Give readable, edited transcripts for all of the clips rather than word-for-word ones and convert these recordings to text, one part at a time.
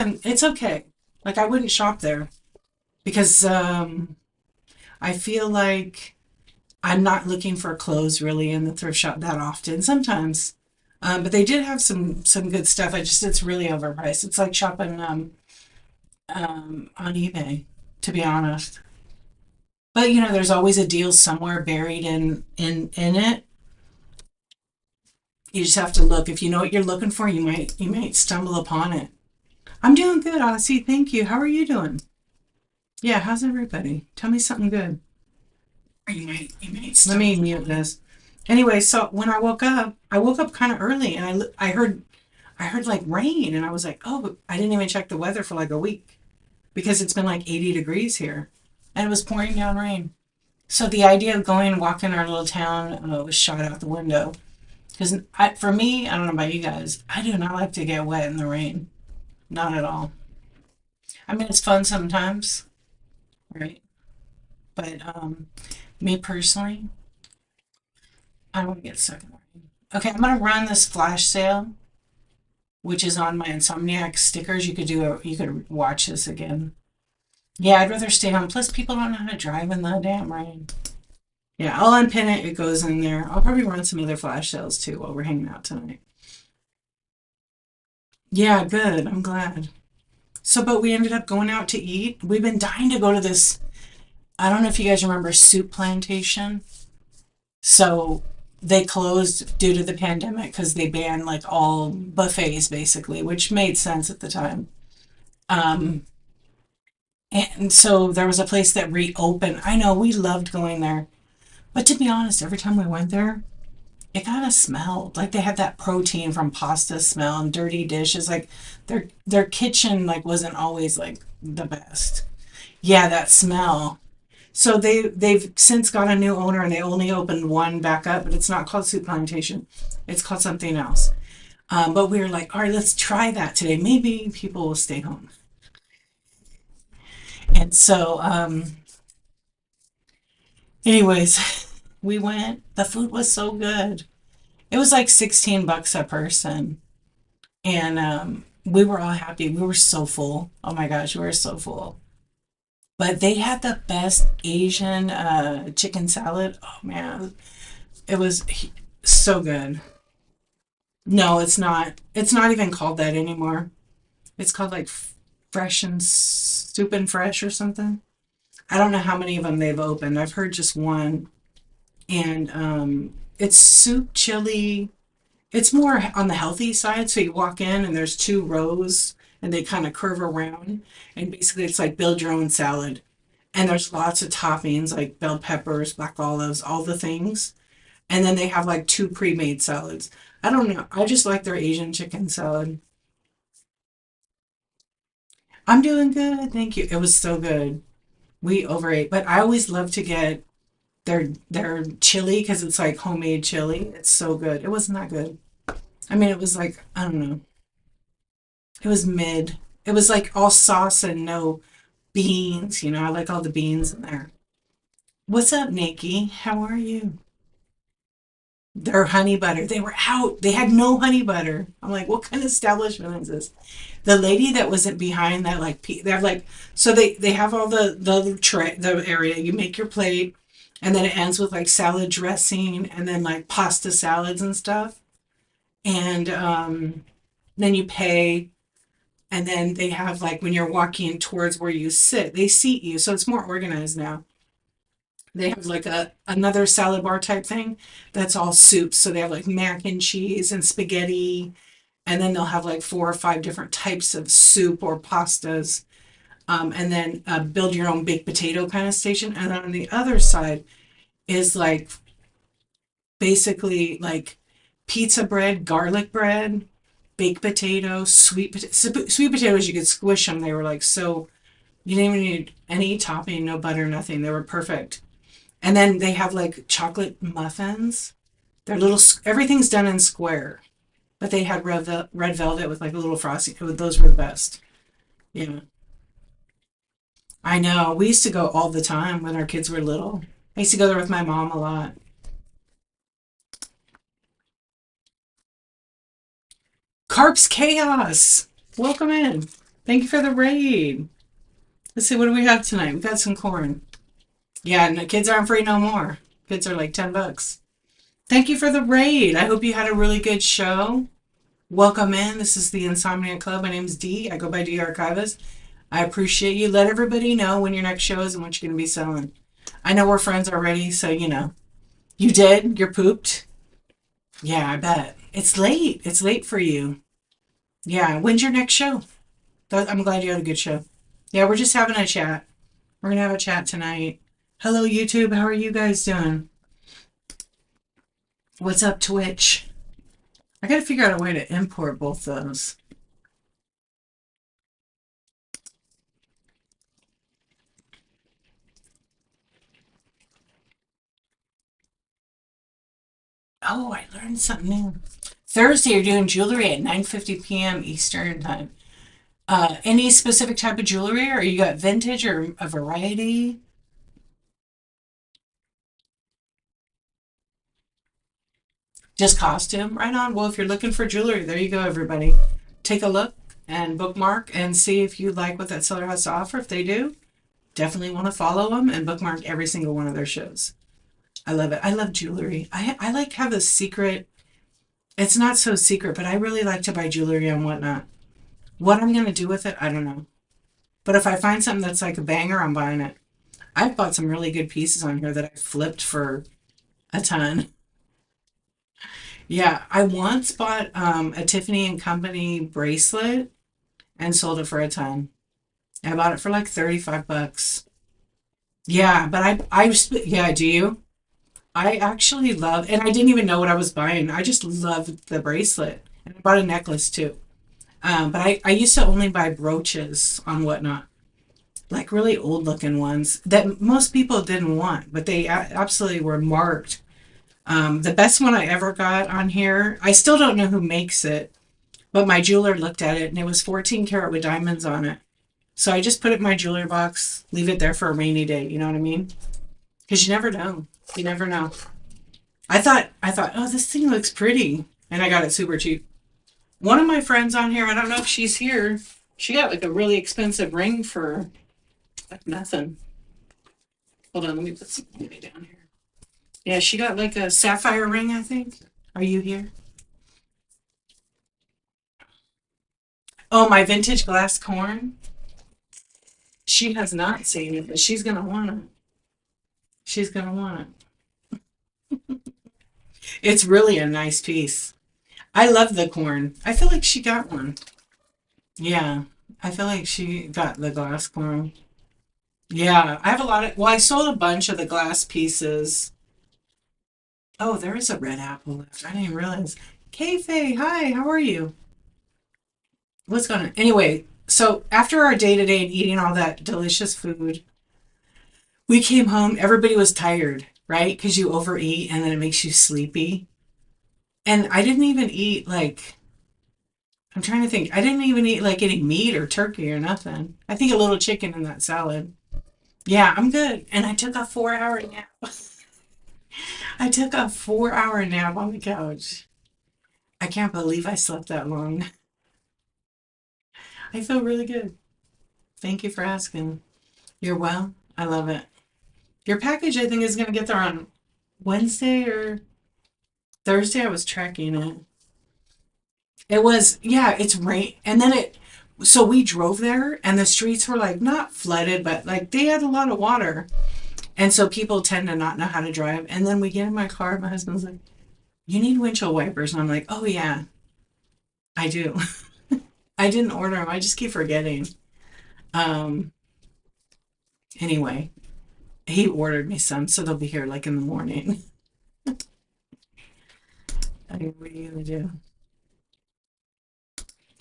And it's okay. Like I wouldn't shop there because I feel like I'm not looking for clothes really in the thrift shop that often. Sometimes, but they did have some good stuff. I just it's really overpriced. It's like shopping on eBay, to be honest. But you know, there's always a deal somewhere buried in it. You just have to look. If you know what you're looking for, you might stumble upon it. I'm doing good, Odyssey. Thank you. How are you doing? Yeah, how's everybody? Tell me something good. Or you might let me mute this. Anyway, so when I woke up kind of early and I heard like rain and I was like, "Oh, but I didn't even check the weather for like a week because it's been like 80 degrees here and it was pouring down rain." So the idea of going and walking our little town was shot out the window because for me, I don't know about you guys, I do not like to get wet in the rain. Not at all. I mean, it's fun sometimes, right? But me personally, I don't want to get stuck in the rain. Okay, I'm gonna run this flash sale, which is on my iNsOmNiaC stickers. You could watch this again. Yeah, I'd rather stay home. Plus, people don't know how to drive in the damn rain. Yeah, I'll unpin it. It goes in there. I'll probably run some other flash sales too while we're hanging out tonight. Yeah, good. I'm glad. So, but we ended up going out to eat. We've been dying to go to this. I don't know if you guys remember Soup Plantation. So they closed due to the pandemic because they banned like all buffets basically, which made sense at the time. Um, and so there was a place that reopened. I know we loved going there, but to be honest, every time we went there, it kind of smelled like they had that protein from pasta smell and dirty dishes. Like their kitchen like wasn't always like the best. Yeah, that smell. So they've since got a new owner and they only opened one back up, but it's not called Soup Plantation. It's called something else. But we were like, all right, let's try that today. Maybe people will stay home. And so, anyways, we went. The food was so good. It was like 16 bucks a person. And we were all happy. We were so full. Oh my gosh, we were so full. But they had the best Asian chicken salad. Oh man, it was so good. No, it's not. It's not even called that anymore. It's called like Fresh and Soup and Fresh or something. I don't know how many of them they've opened. I've heard just one. And it's soup, chili. It's more on the healthy side. So you walk in and there's two rows and they kind of curve around. And basically it's like build your own salad. And there's lots of toppings like bell peppers, black olives, all the things. And then they have like two pre-made salads. I don't know. I just like their Asian chicken salad. I'm doing good, thank you. It was so good. We overate, but I always love to get their chili because it's like homemade chili. It's so good. It wasn't that good. I mean, it was like I don't know. It was mid. It was like all sauce and no beans. You know, I like all the beans in there. What's up, Nikki? How are you? Their honey butter. They were out. They had no honey butter. I'm like, what kind of establishment is this? The lady that wasn't behind that, like, they have like, so they have all the tray, the area. You make your plate, and then it ends with like salad dressing, and then like pasta salads and stuff. And then you pay, and then they have like when you're walking towards where you sit, they seat you, so it's more organized now. They have like a another salad bar type thing that's all soups. So they have like mac and cheese and spaghetti, and then they'll have like four or five different types of soup or pastas. And then build your own baked potato kind of station. And then on the other side is like basically like pizza bread, garlic bread, baked potato, sweet potatoes. You could squish them. They were like so you didn't even need any topping, no butter, nothing. They were perfect. And then they have like chocolate muffins. They're little, everything's done in square, but they had red velvet with like a little frosting. Those were the best. Yeah. I know. We used to go all the time when our kids were little. I used to go there with my mom a lot. Carp's Chaos. Welcome in. Thank you for the raid. Let's see, what do we have tonight? We got some corn. Yeah, no, kids aren't free no more. Kids are like $10. Thank you for the raid. I hope you had a really good show. Welcome in. This is the Insomnia Club. My name's Dee. I go by Dee Archivist. I appreciate you. Let everybody know when your next show is and what you're going to be selling. I know we're friends already, so you know. You did? You're pooped? Yeah, I bet. It's late. It's late for you. Yeah. When's your next show? I'm glad you had a good show. Yeah, we're just having a chat. We're going to have a chat tonight. Hello, YouTube. How are you guys doing? What's up, Twitch? I got to figure out a way to import both those. Oh, I learned something new. Thursday, you're doing jewelry at 9:50 p.m. Eastern time. Any specific type of jewelry, or you got vintage or a variety? Just costume? Right on. Well, if you're looking for jewelry, there you go, everybody. Take a look and bookmark and see if you like what that seller has to offer. If they do, definitely want to follow them and bookmark every single one of their shows. I love it. I love jewelry. I like have a secret. It's not so secret, but I really like to buy jewelry and whatnot. What I'm going to do with it, I don't know. But if I find something that's like a banger, I'm buying it. I've bought some really good pieces on here that I flipped for a ton. Yeah, I once bought a Tiffany and Company bracelet and sold it for a ton. I bought it for like $35. Yeah, but yeah, do you? I actually love, and I didn't even know what I was buying. I just loved the bracelet. And I bought a necklace too. But I used to only buy brooches on whatnot, like really old looking ones that most people didn't want, but they absolutely were marked. The best one I ever got on here, I still don't know who makes it, but my jeweler looked at it and it was 14 karat with diamonds on it. So I just put it in my jewelry box, leave it there for a rainy day. You know what I mean? Because you never know. You never know. I thought, oh, this thing looks pretty, and I got it super cheap. One of my friends on here, I don't know if she's here. She got like a really expensive ring for like nothing. Hold on, let me put some money down here. Yeah, she got like a sapphire ring, I think. Are you here? Oh, my vintage glass corn. She has not seen it, but she's gonna want it. She's gonna want it. It's really a nice piece. I love the corn. I feel like she got one. Yeah, I feel like she got the glass corn. Yeah, I have a lot of. Well, I sold a bunch of the glass pieces. Oh, there is a red apple left. I didn't even realize. Kayfaye, hi, how are you? What's going on? Anyway, so after our day today and eating all that delicious food, we came home. Everybody was tired, right? Because you overeat and then it makes you sleepy. And I didn't even eat like, I'm trying to think. I didn't even eat like any meat or turkey or nothing. I think a little chicken in that salad. Yeah, I'm good. And I took a 4 hour nap. I took a 4 hour nap on the couch. I can't believe I slept that long. I feel really good. Thank you for asking. You're well. I love it. Your package, I think, is going to get there on Wednesday or Thursday. I was tracking it. It was, yeah, it's rain. And then so we drove there and the streets were like not flooded, but like they had a lot of water. And so people tend to not know how to drive. And then we get in my car. My husband's like, you need windshield wipers. And I'm like, oh, yeah, I do. I didn't order them. I just keep forgetting. Um, anyway, he ordered me some, so they'll be here like in the morning. I mean, what are you gonna do?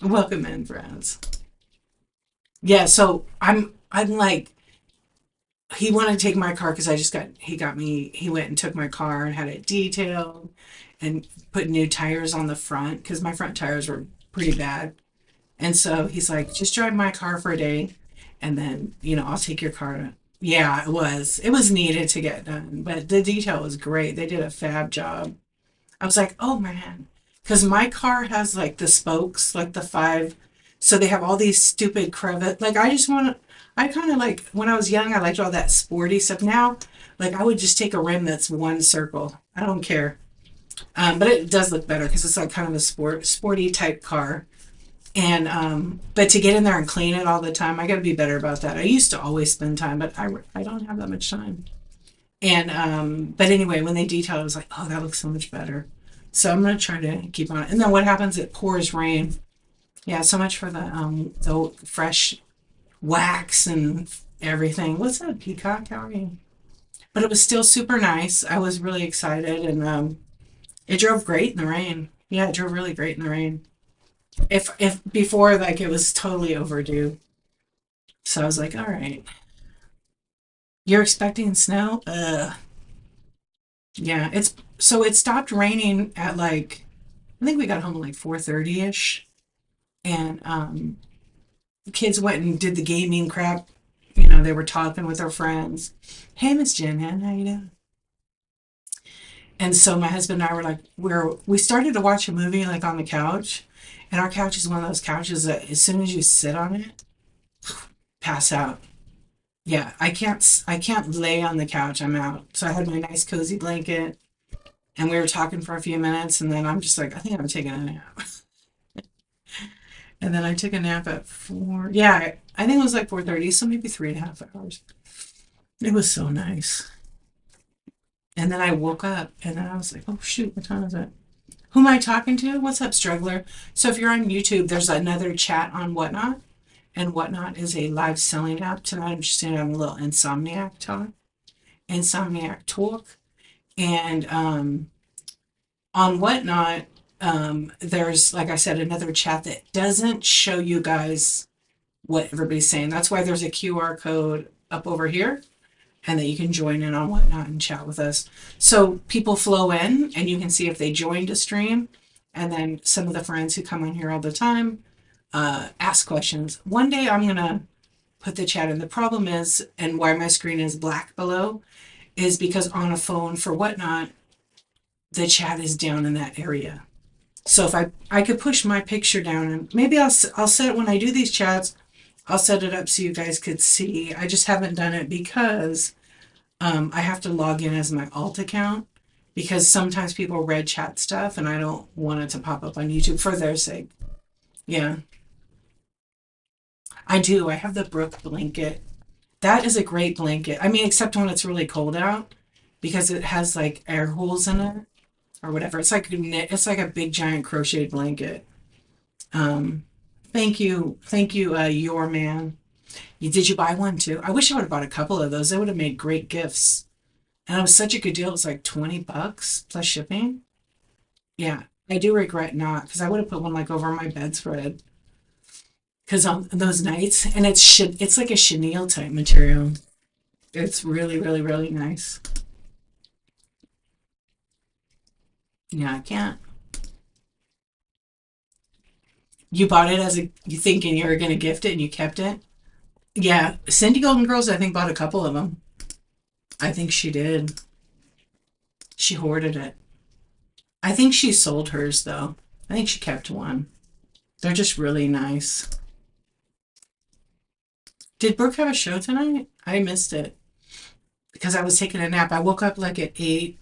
Welcome in, friends. Yeah, so I'm like he wanted to take my car because he went and took my car and had it detailed and put new tires on the front because my front tires were pretty bad. And so he's like, just drive my car for a day and then, I'll take your car. Yeah, it was. It was needed to get done, but the detail was great. They did a fab job. I was like, oh man. Because my car has like the spokes, like the five So they have all these stupid crevice. Like I just want to. I kind of like when I was young. I liked all that sporty stuff. Now, like I would just take a rim that's one circle. I don't care. But it does look better because it's like kind of a sporty type car. And but to get in there and clean it all the time, I got to be better about that. I used to always spend time, but I don't have that much time. And but anyway, when they detail, it, I was like, oh, that looks so much better. So I'm gonna try to keep on it. And then what happens? It pours rain. Yeah, so much for the fresh wax and everything. What's that, peacock? How are you? But it was still super nice. I was really excited, and it drove great in the rain. Yeah, it drove really great in the rain. If before, like, it was totally overdue. So I was like, all right, you're expecting snow? Yeah, it's so it stopped raining at like I think we got home at like 4:30 ish, and the kids went and did the gaming crap. You know, they were talking with their friends. Hey, Miss Jen, how you doing? And so my husband and I were like, we started to watch a movie like on the couch, and our couch is one of those couches that as soon as you sit on it, pass out. Yeah, I can't lay on the couch. I'm out. So I had my nice cozy blanket, and we were talking for a few minutes, and then I'm just like, I think I'm taking a nap. And then I took a nap at 4. Yeah, I think it was like 4:30, so maybe 3.5 hours. It was so nice. And then I woke up, and then I was like, oh shoot, what time is it? Who am I talking to? What's up, struggler? So if you're on YouTube, there's another chat on Whatnot, and Whatnot is a live selling app. Tonight I'm just doing a little iNsomNiaC talk, and on Whatnot, there's like I said another chat that doesn't show you guys what everybody's saying. That's why there's a QR code up over here, and that you can join in on Whatnot and chat with us. So people flow in, and you can see if they joined a stream, and then some of the friends who come on here all the time ask questions. One day I'm gonna put the chat in. The problem is, and why my screen is black below, is because on a phone for Whatnot, the chat is down in that area. So if I could push my picture down, and maybe I'll set when I do these chats, I'll set it up so you guys could see. I just haven't done it because I have to log in as my alt account because sometimes people red chat stuff and I don't want it to pop up on YouTube for their sake. Yeah, I do. I have the Brook blanket. That is a great blanket. I mean, except when it's really cold out because it has like air holes in it or whatever. It's like a big giant crocheted blanket. Um, thank you, your man. Did you buy one too? I wish I would have bought a couple of those. They would have made great gifts. And it was such a good deal. It was like $20 plus shipping. Yeah, I do regret not because I would have put one like over my bedspread. Because on those nights, and it's like a chenille type material. It's really, really, really nice. Yeah, I can't. You bought it as you thinking you were going to gift it and you kept it. Yeah, Cindy Golden Girls, I think, bought a couple of them. I think she did. She hoarded it. I think she sold hers though. I think she kept one. They're just really nice. Did Brooke have a show tonight? I missed it because I was taking a nap. I woke up like at 8.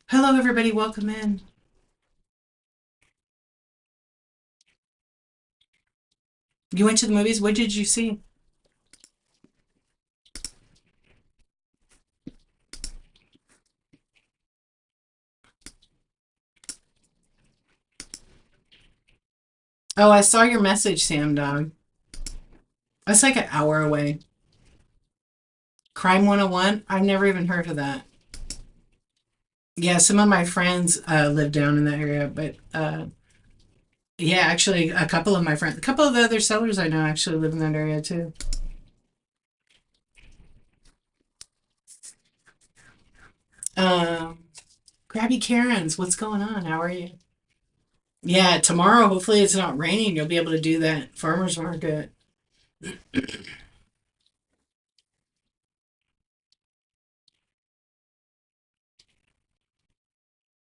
Hello, everybody. Welcome in. You went to the movies. What did you see? Oh, I saw your message, Sam Dog. That's like an hour away. Crime 101? I've never even heard of that. Yeah, some of my friends live down in that area, but yeah, actually, a couple of my friends, a couple of the other sellers I know actually live in that area too. Um, Grabby Karens, what's going on? How are you? Yeah, tomorrow, hopefully it's not raining. You'll be able to do that farmer's market.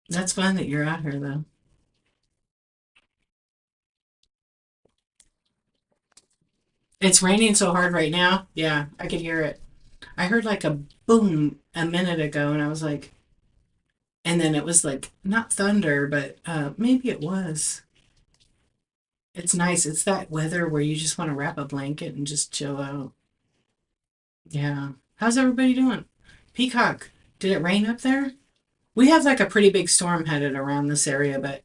That's fun that you're out here, though. It's raining so hard right now. Yeah, I could hear it. I heard like a boom a minute ago, and I was like, and then it was like not thunder, but maybe it was. It's nice. It's that weather where you just want to wrap a blanket and just chill out. Yeah. How's everybody doing? Peacock, did it rain up there? We have like a pretty big storm headed around this area, but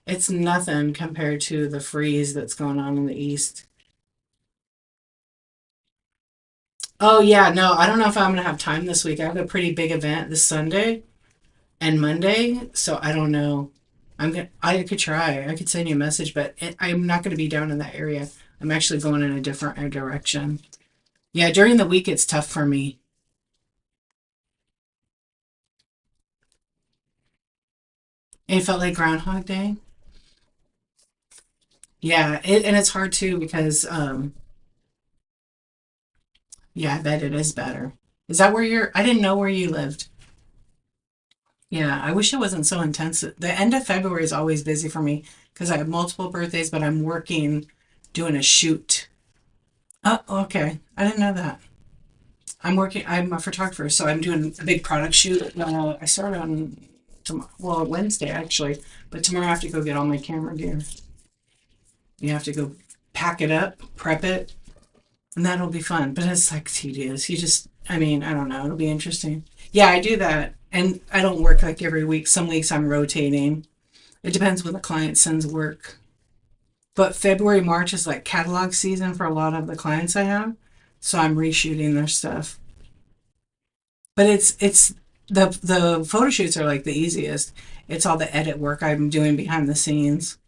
it's nothing compared to the freeze that's going on in the east. Oh yeah, no, I don't know if I'm gonna have time this week. I have a pretty big event this Sunday and Monday, so I don't know. I could try. I could send you a message, but I'm not gonna be down in that area. I'm actually going in a different direction. Yeah, during the week it's tough for me. It felt like Groundhog Day. Yeah, and it's hard too because yeah, I bet it is better. Is that where you're? I didn't know where you lived. Yeah, I wish it wasn't so intense. The end of February is always busy for me because I have multiple birthdays, but I'm working doing a shoot. Oh, okay. I didn't know that. I'm a photographer, so I'm doing a big product shoot. I start on tomorrow, well, Wednesday actually, but tomorrow I have to go get all my camera gear. You have to go pack it up, prep it, and that'll be fun. But it's like tedious. I mean, I don't know. It'll be interesting. Yeah, I do that. And I don't work like every week. Some weeks I'm rotating. It depends when the client sends work. But February, March is like catalog season for a lot of the clients I have. So I'm reshooting their stuff. But it's the photo shoots are like the easiest. It's all the edit work I'm doing behind the scenes.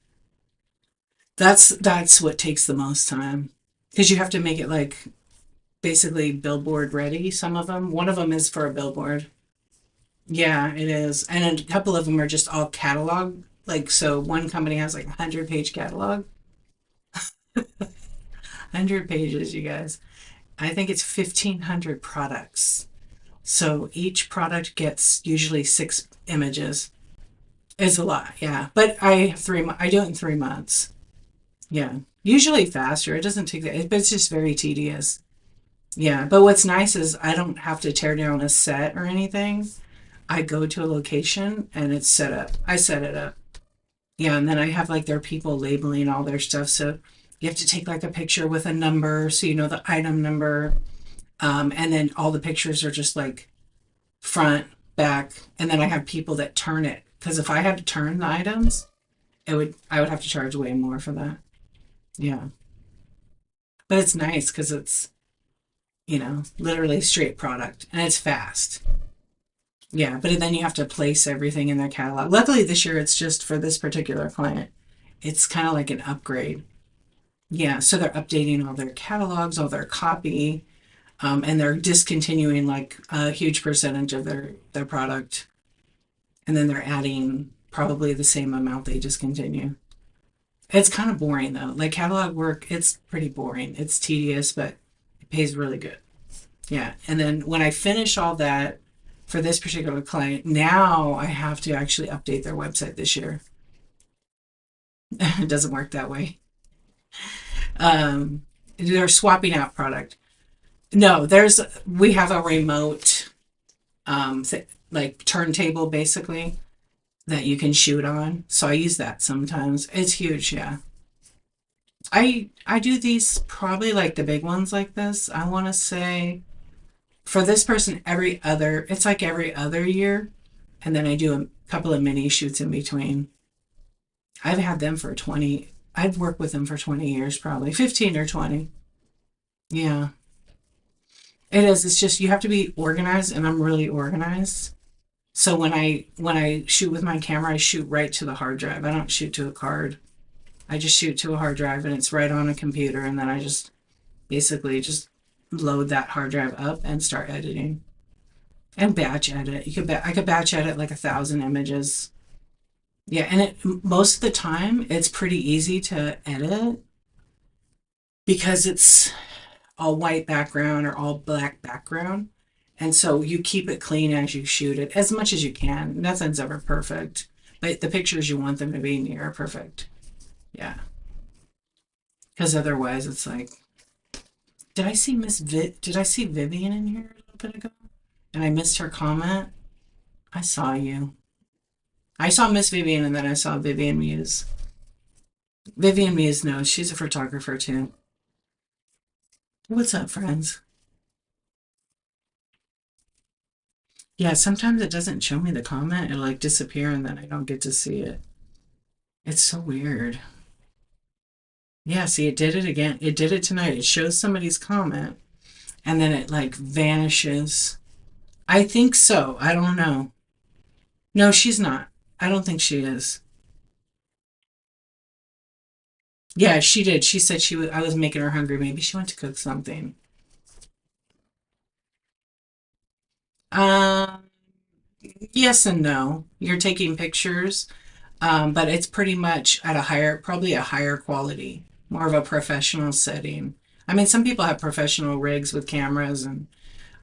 That's what takes the most time. Because you have to make it like basically billboard ready, some of them. One of them is for a billboard. Yeah, it is. And a couple of them are just all catalog. Like, so one company has like a 100-page catalog. 100 pages, you guys. I think it's 1,500 products. So each product gets usually 6 images. It's a lot, yeah. But I do it in 3 months. Yeah. Usually faster. It doesn't take that, but it's just very tedious. Yeah. But what's nice is I don't have to tear down a set or anything. I go to a location and it's set up. I set it up. Yeah, and then I have like their people labeling all their stuff. So you have to take like a picture with a number so you know the item number. And then all the pictures are just like front, back, and then I have people that turn it. Because if I had to turn the items, I would have to charge way more for that. Yeah. But it's nice because it's, literally straight product and it's fast. Yeah, but then you have to place everything in their catalog. Luckily, this year it's just for this particular client. It's kind of like an upgrade. Yeah, so they're updating all their catalogs, all their copy, and they're discontinuing like a huge percentage of their product, and then they're adding probably the same amount they discontinue. It's kind of boring though. Like catalog work, it's pretty boring. It's tedious, but it pays really good. Yeah. And then when I finish all that for this particular client, now I have to actually update their website this year. It doesn't work that way. They're swapping out product. No, we have a remote, like turntable basically that you can shoot on. So I use that sometimes. It's huge. Yeah. I do these probably like the big ones like this. I want to say for this person it's like every other year, and then I do a couple of mini shoots in between. I've had them for 20. I've worked with them for 20 years, probably 15 or 20. Yeah, it is. It's just you have to be organized, and I'm really organized. So when I shoot with my camera, I shoot right to the hard drive. I don't shoot to a card. I just shoot to a hard drive, and it's right on a computer, and then I just basically just load that hard drive up and start editing and batch edit. I could batch edit like 1,000 images. Yeah, and most of the time it's pretty easy to edit because it's all white background or all black background. And so you keep it clean as you shoot it as much as you can. Nothing's ever perfect, but the pictures you want them to be near perfect. Yeah, because otherwise it's like Did I see Vivian in here a little bit ago? And I missed her comment? I saw you. I saw Miss Vivian and then I saw Vivian Muse. Vivian Muse knows she's a photographer too. What's up, friends? Yeah, sometimes it doesn't show me the comment. It'll like disappear and then I don't get to see it. It's so weird. Yeah, see, it did it again. It did it tonight. It shows somebody's comment and then it like vanishes. I think so. I don't know. No, she's not. I don't think she is. Yeah, she did. She said she was. I was making her hungry. Maybe she went to cook something. Um, yes and no. You're taking pictures, but it's pretty much at a higher, probably a higher quality, more of a professional setting. I mean, some people have professional rigs with cameras and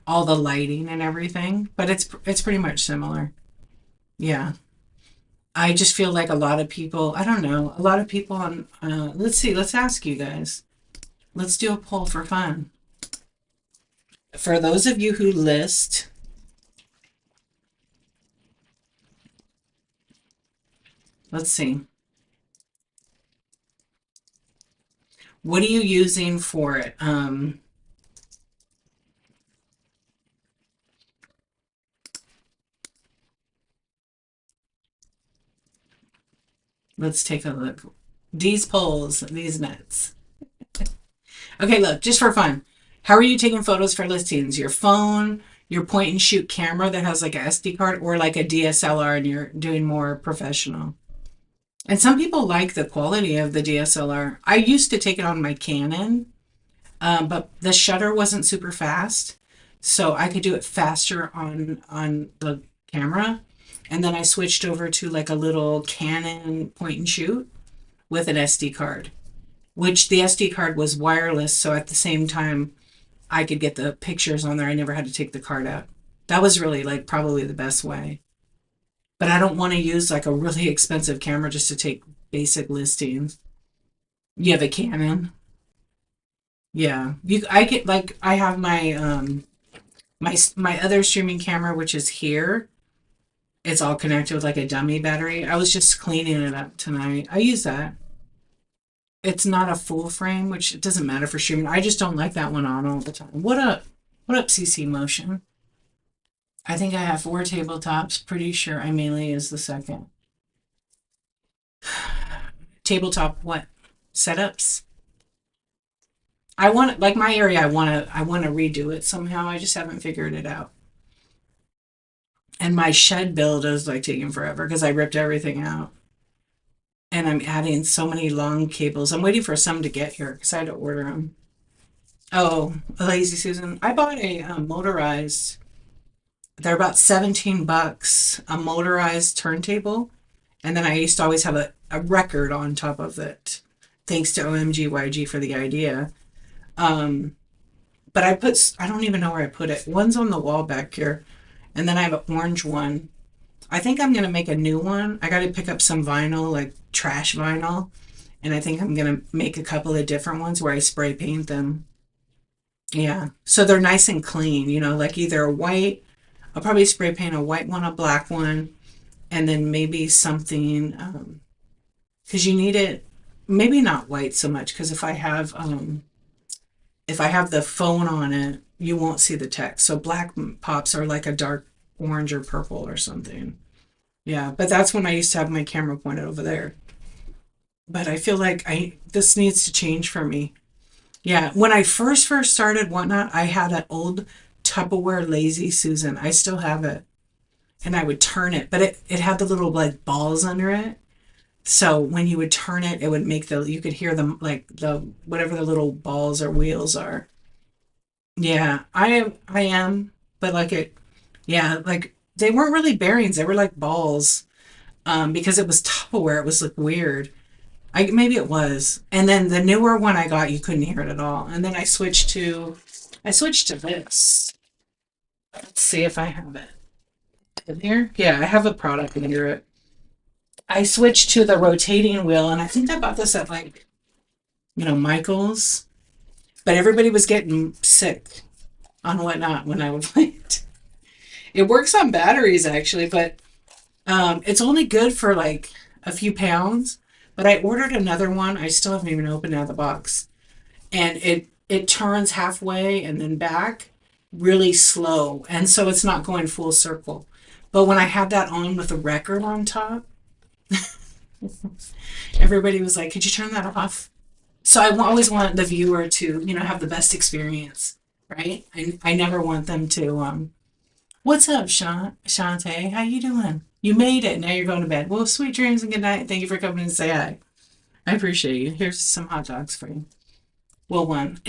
all the lighting and everything, but it's pretty much similar. Yeah. I just feel like a lot of people, I don't know, a lot of people on, let's see, let's ask you guys. Let's do a poll for fun. For those of you who list, let's see, what are you using for it? Let's take a look. These polls, these nuts. Okay, look, just for fun. How are you taking photos for listings? Your phone, your point and shoot camera that has like a SD card, or like a DSLR and you're doing more professional? And some people like the quality of the DSLR. I used to take it on my Canon, but the shutter wasn't super fast, so I could do it faster on the camera. And then I switched over to like a little Canon point and shoot with an SD card, which the SD card was wireless, so at the same time I could get the pictures on there. I never had to take the card out. That was really like probably the best way. But I don't want to use like a really expensive camera just to take basic listings. You have a Canon. Yeah. I get like I have my other streaming camera which is here. It's all connected with like a dummy battery. I was just cleaning it up tonight. I use that. It's not a full frame, which it doesn't matter for streaming. I just don't like that one on all the time. What up? What up, CC Motion? I think I have four tabletops. Pretty sure I mainly is the second. Tabletop what? Setups? I want like my area I want to redo it somehow. I just haven't figured it out. And my shed build is like taking forever because I ripped everything out. And I'm adding so many long cables. I'm waiting for some to get here because I had to order them. Oh, Lazy Susan. I bought a motorized, they're about 17 bucks, a motorized turntable. And then I used to always have a record on top of it. Thanks to OMGYG for the idea. Um, but I don't even know where I put it. One's on the wall back here. And then I have an orange one. I think I'm going to make a new one. I got to pick up some vinyl, like trash vinyl. And I think I'm going to make a couple of different ones where I spray paint them. Yeah. So they're nice and clean, like either a white, I'll probably spray paint a white one, a black one, and then maybe something, because you need it, maybe not white so much, because if I have the phone on it, you won't see the text. So black pops are like a dark orange or purple or something. Yeah, but that's when I used to have my camera pointed over there. But I feel like I this needs to change for me. Yeah, when I first started Whatnot, I had an old Tupperware Lazy Susan. I still have it. And I would turn it, but it had the little like balls under it. So when you would turn it, it would make you could hear them like the whatever the little balls or wheels are. Yeah, I am, but like yeah, like they weren't really bearings, they were like balls. Because it was Tupperware, it was like weird. Maybe it was. And then the newer one I got, you couldn't hear it at all. And then I switched to this. Let's see if I have it in here. Yeah, I have a product under it. I switched to the rotating wheel, and I think I bought this at like, Michael's. But everybody was getting sick on whatnot when I would play it. It works on batteries actually, but it's only good for like a few pounds. But I ordered another one. I still haven't even opened it out of the box, and it turns halfway and then back really slow, and so it's not going full circle. But when I had that on with a record on top, everybody was like, "Could you turn that off?" So I always want the viewer to, have the best experience, right? I never want them to. What's up, Shantae? How you doing? You made it. Now you're going to bed. Well, sweet dreams and good night. Thank you for coming and say hi. I appreciate you. Here's some hot dogs for you. Well, one.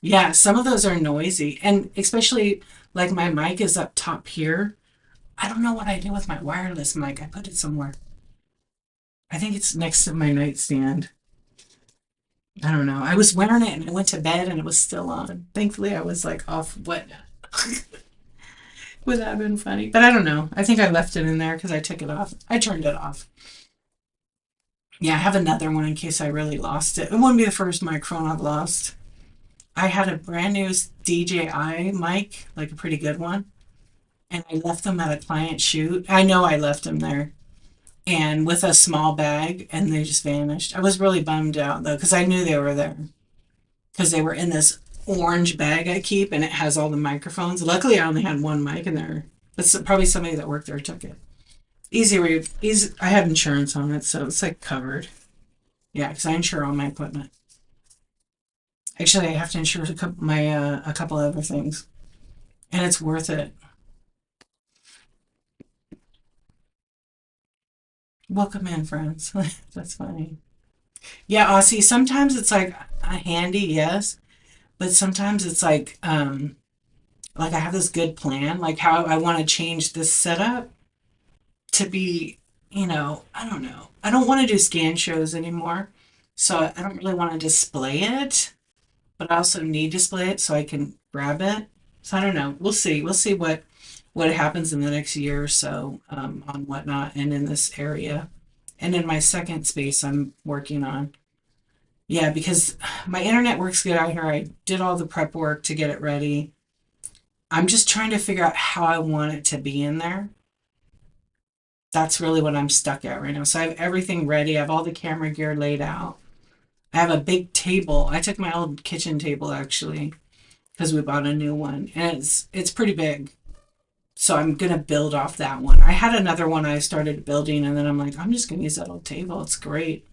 Yeah, some of those are noisy, and especially like my mic is up top here. I don't know what I did with my wireless mic. I put it somewhere. I think it's next to my nightstand. I don't know. I was wearing it and I went to bed and it was still on. Thankfully, I was like off what would that have been funny? But I don't know. I think I left it in there because I took it off. I turned it off. Yeah, I have another one in case I really lost it. It wouldn't be the first microphone I've lost. I had a brand new DJI mic, like a pretty good one, and I left them at a client shoot. I know I left them there and with a small bag, and they just vanished. I was really bummed out though because I knew they were there because they were in this orange bag I keep, and it has all the microphones. Luckily, I only had one mic in there, but probably somebody that worked there took it. Easy. I have insurance on it, so it's like covered. Yeah, because I insure all my equipment. Actually, I have to insure a couple other things, and it's worth it. Welcome in, friends. That's funny. Yeah, Aussie. Sometimes it's like a handy, yes, but sometimes it's like I have this good plan, like how I want to change this setup to be, I don't know. I don't want to do scan shows anymore, so I don't really want to display it, but I also need to display it so I can grab it. So I don't know. We'll see. We'll see what happens in the next year or so on whatnot and in this area. And in my second space, I'm working on. Yeah, because my internet works good out here. I did all the prep work to get it ready. I'm just trying to figure out how I want it to be in there. That's really what I'm stuck at right now. So I have everything ready. I have all the camera gear laid out. I have a big table. I took my old kitchen table actually because we bought a new one, and it's pretty big. So I'm gonna build off that one. I had another one I started building, and then I'm like, I'm just gonna use that old table. It's great.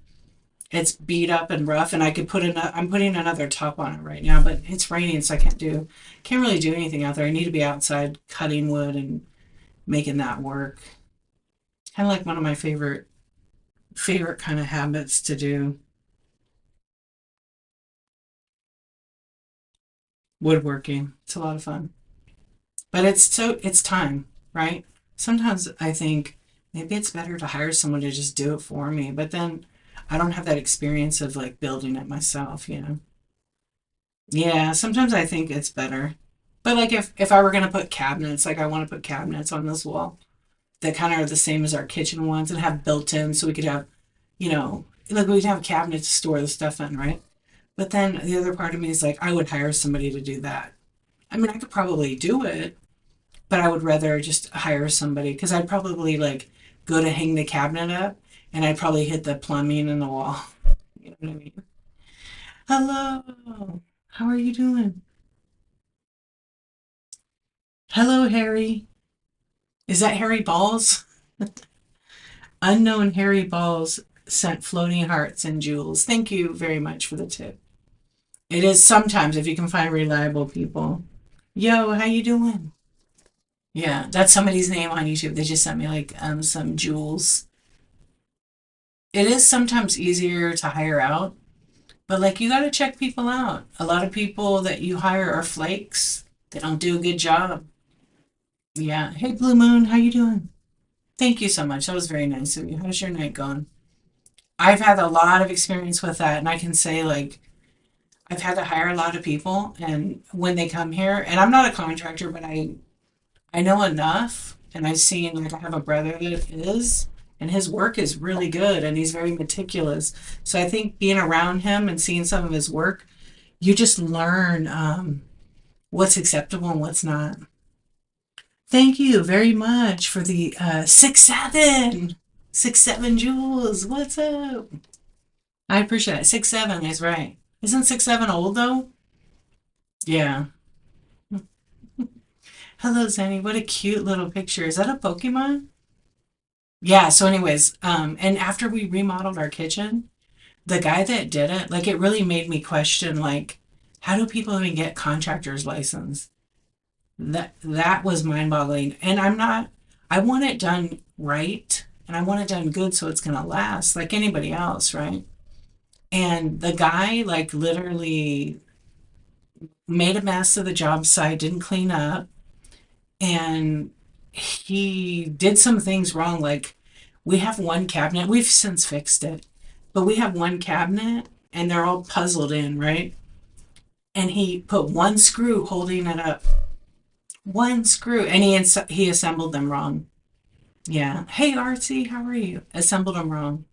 It's beat up and rough, and I could put I'm putting another top on it right now, but it's raining, so I can't really do anything out there. I need to be outside cutting wood and making that work. Kind of like one of my favorite kind of habits to do. Woodworking. It's a lot of fun. But it's time, right? Sometimes I think maybe it's better to hire someone to just do it for me, but then I don't have that experience of like building it myself. Yeah, sometimes I think it's better. But like if I were gonna put cabinets, like I want to put cabinets on this wall that kind of are the same as our kitchen ones and have built-in so we could have, like we'd have cabinets to store the stuff in, right? But then the other part of me is like I would hire somebody to do that. I mean, I could probably do it, but I would rather just hire somebody because I'd probably like go to hang the cabinet up and I'd probably hit the plumbing in the wall. You know what I mean? Hello. How are you doing? Hello, Harry. Is that Harry Balls? Unknown Harry Balls sent floating hearts and jewels. Thank you very much for the tip. It is sometimes if you can find reliable people. Yo, how you doing? Yeah, that's somebody's name on YouTube. They just sent me like some jewels. It is sometimes easier to hire out, but like you got to check people out. A lot of people that you hire are flakes. They don't do a good job. Yeah. Hey, Blue Moon, how you doing? Thank you so much. That was very nice of you. How's your night going? I've had a lot of experience with that, and I can say like I've had to hire a lot of people, and when they come here, and I'm not a contractor, but I know enough, and I've seen like I have a brother that is, and his work is really good, and he's very meticulous. So I think being around him and seeing some of his work, you just learn what's acceptable and what's not. Thank you very much for the 6'7", 6'7" Jules. What's up? I appreciate it. 6'7" is right. Isn't 6'7" old though? Yeah. Hello, Zenny. What a cute little picture. Is that a Pokemon? Yeah. So, anyways, and after we remodeled our kitchen, the guy that did it, like, it really made me question, like, how do people even get contractor's license? That was mind-boggling. And I want it done right, and I want it done good so it's gonna last, like anybody else, right? And the guy, like, literally made a mess of the job site, didn't clean up, and he did some things wrong. Like, we have one cabinet, we've since fixed it, but we have one cabinet and they're all puzzled in, right? And he put one screw holding it up, one screw, and he assembled them wrong. Yeah. Hey, Artsy, how are you? Assembled them wrong.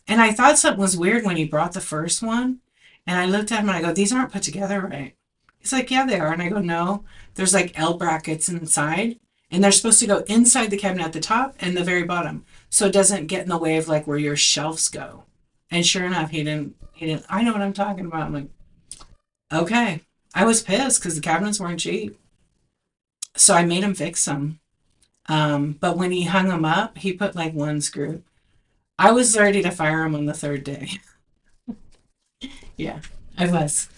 And I thought something was weird when he brought the first one. And I looked at him and I go, these aren't put together right. He's like, yeah, they are. And I go, no, there's like L brackets inside. And they're supposed to go inside the cabinet at the top and the very bottom. So it doesn't get in the way of like where your shelves go. And sure enough, he didn't, I know what I'm talking about. I'm like, okay. I was pissed because the cabinets weren't cheap. So I made him fix them. But when he hung them up, he put like one screw. I was ready to fire him on the third day. Yeah, I was.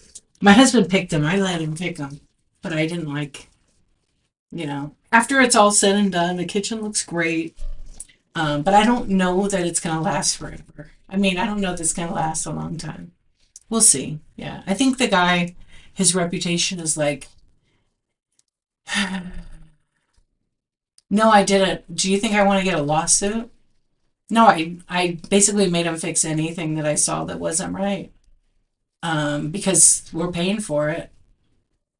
My husband picked them. I let him pick them. But I didn't like, after it's all said and done, the kitchen looks great. But I don't know that it's going to last forever. I mean, I don't know if it's going to last a long time. We'll see. Yeah. I think the guy, his reputation is like, no, I didn't. Do you think I want to get a lawsuit? No, I basically made him fix anything that I saw that wasn't right, because we're paying for it.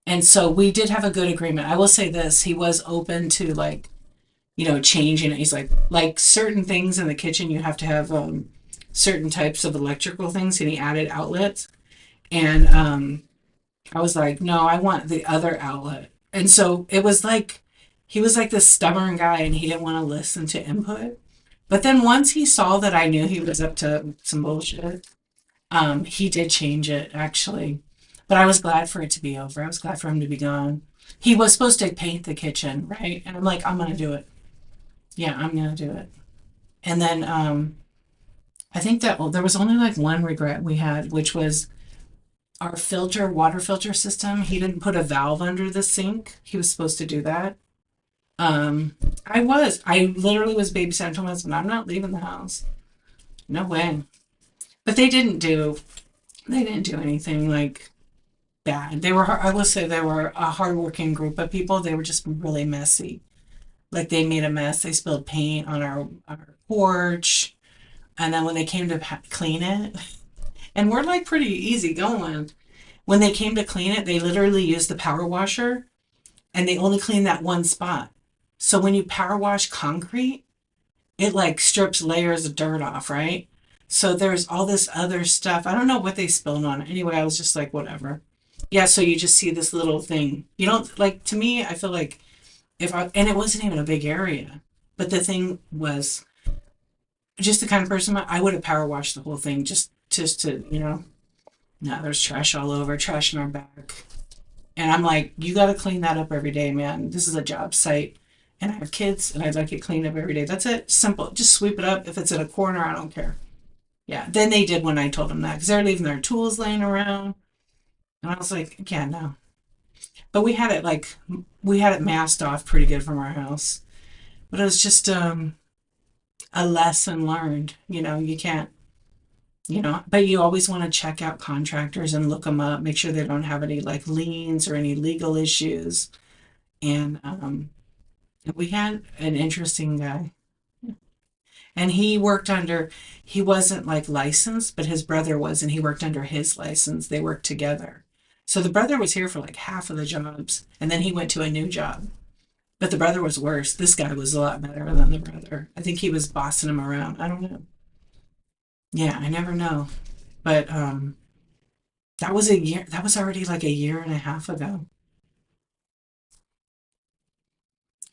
And so we did have a good agreement. I will say this, he was open to like, changing it. He's like certain things in the kitchen, you have to have certain types of electrical things, and he added outlets. And I was like, no, I want the other outlet. And so it was like, he was like this stubborn guy and he didn't want to listen to input. But then once he saw that I knew he was up to some bullshit, he did change it actually. But I was glad for it to be over. I was glad for him to be gone. He was supposed to paint the kitchen, right? And I'm like, I'm gonna do it. Yeah, I'm gonna do it. And then I think that there was only like one regret we had, which was our water filter system. He didn't put a valve under the sink. He was supposed to do that. Um, I literally was babysitting my husband. I'm not leaving the house. No way. But they didn't do anything like bad. I will say they were a hardworking group of people. They were just really messy. Like they made a mess. They spilled paint on our porch. And then when they came to clean it, and we're like pretty easy going. When they came to clean it, they literally used the power washer and they only cleaned that one spot. So when you power wash concrete, it like strips layers of dirt off, right? So there's all this other stuff. I don't know what they spilled on it. Anyway, I was just like, whatever. Yeah, so you just see this little thing. You don't like, to me, I feel like and it wasn't even a big area, but the thing was just the kind of person I would have power washed the whole thing just to, no, there's trash all over, trash in our back. And I'm like, you got to clean that up every day, man. This is a job site. And I have kids and I'd like it cleaned up every day. That's it. Simple. Just sweep it up. If it's in a corner, I don't care. Yeah. Then they did when I told them that because they're leaving their tools laying around. And I was like, yeah, no. But we had it masked off pretty good from our house. But it was just a lesson learned. You can't, but you always want to check out contractors and look them up, make sure they don't have any like liens or any legal issues. And we had an interesting guy. And he wasn't like licensed, but his brother was, and he worked under his license. They worked together. So the brother was here for like half of the jobs, and then he went to a new job. But the brother was worse. This guy was a lot better than the brother. I think he was bossing him around. I don't know. Yeah, I never know. But that was a year. That was already like a year and a half ago.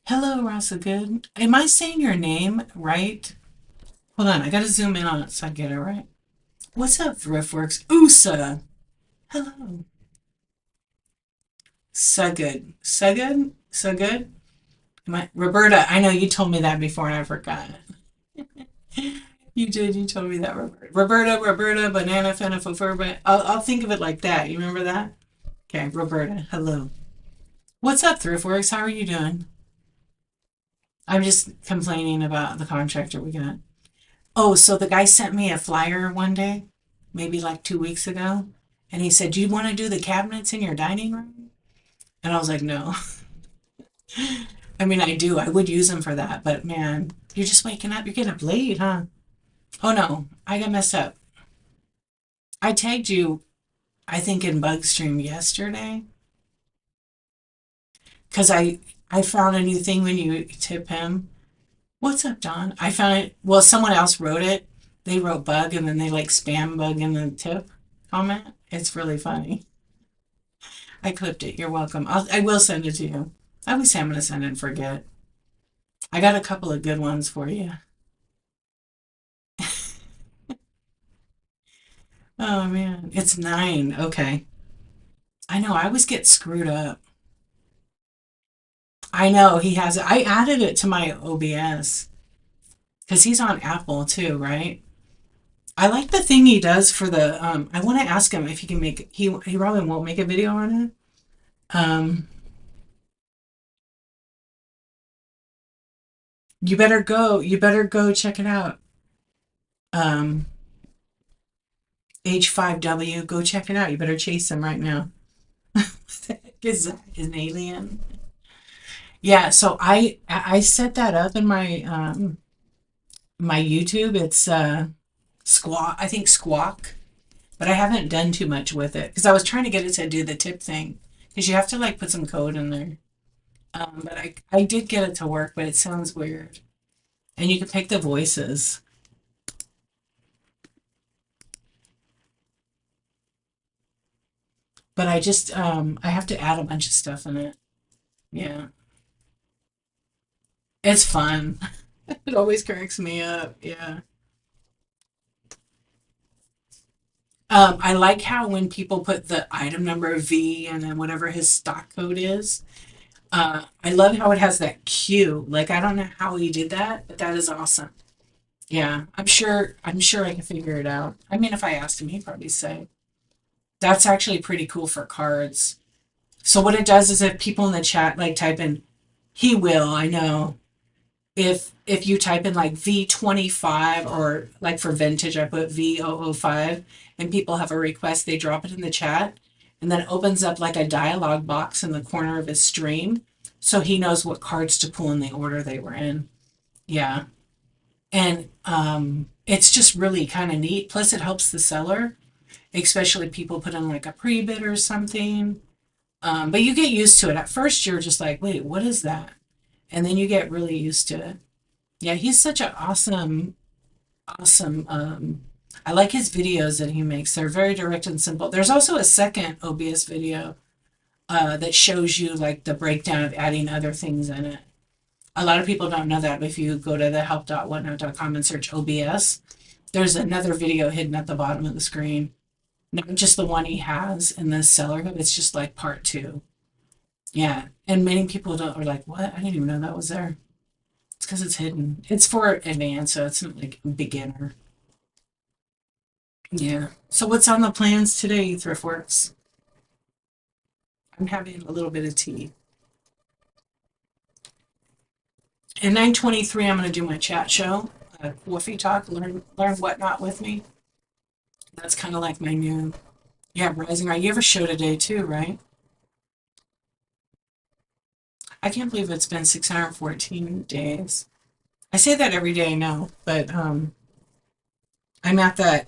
Hello, Rasa Good. Am I saying your name right? Hold on, I gotta zoom in on it so I get it right. What's up, Thriftworks? USA. Hello. So good. So good. So good. Roberta, I know you told me that before and I forgot. You did. You told me that, Roberta. Roberta, banana, fana, fofurba. I'll think of it like that. You remember that? Okay, Roberta. Hello. What's up, Thriftworks? How are you doing? I'm just complaining about the contractor we got. Oh, so the guy sent me a flyer one day, maybe like 2 weeks ago, and he said, "Do you want to do the cabinets in your dining room?" And I was like, "No." I mean, I do. I would use them for that, but man, you're just waking up. You're getting up late, huh? Oh no, I got messed up. I tagged you, I think, in Bugstream yesterday because I found a new thing when you tip him. What's up, Don? I found it. Well, someone else wrote it. They wrote bug and then they like spam bug in the tip comment. It's really funny. I clipped it. You're welcome. I will send it to you. I always say I'm going to send it and forget. I got a couple of good ones for you. Oh man, it's 9. Okay. I know. I always get screwed up. I know he has it. I added it to my OBS because he's on Apple too, right? I like the thing he does for the. I want to ask him if he can make. He probably won't make a video on it. Um, you better go. You better go check it out. Um, H5W. Go check it out. You better chase him right now. Is that an alien? Yeah. So I set that up in my YouTube. It's Squawk. I think Squawk. But I haven't done too much with it because I was trying to get it to do the tip thing because you have to like put some code in there. But I did get it to work, but it sounds weird. And you can pick the voices. But I have to add a bunch of stuff in it. Yeah, it's fun. It always cracks me up. Yeah. I like how when people put the item number V and then whatever his stock code is. I love how it has that Q. Like I don't know how he did that, but that is awesome. Yeah, I'm sure I can figure it out. I mean, if I asked him, he'd probably say. That's actually pretty cool for cards. So what it does is if people in the chat like type in he will, I know. If you type in like V25 or like for vintage I put V005 and people have a request, they drop it in the chat and then it opens up like a dialog box in the corner of his stream so he knows what cards to pull in the order they were in. Yeah. And it's just really kind of neat. Plus, it helps the seller, especially people put in like a pre bid or something. But you get used to it. At first, you're just like, wait, what is that? And then you get really used to it. Yeah, he's such an awesome. I like his videos that he makes. They're very direct and simple. There's also a second OBS video that shows you like the breakdown of adding other things in it. A lot of people don't know that, but if you go to the help.whatnot.com and search OBS, there's another video hidden at the bottom of the screen. Not just the one he has in the seller hub, it's just like part two. Yeah. And many people don't are like, what? I didn't even know that was there. It's because it's hidden. It's for advanced, so it's not like beginner. Yeah. So what's on the plans today, Thriftworks? I'm having a little bit of tea. At 9:23, I'm going to do my chat show, Coffee Talk, learn whatnot with me. That's kind of like my new, yeah, Rising Right. You have a show today too, right? I can't believe it's been 614 days. I say that every day, I know, but I'm at that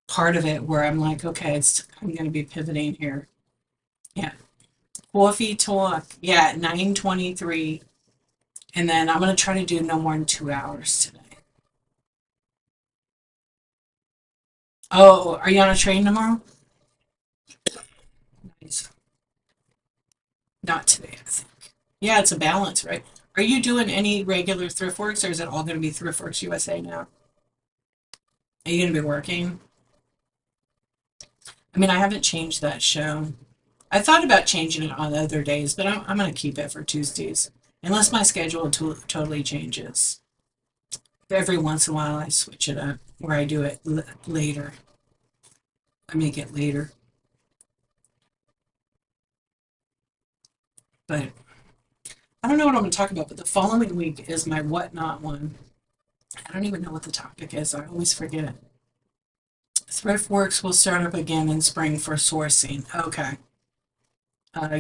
part of it where I'm like, okay, I'm going to be pivoting here. Yeah, Coffee talk. Yeah, at 9:23. And then I'm gonna try to do no more than 2 hours today. Oh, are you on a train tomorrow? Nice. Not today, I think. Yeah, it's a balance, right? Are you doing any regular thrift works or is it all gonna be Thrift Works USA now? Are you gonna be working? I mean, I haven't changed that show. I thought about changing it on other days, but I'm going to keep it for Tuesdays. Unless my schedule totally changes. Every once in a while, I switch it up where I do it later. I make it later. But I don't know what I'm going to talk about, but the following week is my whatnot one. I don't even know what the topic is. I always forget. Thrift Works will start up again in spring for sourcing. Okay.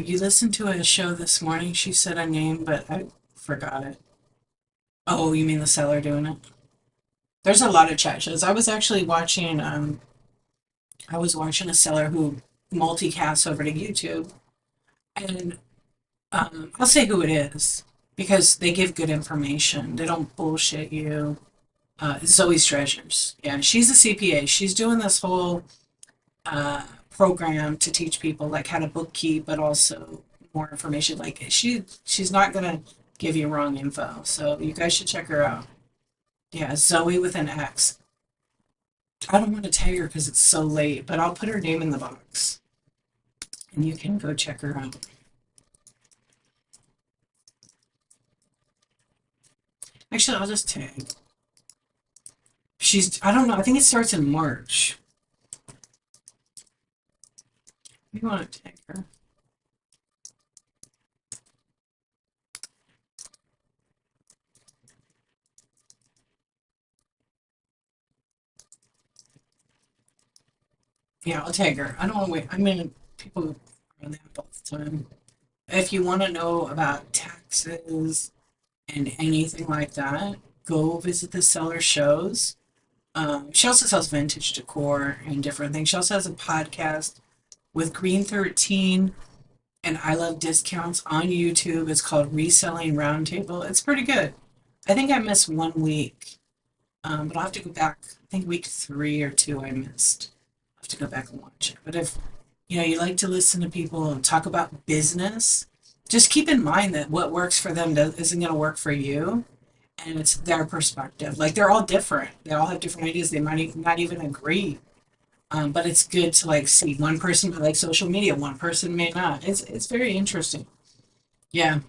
You listened to a show this morning. She said a name, but I forgot it. Oh, you mean the seller doing it? There's a lot of chat shows. I was watching a seller who multicasts over to YouTube, and I'll say who it is because they give good information. They don't bullshit you. Zoe's Treasures. Yeah, she's a CPA. She's doing this whole program to teach people like how to bookkeep, but also more information. Like she's not gonna give you wrong info. So you guys should check her out. Yeah, Zoe with an X. I don't want to tag her because it's so late, but I'll put her name in the box and you can go check her out. Actually, I'll just tag. I don't know, I think it starts in March. You want to tag her? Yeah, I'll tag her. I don't want to wait. I mean, people are on the app all the time. If you want to know about taxes and anything like that, go visit the seller shows. She also sells vintage decor and different things. She also has a podcast with Green 13 and I Love Discounts on YouTube. It's called Reselling Roundtable. It's pretty good. I think I missed 1 week, but I'll have to go back. I think week 3 or 2 I missed. I'll have to go back and watch it. But if you like to listen to people talk about business, just keep in mind that what works for them isn't going to work for you, and it's their perspective. Like they're all different. They all have different ideas. They might not even agree. But it's good to like see one person may like social media, one person may not. It's very interesting. Yeah.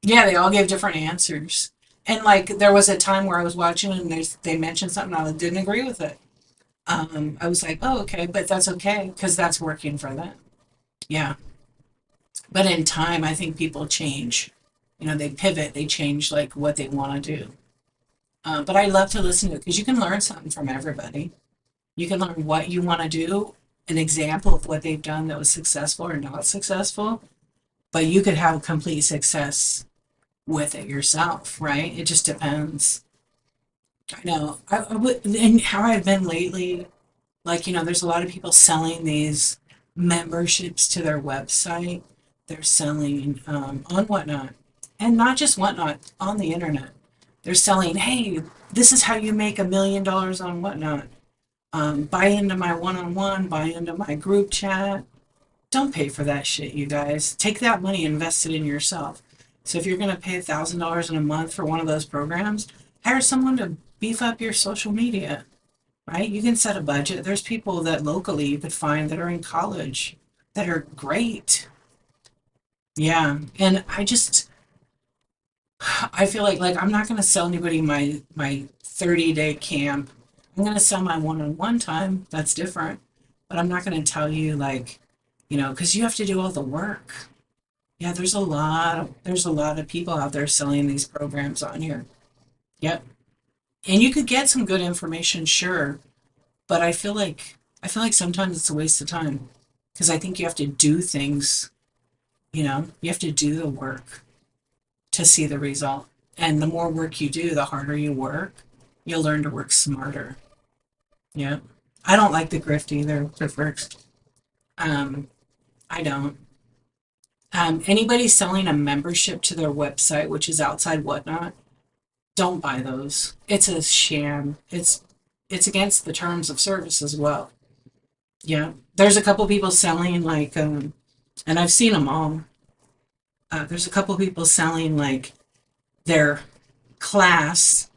Yeah, they all gave different answers. And like there was a time where I was watching and they mentioned something I didn't agree with it. I was like, oh, okay, but that's okay because that's working for them. Yeah. But in time, I think people change. They pivot, they change like what they want to do. But I love to listen to it because you can learn something from everybody. You can learn what you want to do, an example of what they've done that was successful or not successful, but you could have complete success with it yourself, right? It just depends. I know. I would, and how I've been lately, like, there's a lot of people selling these memberships to their website. They're selling on Whatnot, and not just Whatnot, on the internet. They're selling, hey, this is how you make $1 million on Whatnot. Buy into my one-on-one, buy into my group chat. Don't pay for that shit, you guys. Take that money, invest it in yourself. So if you're going to pay $1,000 in a month for one of those programs, hire someone to beef up your social media, right? You can set a budget. There's people that locally you could find that are in college that are great. Yeah, and I feel like I'm not going to sell anybody my 30-day camp. I'm going to sell my one-on-one time. That's different. But I'm not going to tell you like, because you have to do all the work. Yeah, there's a lot of people out there selling these programs on here. Yep. And you could get some good information, sure, but I feel like sometimes it's a waste of time because I think you have to do things, you have to do the work to see the result. And the more work you do, the harder you work, you'll learn to work smarter. Yeah. I don't like the grift either, the works. Um, I don't. Anybody selling a membership to their website, which is outside Whatnot, don't buy those. It's a sham. It's against the terms of service as well. Yeah, there's a couple people selling like, and I've seen them all. There's a couple people selling like their class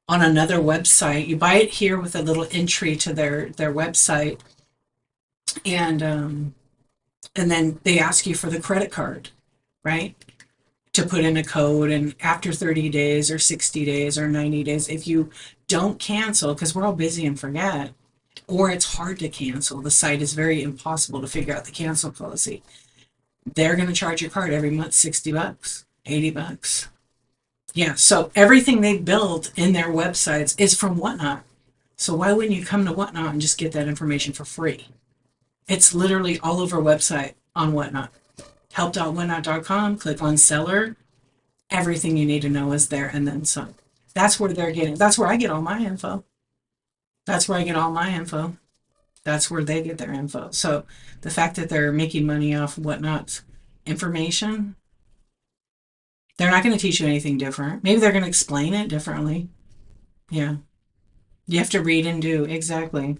on another website. You buy it here with a little entry to their website, and then they ask you for the credit card, right? To put in a code, and after 30 days or 60 days or 90 days, if you don't cancel, because we're all busy and forget, or it's hard to cancel, the site is very impossible to figure out the cancel policy. They're going to charge your card every month $60, $80. Yeah, so everything they built in their websites is from Whatnot. So why wouldn't you come to Whatnot and just get that information for free? It's literally all over website on Whatnot. Help.whatnot.com, click on seller. Everything you need to know is there and then some. That's where they're getting, that's where I get all my info. That's where I get all my info. That's where they get their info. So the fact that they're making money off Whatnot's information, they're not going to teach you anything different. Maybe they're going to explain it differently. Yeah. You have to read and do. Exactly.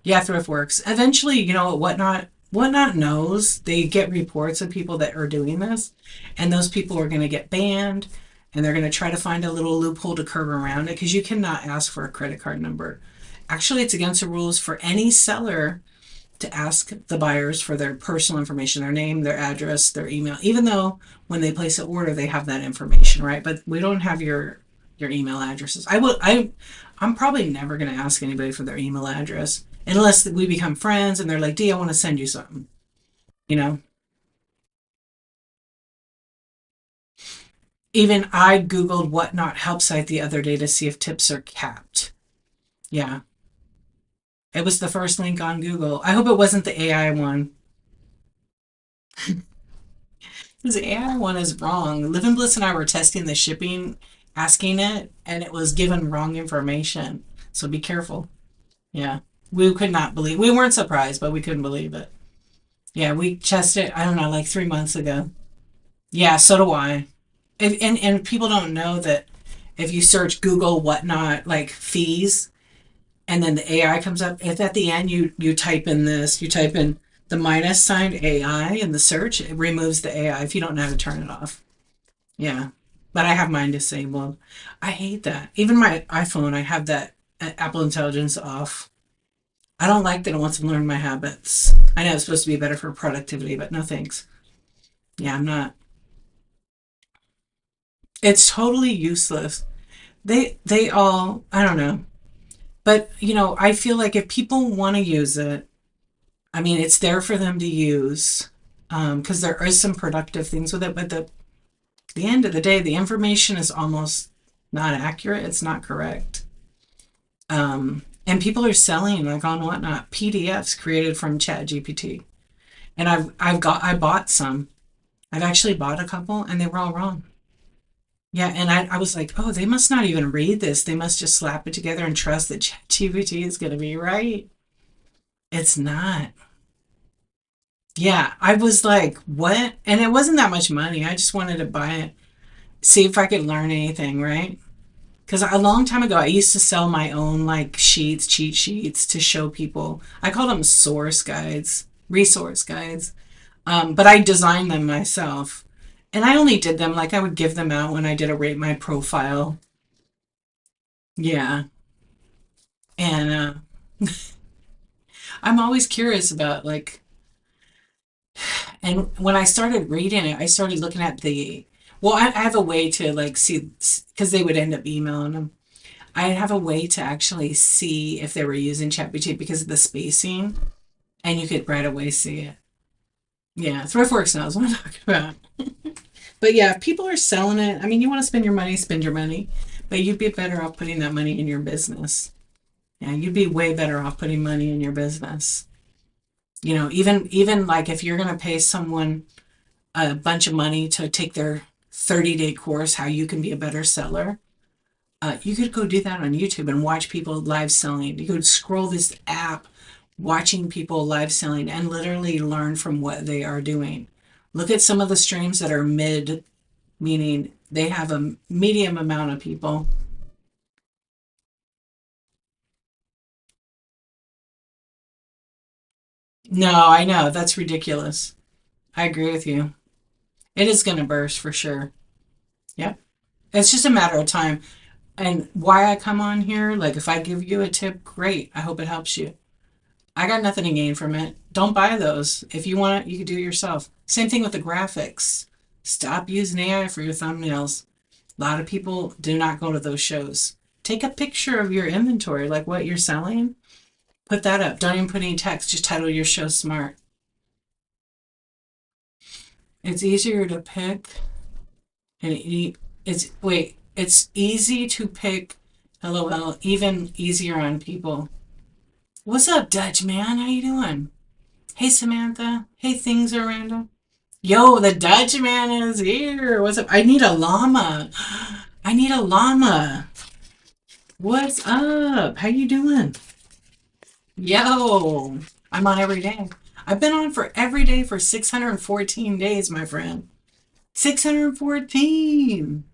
Yeah, Thrift works. Eventually, Whatnot knows. They get reports of people that are doing this, and those people are going to get banned, and they're going to try to find a little loophole to curve around it because you cannot ask for a credit card number. Actually, it's against the rules for any seller to ask the buyers for their personal information, their name, their address, their email, even though when they place an order, they have that information, right? But we don't have your email addresses. I'm probably never going to ask anybody for their email address unless we become friends and they're like, D, I want to send you something, you know? Even I Googled Whatnot help site the other day to see if tips are capped. Yeah. It was the first link on Google. I hope it wasn't the AI one. Because the AI one is wrong. Live and Bliss and I were testing the shipping, asking it, and it was given wrong information. So be careful. Yeah. We could not believe, we weren't surprised, but we couldn't believe it. Yeah, we tested, I don't know, like 3 months ago. Yeah, so do I. And people don't know that if you search Google Whatnot, like fees, and then the AI comes up. If at the end you type in this, you type in the minus sign AI in the search, it removes the AI if you don't know how to turn it off. Yeah, but I have mine disabled. I hate that. Even my iPhone, I have that Apple Intelligence off. I don't like that it wants to learn my habits. I know it's supposed to be better for productivity, but no thanks. Yeah, I'm not. It's totally useless. They all, I don't know. But, I feel like if people want to use it, I mean, it's there for them to use because there is some productive things with it. But the end of the day, the information is almost not accurate. It's not correct. And people are selling like on Whatnot PDFs created from ChatGPT. And I bought some. I've actually bought a couple, and they were all wrong. Yeah, and I was like, oh, they must not even read this. They must just slap it together and trust that ChatGPT is going to be right. It's not. Yeah, I was like, what? And it wasn't that much money. I just wanted to buy it, see if I could learn anything, right? Because a long time ago, I used to sell my own like sheets, cheat sheets to show people. I called them source guides, resource guides. But I designed them myself. And I only did them like I would give them out when I did a rate my profile. Yeah. And I'm always curious about like, and when I started reading it, I started looking at well, I have a way to like see, because they would end up emailing them. I have a way to actually see if they were using ChatGPT because of the spacing, and you could right away see it. Yeah, ThriftWorks knows what I'm talking about. But yeah, if people are selling it, I mean, you want to spend your money, but you'd be better off putting that money in your business. Yeah, you'd be way better off putting money in your business. Even like if you're going to pay someone a bunch of money to take their 30-day course, how you can be a better seller, you could go do that on YouTube and watch people live selling. You could scroll this app watching people live selling and literally learn from what they are doing. Look at some of the streams that are mid, meaning they have a medium amount of people. No, I know. That's ridiculous. I agree with you. It is going to burst for sure. Yep. It's just a matter of time. And why I come on here, like if I give you a tip, great. I hope it helps you. I got nothing to gain from it. Don't buy those. If you want it, you can do it yourself. Same thing with the graphics. Stop using AI for your thumbnails. A lot of people do not go to those shows. Take a picture of your inventory, like what you're selling. Put that up. Don't even put any text. Just title your show smart. It's easier to pick, and it's easy to pick. LOL. Even easier on people. What's up, Dutch man? How you doing? Hey, Samantha. Hey, things are random. Yo, the Dutch man is here. What's up? I need a llama. I need a llama. What's up? How you doing? Yo, I'm on every day. I've been on for every day for 614 days, my friend. 614.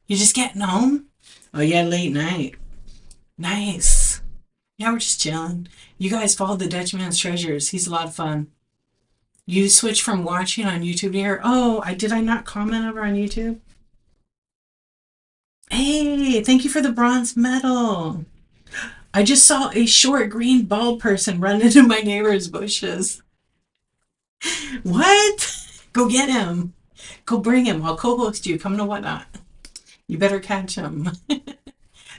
You just getting home? Oh, yeah, late night. Nice. Yeah, we're just chilling. You guys follow the Dutchman's Treasures. He's a lot of fun. You switch from watching on YouTube to here. Oh, I not comment over on YouTube? Hey, thank you for the bronze medal. I just saw a short green bald person run into my neighbor's bushes. What? Go get him. Go bring him. I'll co-host you. Come to Whatnot. You better catch him.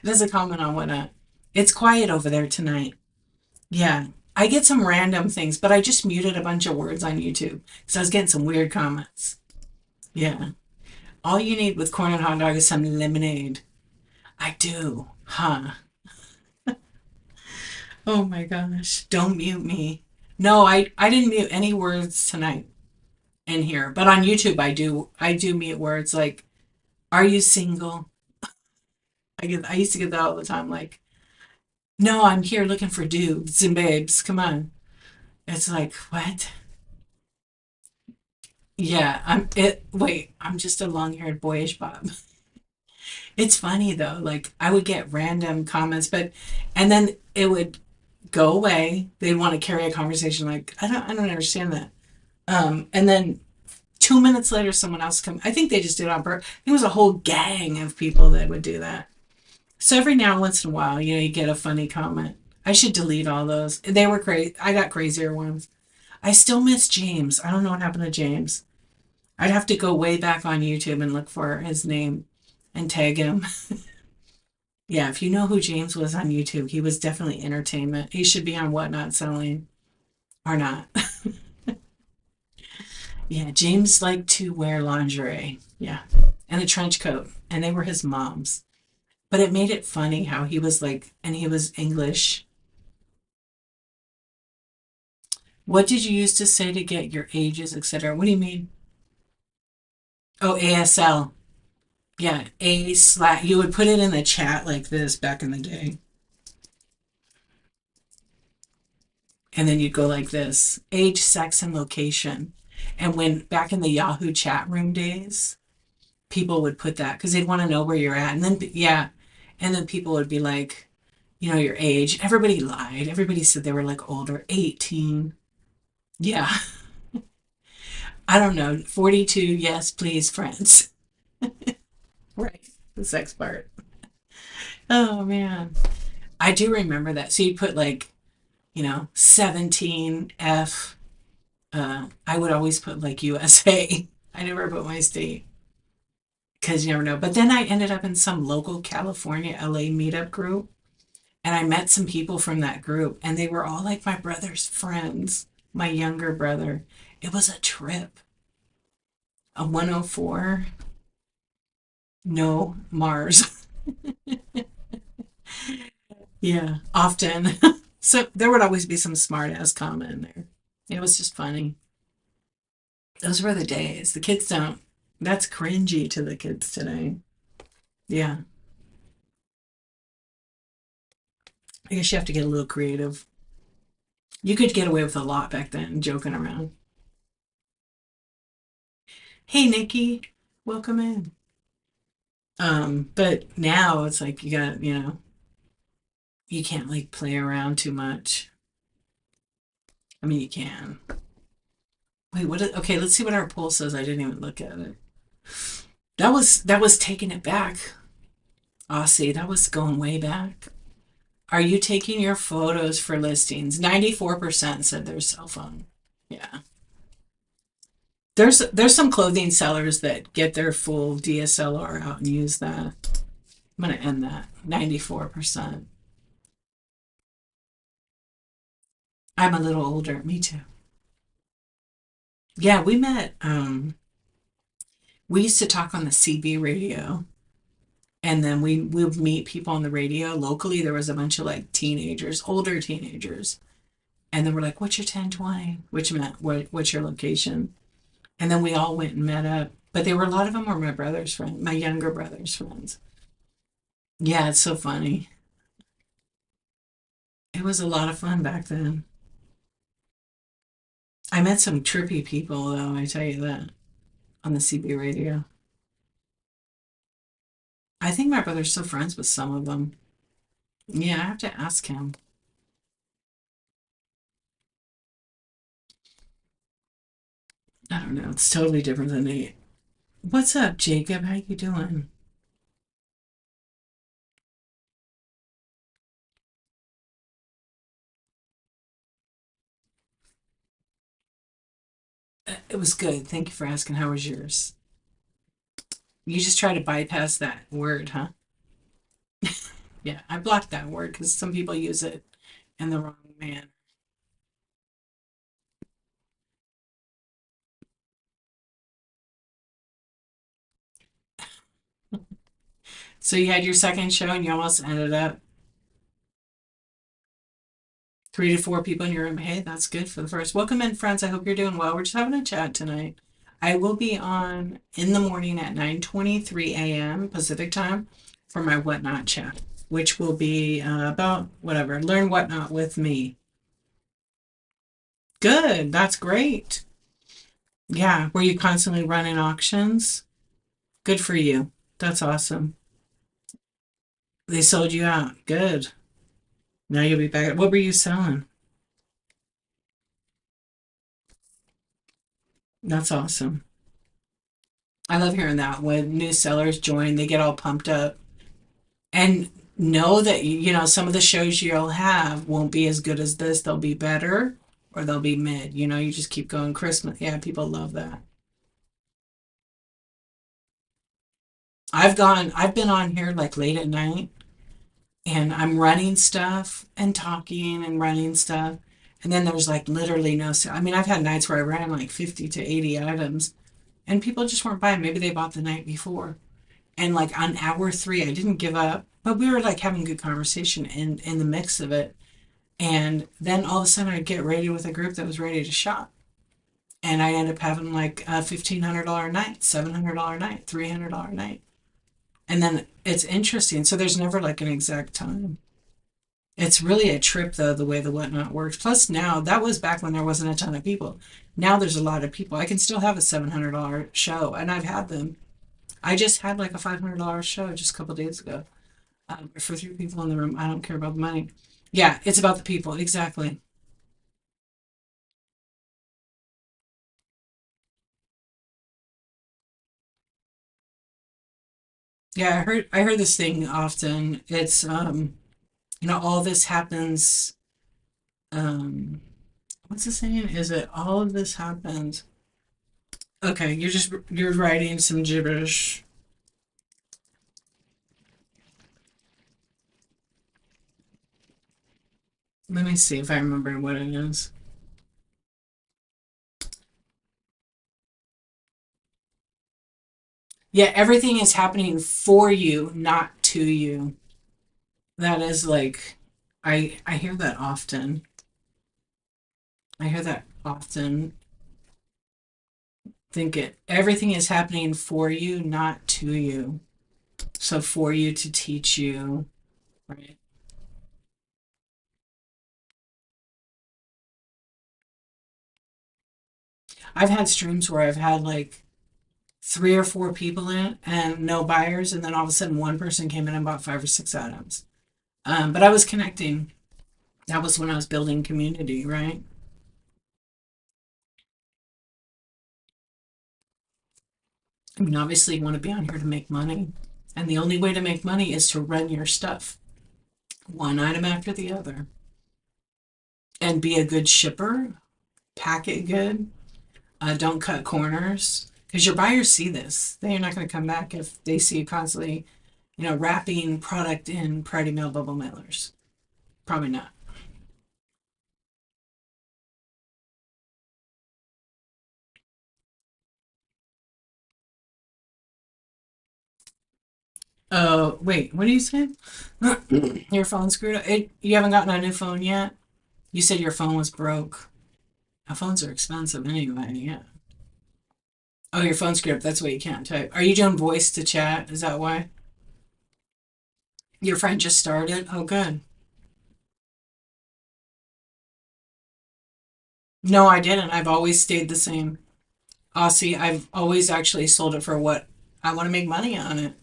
There's a comment on Whatnot. It's quiet over there tonight. Yeah. I get some random things, but I just muted a bunch of words on YouTube because I was getting some weird comments. Yeah. All you need with corn and hot dog is some lemonade. I do. Huh. Oh my gosh. Don't mute me. No, I didn't mute any words tonight in here. But on YouTube I do mute words like, are you single? I used to get that all the time, like, no, I'm here looking for dudes and babes. Come on. It's like, what? Yeah, I'm just a long-haired boyish Bob. It's funny though, like I would get random comments, but and then it would go away. They'd want to carry a conversation like, I don't understand that. And then 2 minutes later someone else come. I think they just did it on purpose. There was a whole gang of people that would do that. So every now and once in a while, you get a funny comment. I should delete all those. They were crazy. I got crazier ones. I still miss James. I don't know what happened to James. I'd have to go way back on YouTube and look for his name and tag him. Yeah, if you know who James was on YouTube, he was definitely entertainment. He should be on Whatnot Selling or not. Yeah, James liked to wear lingerie. Yeah, and a trench coat, and they were his mom's. But it made it funny how he was like, and he was English. What did you use to say to get your ages, etc.? What do you mean? Oh, ASL. Yeah, A slash. You would put it in the chat like this back in the day. And then you'd go like this: age, sex, and location. And when back in the Yahoo chat room days, people would put that because they'd want to know where you're at. And then, yeah. And then people would be like, your age. Everybody lied. Everybody said they were like older, 18. Yeah. I don't know. 42, yes, please, friends. Right. The sex part. Oh, man. I do remember that. So you'd put like, 17F. I would always put like USA. I never put my state because you never know. But then I ended up in some local California, LA meetup group. And I met some people from that group, and they were all like my brother's friends, my younger brother. It was a trip. A 104. No, Mars. Yeah, often. So there would always be some smart ass comment in there. It was just funny. Those were the days. The kids don't. That's cringy to the kids today. Yeah. I guess you have to get a little creative. You could get away with a lot back then, joking around. Hey, Nikki, welcome in. But now it's like you got, you can't like play around too much. I mean, you can. Wait, okay, let's see what our poll says. I didn't even look at it. That was taking it back. Aussie, that was going way back. Are you taking your photos for listings? 94% said their cell phone. Yeah. There's some clothing sellers that get their full DSLR out and use that. I'm gonna end that. 94%. I'm a little older. Me too. Yeah, we met. We used to talk on the CB radio, and then we would meet people on the radio locally. There was a bunch of like teenagers, older teenagers, and then we're like, "What's your 1020?" Which meant what's your location? And then we all went and met up. But they were a lot of them were my brother's friends, my younger brother's friends. Yeah, it's so funny. It was a lot of fun back then. I met some trippy people, though. I tell you that on the CB radio. I think my brother's still friends with some of them. Yeah, I have to ask him. I don't know. It's totally different than Nate. What's up, Jacob? How you doing? It was good. Thank you for asking. How was yours? You just try to bypass that word, huh? Yeah, I blocked that word because some people use it in the wrong manner. So you had your second show and you almost ended up 3 to 4 people in your room. Hey, that's good for the first. Welcome in, friends. I hope you're doing well. We're just having a chat tonight. I will be on in the morning at 9:23 a.m. Pacific time for my Whatnot chat, which will be about whatever. Learn Whatnot with me. Good. That's great. Yeah. Were you constantly running auctions? Good for you. That's awesome. They sold you out. Good. Now you'll be back. What were you selling? That's awesome. I love hearing that. When new sellers join, they get all pumped up and know that some of the shows you'll have won't be as good as this. They'll be better or they'll be mid. You just keep going. Christmas. Yeah, people love that. I've been on here like late at night and I'm running stuff and talking and running stuff. And then there's like literally no sale. I mean, I've had nights where I ran like 50 to 80 items and people just weren't buying. Maybe they bought the night before. And like on hour three, I didn't give up, but we were like having good conversation in the mix of it. And then all of a sudden, I'd get ready with a group that was ready to shop, and I end up having like a $1,500 night, $700 night, $300 night, and then it's interesting. So there's never like an exact time. It's really a trip though, the way the Whatnot works. Plus now, that was back when there wasn't a ton of people. Now there's a lot of people. I can still have a $700 show, and I've had them. I just had like a $500 show just a couple days ago for 3 people in the room. I don't care about the money. Yeah, it's about the people. Exactly. Yeah, I heard this thing often. It's all this happens um what's the saying? Is it all of this happens? Okay, you're writing some gibberish. Let me see if I remember what it is. Yeah, everything is happening for you, not to you. That is like I hear that often. I hear that often. Think it everything is happening for you, not to you. So for you to teach you, right? I've had streams where I've had like three or four people in it and no buyers, and then all of a sudden one person came in and bought five or six items. But I was connecting. That was when I was building community, right? I mean, obviously, you want to be on here to make money. And the only way to make money is to run your stuff one item after the other and be a good shipper, pack it good, don't cut corners. Because your buyers see this. They're not going to come back if they see you constantly, wrapping product in Priority Mail bubble mailers. Probably not. Oh, wait, what are you saying? Your phone screwed up? You haven't gotten a new phone yet? You said your phone was broke. Phones are expensive anyway, yeah. Oh, your phone screwed up. That's why you can't type. Are you doing voice to chat? Is that why? Your friend just started? Oh, good. No, I didn't. I've always stayed the same. Aussie, I've always actually sold it for what I want to make money on it.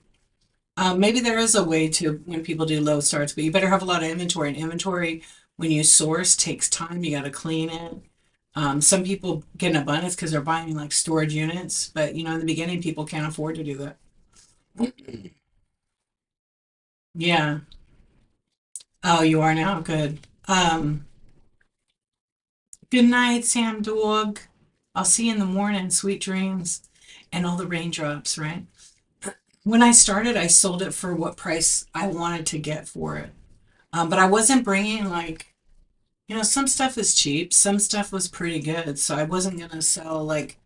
Maybe there is a way to when people do low starts, but you better have a lot of inventory. And inventory, when you source, takes time. You got to clean it. Some people get an abundance because they're buying like storage units, but in the beginning, people can't afford to do that. Yeah. Oh, you are now? Good. Good night, Sam Dog. I'll see you in the morning. Sweet dreams. And all the raindrops, right? When I started, I sold it for what price I wanted to get for it. But I wasn't bringing like, some stuff is cheap, some stuff was pretty good. So I wasn't gonna sell like,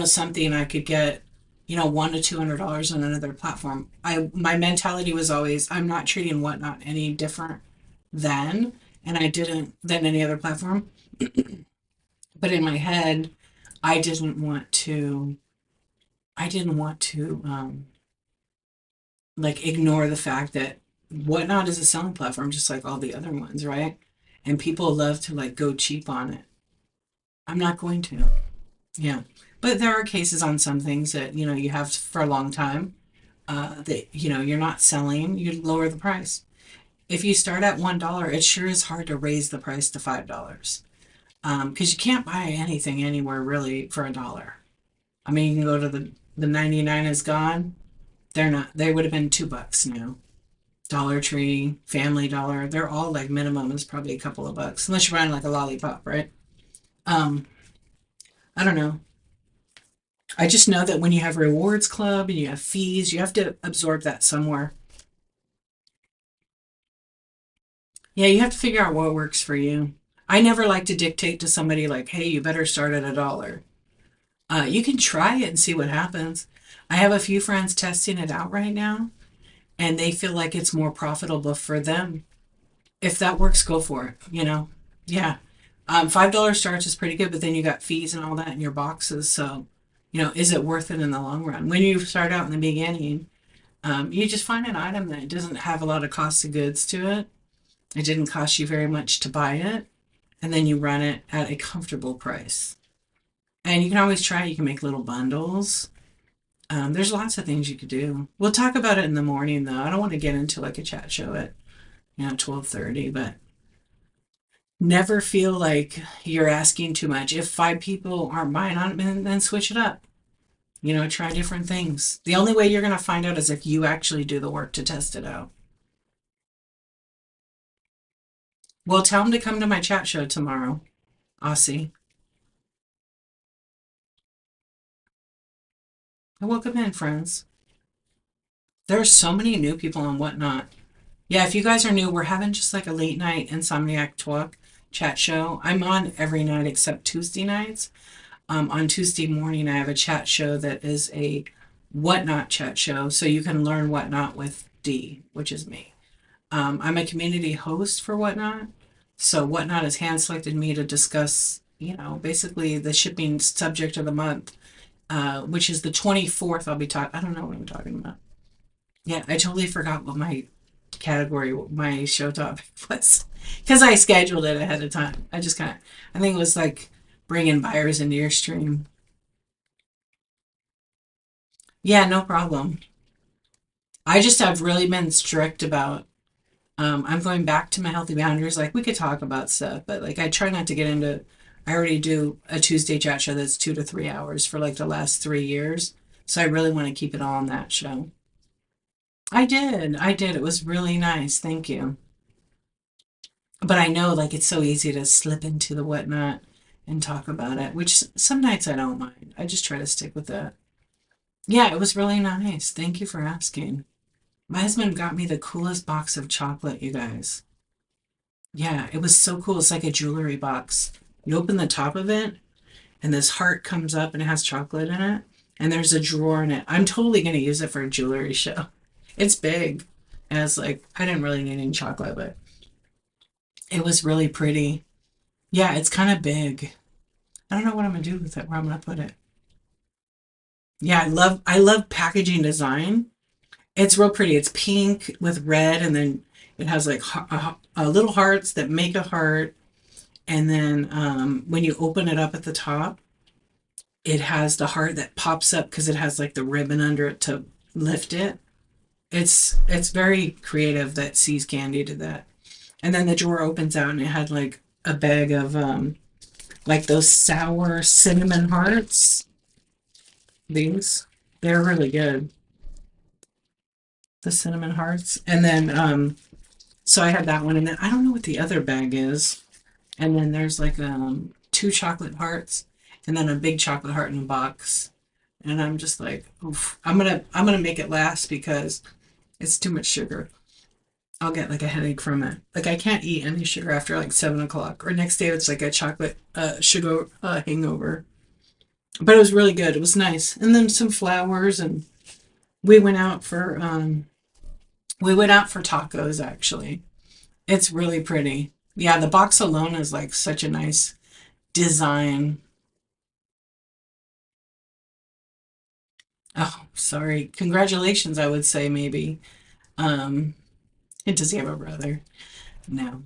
something I could get, $100 to $200 on another platform. My mentality was always, I'm not treating Whatnot any different than, and I didn't than any other platform. But in my head, I didn't want to. I didn't want to like ignore the fact that Whatnot is a selling platform just like all the other ones, right? And people love to like go cheap on it. I'm not going to. Yeah. But there are cases on some things that, you have for a long time that, you're not selling, you lower the price. If you start at $1, it sure is hard to raise the price to $5. Because you can't buy anything anywhere really for a dollar. I mean, you can go to the 99 is gone. They're not, they would have been $2 now. Dollar Tree, Family Dollar, they're all like minimum is probably a couple of bucks, unless you're buying like a lollipop, right? Um, I don't know. I just know that when you have rewards club and you have fees, you have to absorb that somewhere. Yeah, you have to figure out what works for you. I never like to dictate to somebody like, hey, you better start at a dollar. You can try it and see what happens. I have a few friends testing it out right now, and they feel like it's more profitable for them. If that works, go for it. Yeah. $5 starts is pretty good, but then you got fees and all that in your boxes. So, is it worth it in the long run? When you start out in the beginning, you just find an item that doesn't have a lot of cost of goods to it. It didn't cost you very much to buy it, and then you run it at a comfortable price. And you can always try, you can make little bundles. There's lots of things you could do. We'll talk about it in the morning, though. I don't want to get into like a chat show at 12:30, but never feel like you're asking too much. If five people aren't buying on it, then switch it up. Try different things. The only way you're going to find out is if you actually do the work to test it out. Well, tell them to come to my chat show tomorrow, Aussie. And welcome in, friends. There's so many new people and whatnot. Yeah, if you guys are new, we're having just like a late night iNsOmNiaC TaWk chat show. I'm on every night except Tuesday nights. On Tuesday morning, I have a chat show that is a whatnot chat show, so you can learn whatnot with D, which is me. I'm a community host for whatnot, so whatnot has hand selected me to discuss, basically the shipping subject of the month, which is the 24th. I'll be talking. I don't know what I'm talking about. Yeah, I totally forgot what my show topic was because I scheduled it ahead of time. I think it was like bringing buyers into your stream. Yeah, no problem. I just have really been strict about I'm going back to my healthy boundaries. Like we could talk about stuff, but like I try not to get into I already do a Tuesday chat show that's 2 to 3 hours for like the last 3 years. So I really want to keep it all on that show. I did. I did. It was really nice. Thank you. But I know like it's so easy to slip into the whatnot and talk about it, which some nights I don't mind. I just try to stick with that. Yeah, it was really nice. Thank you for asking. My husband got me the coolest box of chocolate, you guys. Yeah, it was so cool. It's like a jewelry box. You open the top of it, and this heart comes up and it has chocolate in it, and there's a drawer in it. I'm totally going to use it for a jewelry show. It's big. And it's like, I didn't really need any chocolate, but it was really pretty. Yeah, it's kind of big. I don't know what I'm going to do with it, where I'm going to put it. Yeah, I love packaging design. It's real pretty. It's pink with red, and then it has like little hearts that make a heart. And then when you open it up at the top, it has the heart that pops up because it has like the ribbon under it to lift it. It's very creative that Seas Candy did that. And then the drawer opens out and it had like a bag of like those sour cinnamon hearts. These they're really good. The cinnamon hearts. And then so I had that one, and then I don't know what the other bag is. And then there's like two chocolate hearts, and then a big chocolate heart in a box. And I'm just like, oof. I'm gonna make it last because it's too much sugar. I'll get like a headache from it. Like I can't eat any sugar after like 7 o'clock, or next day it's like a chocolate sugar hangover. But it was really good. It was nice, and then some flowers, and we went out for tacos actually. It's really pretty. Yeah, the box alone is like such a nice design. Oh, sorry. Congratulations, I would say maybe. Um, does he have a brother? No.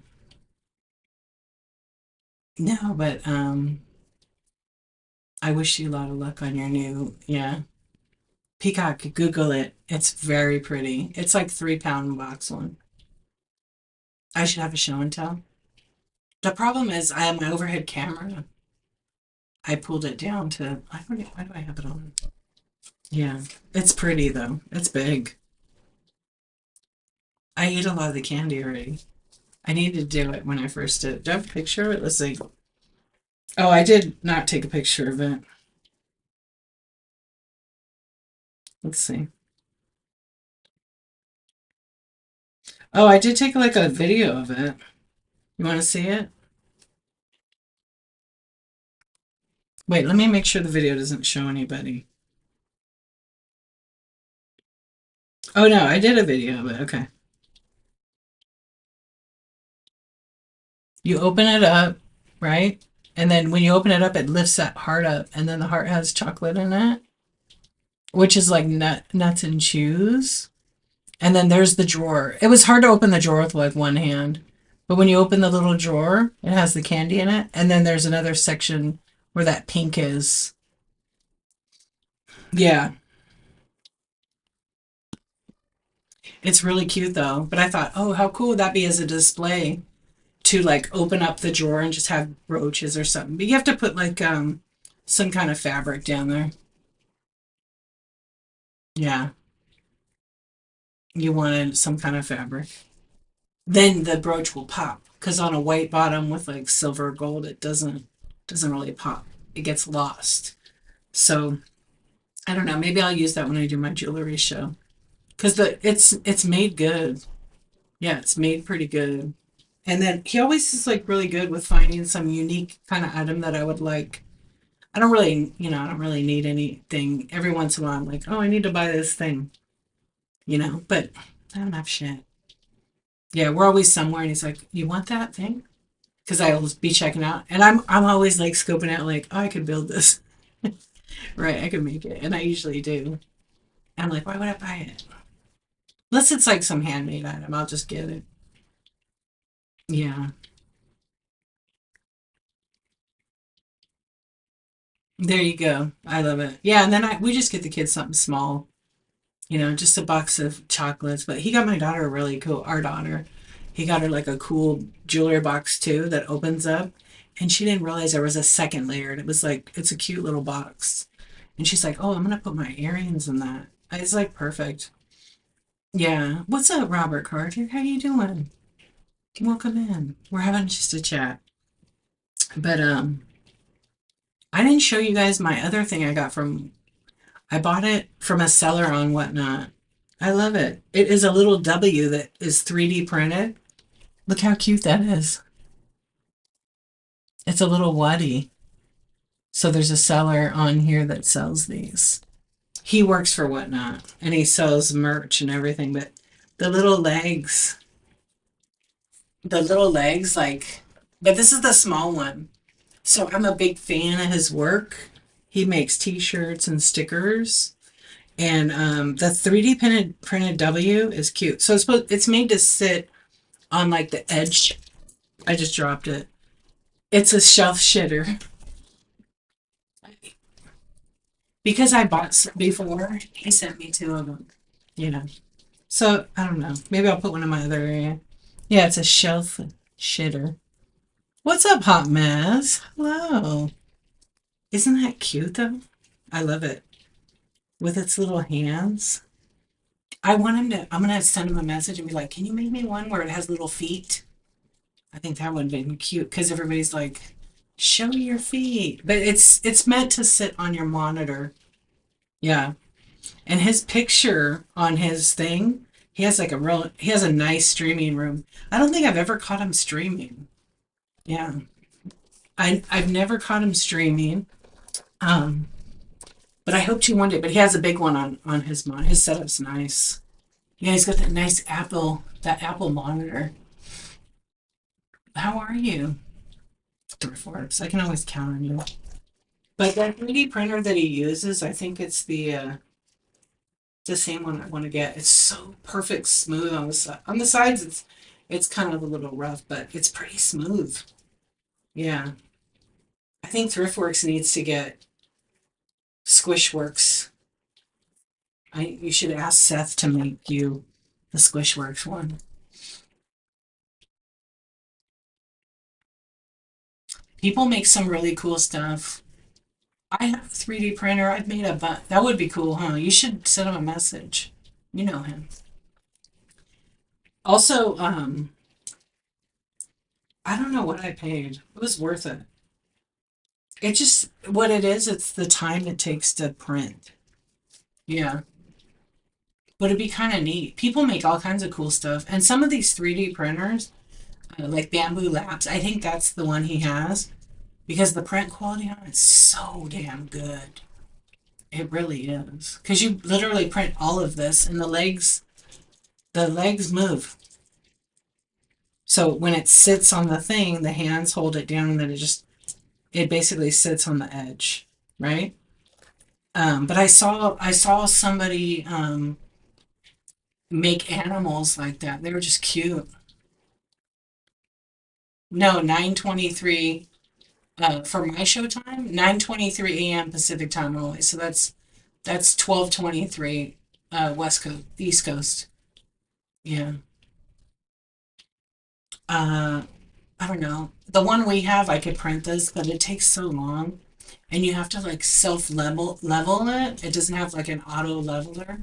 No, but I wish you a lot of luck on your new, yeah. Peacock, Google it. It's very pretty. It's like 3 pound box one. I should have a show and tell. The problem is I have my overhead camera. I pulled it down to I don't know why do I have it on? Yeah. It's pretty though. It's big. I ate a lot of the candy already. I need to do it when I first did it. Do I have a picture of it? Let's see. Oh, I did not take a picture of it. Let's see. Oh, I did take like a video of it. You want to see it? Wait, let me make sure the video doesn't show anybody. Oh no, I did a video of it. Okay. You open it up, right? And then when you open it up, it lifts that heart up, and then the heart has chocolate in it, which is like nuts and chews. And then there's the drawer. It was hard to open the drawer with like one hand. But when you open the little drawer, it has the candy in it. And then there's another section where that pink is. Yeah, it's really cute though. But I thought, oh, how cool would that be as a display to like open up the drawer and just have brooches or something. But you have to put like some kind of fabric down there. Yeah, you wanted some kind of fabric. Then the brooch will pop because on a white bottom with like silver or gold, it doesn't really pop. It gets lost. So I don't know. Maybe I'll use that when I do my jewelry show because it's made good. Yeah, it's made pretty good. And then he always is like really good with finding some unique kind of item that I would like. I don't really need anything. Every once in a while, I'm like, oh, I need to buy this thing, but I don't have shit. Yeah, we're always somewhere, and he's like, you want that thing? Because I'll be checking out, and I'm always like scoping out, like, oh, I could build this, right? I could make it, and I usually do. I'm like, why would I buy it? Unless it's like some handmade item, I'll just get it. Yeah, there you go. I love it. Yeah, and then we just get the kids something small. you know, just a box of chocolates. But he got my daughter a really cool, our daughter, he got her like a cool jewelry box too that opens up. And she didn't realize there was a second layer. And it was like, it's a cute little box. And she's like, oh, I'm going to put my earrings in that. It's like perfect. Yeah. What's up, Robert Carter? How you doing? Welcome in. We're having just a chat. But I didn't show you guys my other thing I bought it from a seller on Whatnot. I love it. It is a little W that is 3D printed. Look how cute that is. It's a little Waddy. So there's a seller on here that sells these. He works for Whatnot and he sells merch and everything, but the little legs, the little legs, like, but this is the small one. So I'm a big fan of his work. He makes t-shirts and stickers. And the 3D printed W is cute. So it's made to sit on like the edge. I just dropped it. It's a shelf shitter. Because I bought before, he sent me two of them. You know. So I don't know. Maybe I'll put one in my other area. Yeah, it's a shelf shitter. What's up, Hot Maz? Hello. Isn't that cute though? I love it. With its little hands. I want him to, I'm gonna send him a message and be like, can you make me one where it has little feet? I think that would have been cute because everybody's like, show me your feet. But it's meant to sit on your monitor. Yeah. And his picture on his thing, he has a nice streaming room. I don't think I've ever caught him streaming. Yeah. I've never caught him streaming. Um, but I hope to one day. But he has a big one on his monitor. His setup's nice. Yeah, he's got that Apple monitor. How are you? Thrift Works. I can always count on you. But that 3D printer that he uses, I think it's the same one I want to get. It's so perfect smooth on the side. On the sides, it's kind of a little rough, but it's pretty smooth. Yeah, I think ThriftWorks needs to get Squishworks. You should ask Seth to make you the Squishworks one. People make some really cool stuff. I have a 3D printer. I've made that would be cool, huh? You should send him a message. You know him. Also, I don't know what I paid. It was worth it. It just what it is, it's the time it takes to print. Yeah. But it'd be kind of neat. People make all kinds of cool stuff. And some of these 3D printers, like Bamboo Labs, I think that's the one he has because the print quality on it's so damn good. It really is. Because you literally print all of this and the legs move. So when it sits on the thing, the hands hold it down and then it basically sits on the edge, right? But I saw somebody make animals like that. They were just cute. No, 9:23 for my show time, 9:23 a.m. Pacific time only. So that's 12:23 West Coast, East Coast. Yeah. Uh, I don't know. The one we have, I could print this, but it takes so long, and you have to like self level it. It doesn't have like an auto leveler.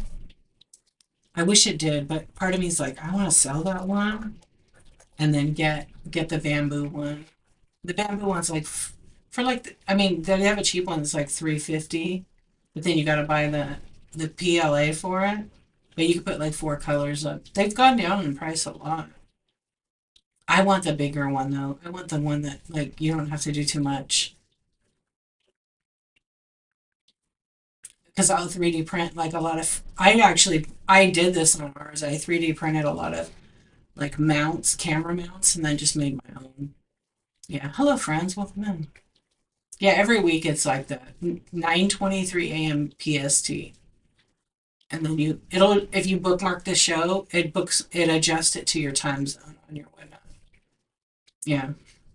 I wish it did, but part of me is like, I want to sell that one and then get the bamboo one. The bamboo one's like for like I mean they have a cheap one that's like 350, but then you got to buy the PLA for it. But you can put like four colors up. They've gone down in price a lot. I want the bigger one though. I want the one that like you don't have to do too much because I'll 3D print like a lot of. I did this on ours. I 3D printed a lot of like mounts, camera mounts, and then just made my own. Yeah. Hello, friends. Welcome in. Yeah, every week it's like that. 9:23 a.m. PST. And then it'll if you bookmark the show, it adjusts it to your time zone on your website. Yeah.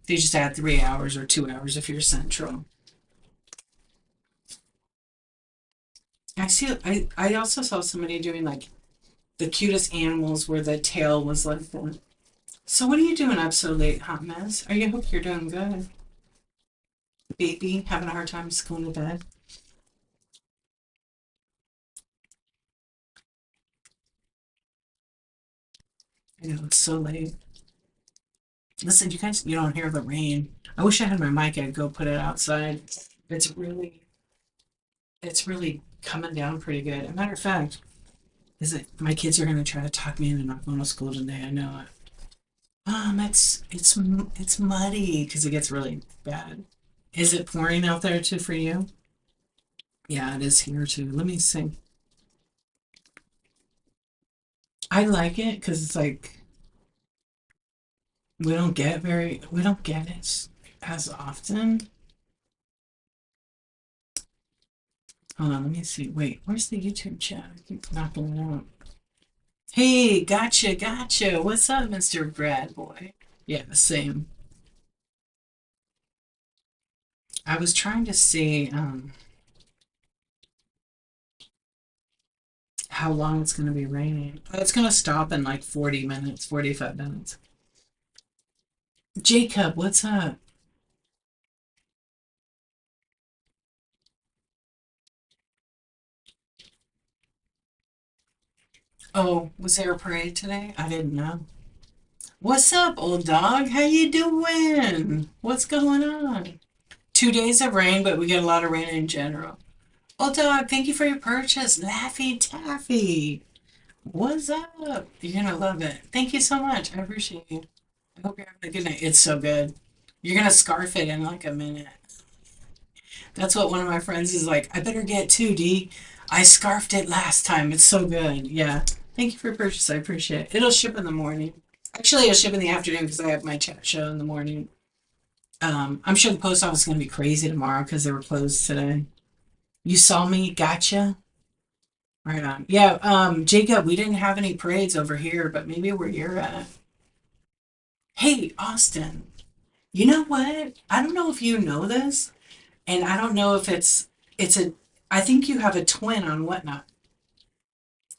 They just add 3 hours or 2 hours if you're central. I also saw somebody doing like the cutest animals where the tail was like the. So what are you doing up so late, hot mess? Are you hope you're doing good? Baby, having a hard time just going to bed? I know it's so late. Listen, you guys, you don't hear the rain. I wish I had my mic. I'd go put it outside. It's really, it's really coming down pretty good. As a matter of fact, is it? My kids are gonna try to talk me into not going to school today. I know it. It's muddy because it gets really bad. Is it pouring out there too for you? Yeah, it is here too. Let me see. I like it because it's like we don't get it as often. Hold on, let me see. Wait, where's the YouTube chat? I keep knocking it out. Hey, gotcha, gotcha. What's up, Mr. Brad boy? Yeah, same. I was trying to see how long it's going to be raining. Oh, it's going to stop in like 40 minutes, 45 minutes. Jacob, what's up? Oh, was there a parade today? I didn't know. What's up, old dog? How you doing? What's going on? 2 days of rain, but we get a lot of rain in general. Old dog, thank you for your purchase. Laffy Taffy. What's up? You're gonna love it. Thank you so much. I appreciate you. I hope you're having a good night. It's so good. You're gonna scarf it in like a minute. That's what one of my friends is like. I better get two, D. I scarfed it last time. It's so good. Yeah. Thank you for your purchase. I appreciate it. It'll ship in the morning. Actually, it'll ship in the afternoon because I have my chat show in the morning. I'm sure the post office is gonna be crazy tomorrow because they were closed today. You saw me, gotcha. Right on. Yeah, Jacob, we didn't have any parades over here, but maybe where you're at. Hey, Austin, you know what? I don't know if you know this, and I don't know if it's a I think you have a twin on Whatnot.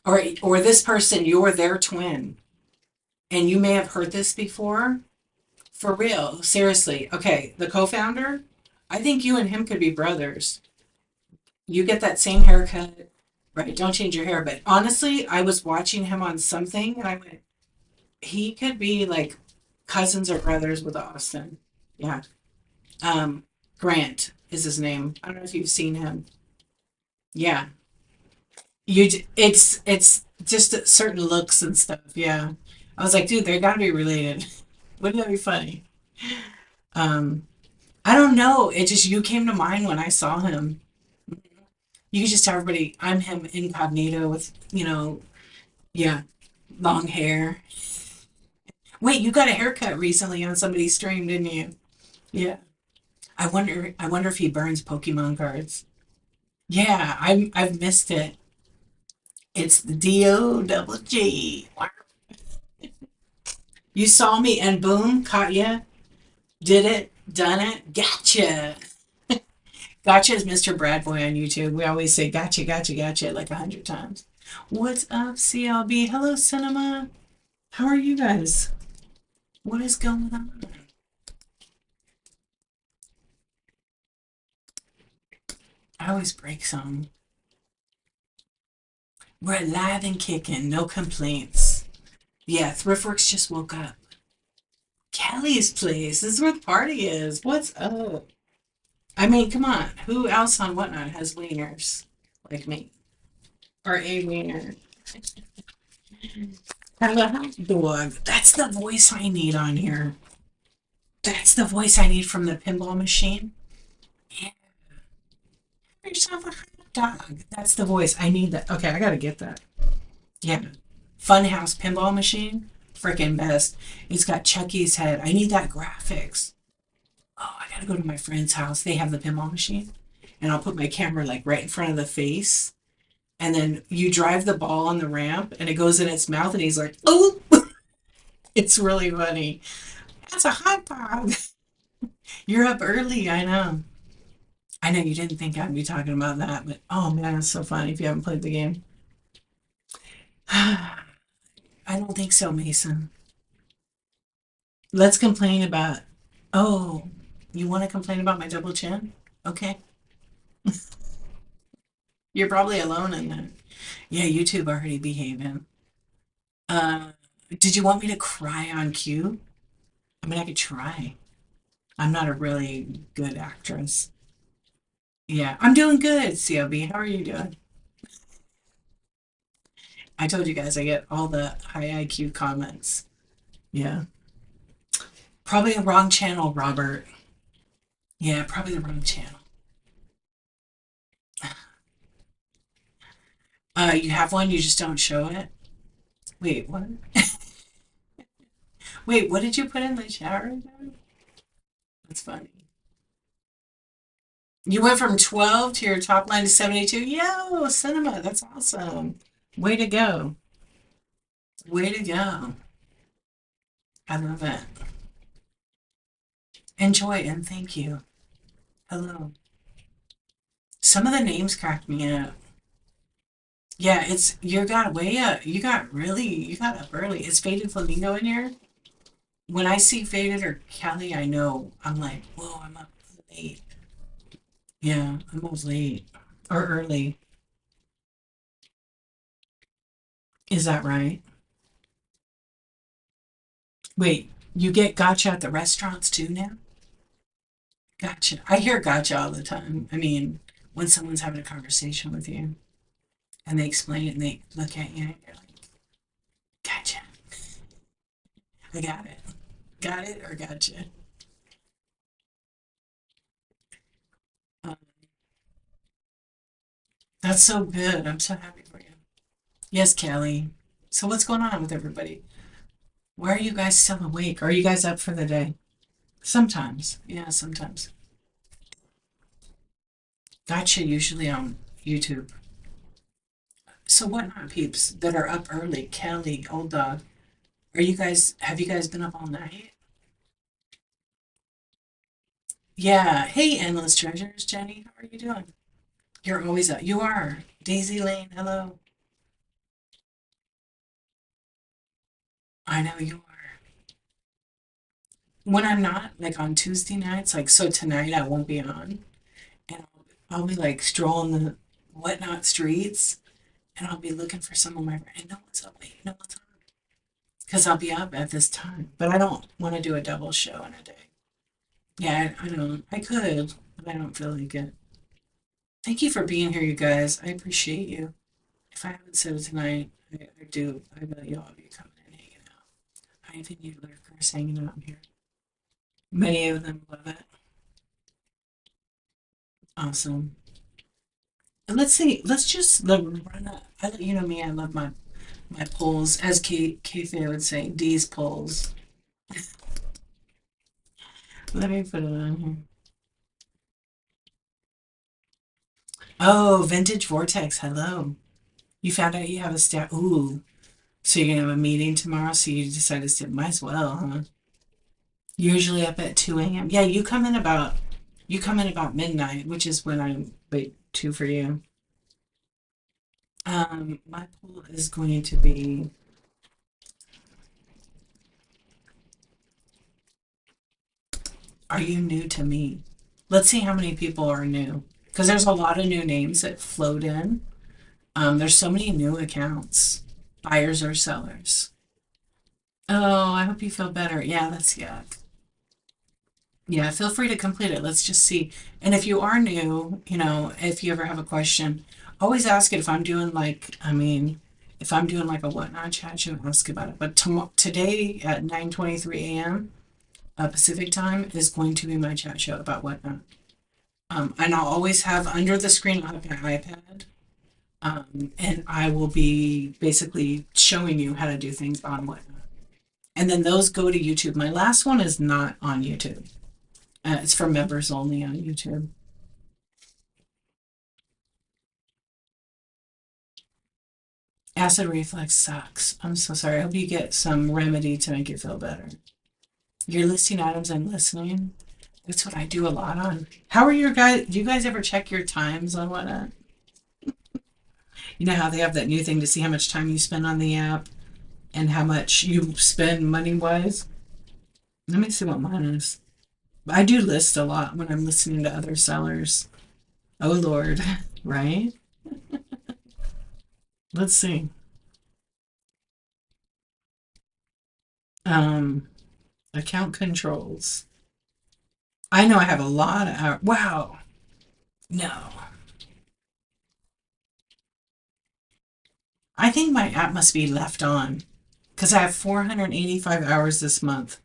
Or this person, you're their twin. And you may have heard this before. For real, seriously. Okay, the co-founder, I think you and him could be brothers. You get that same haircut, right? Don't change your hair. But honestly, I was watching him on something and I went, he could be like cousins or brothers with Austin. Yeah. Um, Grant is his name. I don't know if you've seen him. Yeah. It's just certain looks and stuff. Yeah. I was like, dude, they gotta be related. Wouldn't that be funny? Um, I don't know. It just you came to mind when I saw him. You can just tell everybody I'm him incognito with, yeah, long hair. Wait, you got a haircut recently on somebody's stream, didn't you? Yeah. I wonder if he burns Pokemon cards. Yeah, I've missed it. It's the D-O double G. You saw me and boom, caught ya. Did it, done it, gotcha. Gotcha is Mr. Brad Boy on YouTube. We always say gotcha, gotcha, gotcha like 100 times. What's up, CLB? Hello, Cinema. How are you guys? What is going on? I always break some. We're alive and kicking, no complaints. Yeah, Thriftworks just woke up. Kelly's place. This is where the party is. What's up? I mean, come on. Who else on Whatnot has wieners like me? Or a wiener? Have a hot dog. That's the voice I need on here. That's the voice I need from the pinball machine. Yeah, have yourself a hot dog. That's the voice. I need that. Okay, I gotta get that. Yeah. Funhouse pinball machine. Freaking best. It's got Chucky's head. I need that graphics. Oh, I gotta go to my friend's house. They have the pinball machine. And I'll put my camera like right in front of the face. And then you drive the ball on the ramp and it goes in its mouth and he's like, oh, it's really funny. That's a hot dog. You're up early, I know. I know you didn't think I'd be talking about that, but oh man, it's so funny if you haven't played the game. I don't think so, Mason. Let's complain about. Oh, you want to complain about my double chin? Okay. You're probably alone in that. Yeah, YouTube already behaving. Uh, did you want me to cry on cue? I mean, I could try. I'm not a really good actress. Yeah, I'm doing good, CLB. How are you doing? I told you guys I get all the high IQ comments. Yeah. Probably the wrong channel, Robert. Yeah, probably the wrong channel. You have one, you just don't show it? Wait, what? Wait, what did you put in the chat right now? That's funny. You went from 12 to your top line to 72? Yo, cinema, that's awesome. Way to go. Way to go. I love it. Enjoy and thank you. Hello. Some of the names cracked me up. Yeah, it's you got way up. You got up early. Is Faded Flamingo in here? When I see Faded or Kelly, I know I'm like, whoa, I'm up late. Yeah, I'm up late or early. Is that right? Wait, you get gotcha at the restaurants too now? Gotcha. I hear gotcha all the time. I mean, when someone's having a conversation with you and they explain it and they look at you and you're like, gotcha. I got it. Got it or gotcha. Um, that's so good. I'm so happy for you. Yes, Kelly. So what's going on with everybody? Why are you guys still awake? Are you guys up for the day? Sometimes. Yeah, sometimes. Gotcha usually on YouTube. So what not peeps that are up early? Kelly, old dog. Have you guys been up all night? Yeah. Hey, Endless Treasures, Jenny. How are you doing? You're always up. You are. Daisy Lane, hello. I know you are. When I'm not, like on Tuesday nights, like so tonight I won't be on. And I'll be like strolling the whatnot streets and I'll be looking for some of my friends. And no one's up. Wait, no one's on. Because I'll be up at this time. But I don't want to do a double show in a day. Yeah, I don't. I could, but I don't feel like it. Thank you for being here, you guys. I appreciate you. If I haven't said it tonight, I do. I value all of you coming and hanging out. I even you lurkers hanging out here. Many of them love it. Awesome. And let's see. Let's just run up. You know me. I love my polls, as Kathy would say. D's polls. Let me put it on here. Oh, Vintage Vortex. Hello. You found out you have a staff. Ooh. So you're gonna have a meeting tomorrow. So you decided to sit. Might as well, huh? Usually up at 2 a.m. Yeah, you come in about midnight, which is when I'm wait 2 for you. My poll is going to be, are you new to me? Let's see how many people are new. Because there's a lot of new names that float in. There's so many new accounts, buyers or sellers. Oh, I hope you feel better. Yeah, that's yuck. Yeah, feel free to complete it. Let's just see. And if you are new, if you ever have a question, always ask it. If I'm doing like, I mean, if I'm doing like a whatnot chat, you ask about it. But today at 9:23 a.m. Pacific time is going to be my chat show about whatnot. And I'll always have under the screen, I'll have my iPad. And I will be basically showing you how to do things on whatnot. And then those go to YouTube. My last one is not on YouTube. It's for members only on YouTube. Acid reflux sucks. I'm so sorry. I hope you get some remedy to make you feel better. You're listing items and listening. That's what I do a lot on. How are your guys? Do you guys ever check your times on whatnot? You know how they have that new thing to see how much time you spend on the app and how much you spend money wise? Let me see what mine is. I do list a lot when I'm listening to other sellers. Oh Lord, right? Let's see. Um, account controls. I know I have a lot of hours. Wow. No. I think my app must be left on because I have 485 hours this month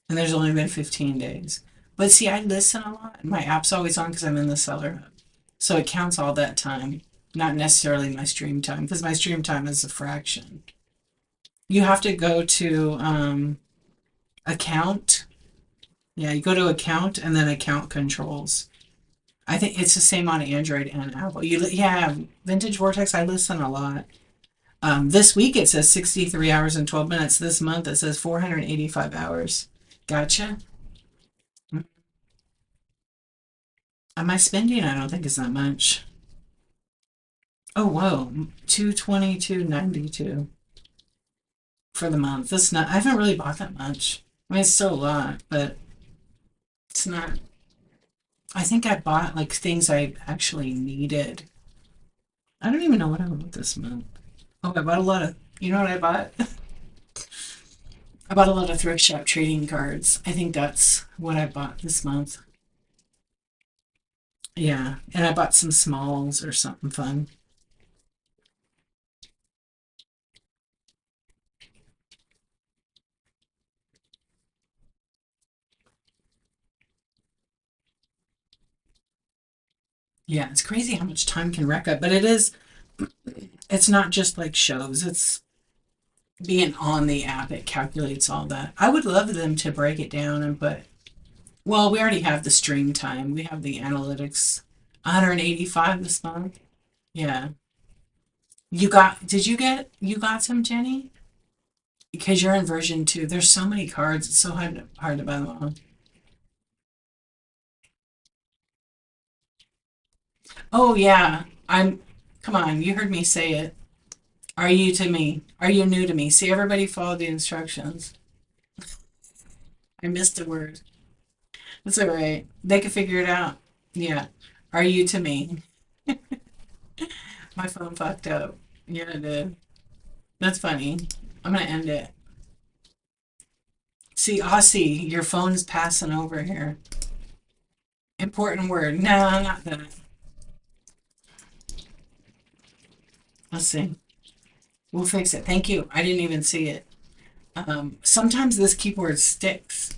and there's only been 15 days. But see, I listen a lot. My app's always on because I'm in the seller hub. So it counts all that time, not necessarily my stream time because my stream time is a fraction. You have to go to account. Yeah, you go to account and then account controls. I think it's the same on Android and Apple. Yeah, Vintage Vortex, I listen a lot. This week it says 63 hours and 12 minutes. This month it says 485 hours. Gotcha. My spending, I don't think is that much. Oh, whoa. 222.92 for the month. That's not, I haven't really bought that much. I mean, it's still a lot, but it's not. I think I bought like things I actually needed. I don't even know what I bought this month. Oh, I bought a lot of, you know what I bought? I bought a lot of thrift shop trading cards. I think that's what I bought this month. Yeah, and I bought some smalls or something fun. Yeah, it's crazy how much time can rack up, but it's not just like shows, it's being on the app, it calculates all that. I would love them to break it down and put, well, we already have the stream time, we have the analytics. 185 this month. Yeah. You got some, Jenny? Because you're in version 2. There's so many cards, it's so hard to buy them all. Oh, yeah. Come on, you heard me say it. Are you to me? Are you new to me? See, everybody follow the instructions. I missed a word. That's all right. They can figure it out. Yeah. Are you to me? My phone fucked up. Yeah, it did. That's funny. I'm gonna end it. See, Aussie, your phone's passing over here. Important word. No, not that. Let's see. We'll fix it. Thank you. I didn't even see it. Sometimes this keyboard sticks.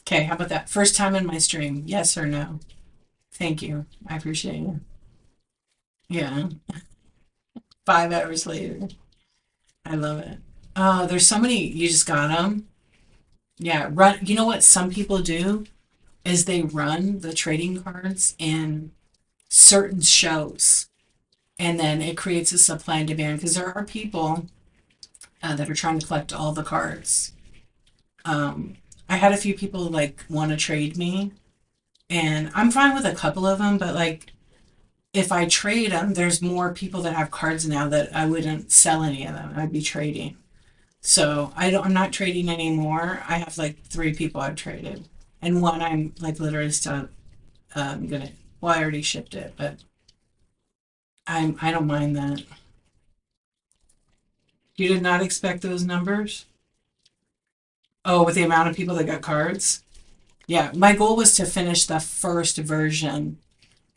Okay, how about that? First time in my stream. Yes or no? Thank you. I appreciate you. Yeah. 5 hours later. I love it. Oh, there's so many. You just got them. Yeah, run. You know what some people do is they run the trading cards in certain shows, and then it creates a supply and demand because there are people that are trying to collect all the cards. Um, I had a few people like want to trade me, and I'm fine with a couple of them, but like if I trade them, there's more people that have cards now that I wouldn't sell any of them. I'd be trading. So I'm not trading anymore. I have like 3 people I've traded, and one I'm like literally still gonna. Well, I already shipped it, but I don't mind that. You did not expect those numbers? Oh, with the amount of people that got cards? Yeah, my goal was to finish the first version,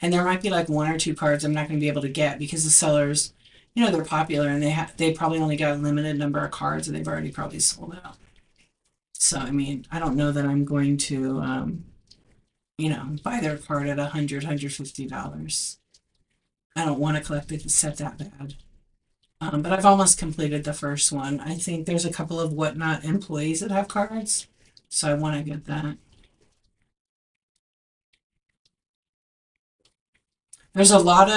and there might be like 1 or 2 cards I'm not going to be able to get because the sellers, they're popular and they probably only got a limited number of cards and they've already probably sold out. So I mean, I don't know that I'm going to, buy their card at $150. I don't want to collect the set that bad. But I've almost completed the first one. I think there's a couple of whatnot employees that have cards, so I want to get that. There's a lot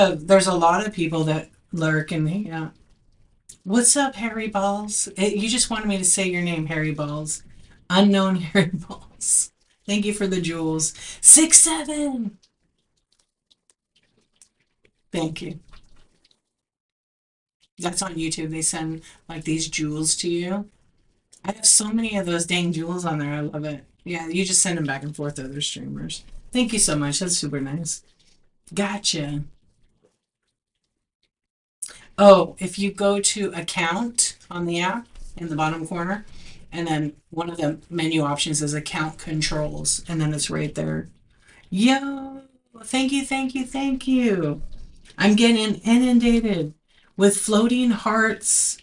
of people that lurk and hang out. What's up, Harry Balls? You just wanted me to say your name, Harry Balls. Unknown Harry Balls. Thank you for the jewels. 6-7. Thank you. That's on YouTube. They send like these jewels to you. I have so many of those dang jewels on there. I love it. Yeah, you just send them back and forth to other streamers. Thank you so much. That's super nice. Gotcha. Oh, if you go to account on the app in the bottom corner, and then one of the menu options is account controls, and then it's right there. Yo, thank you, thank you, thank you. I'm getting inundated with floating hearts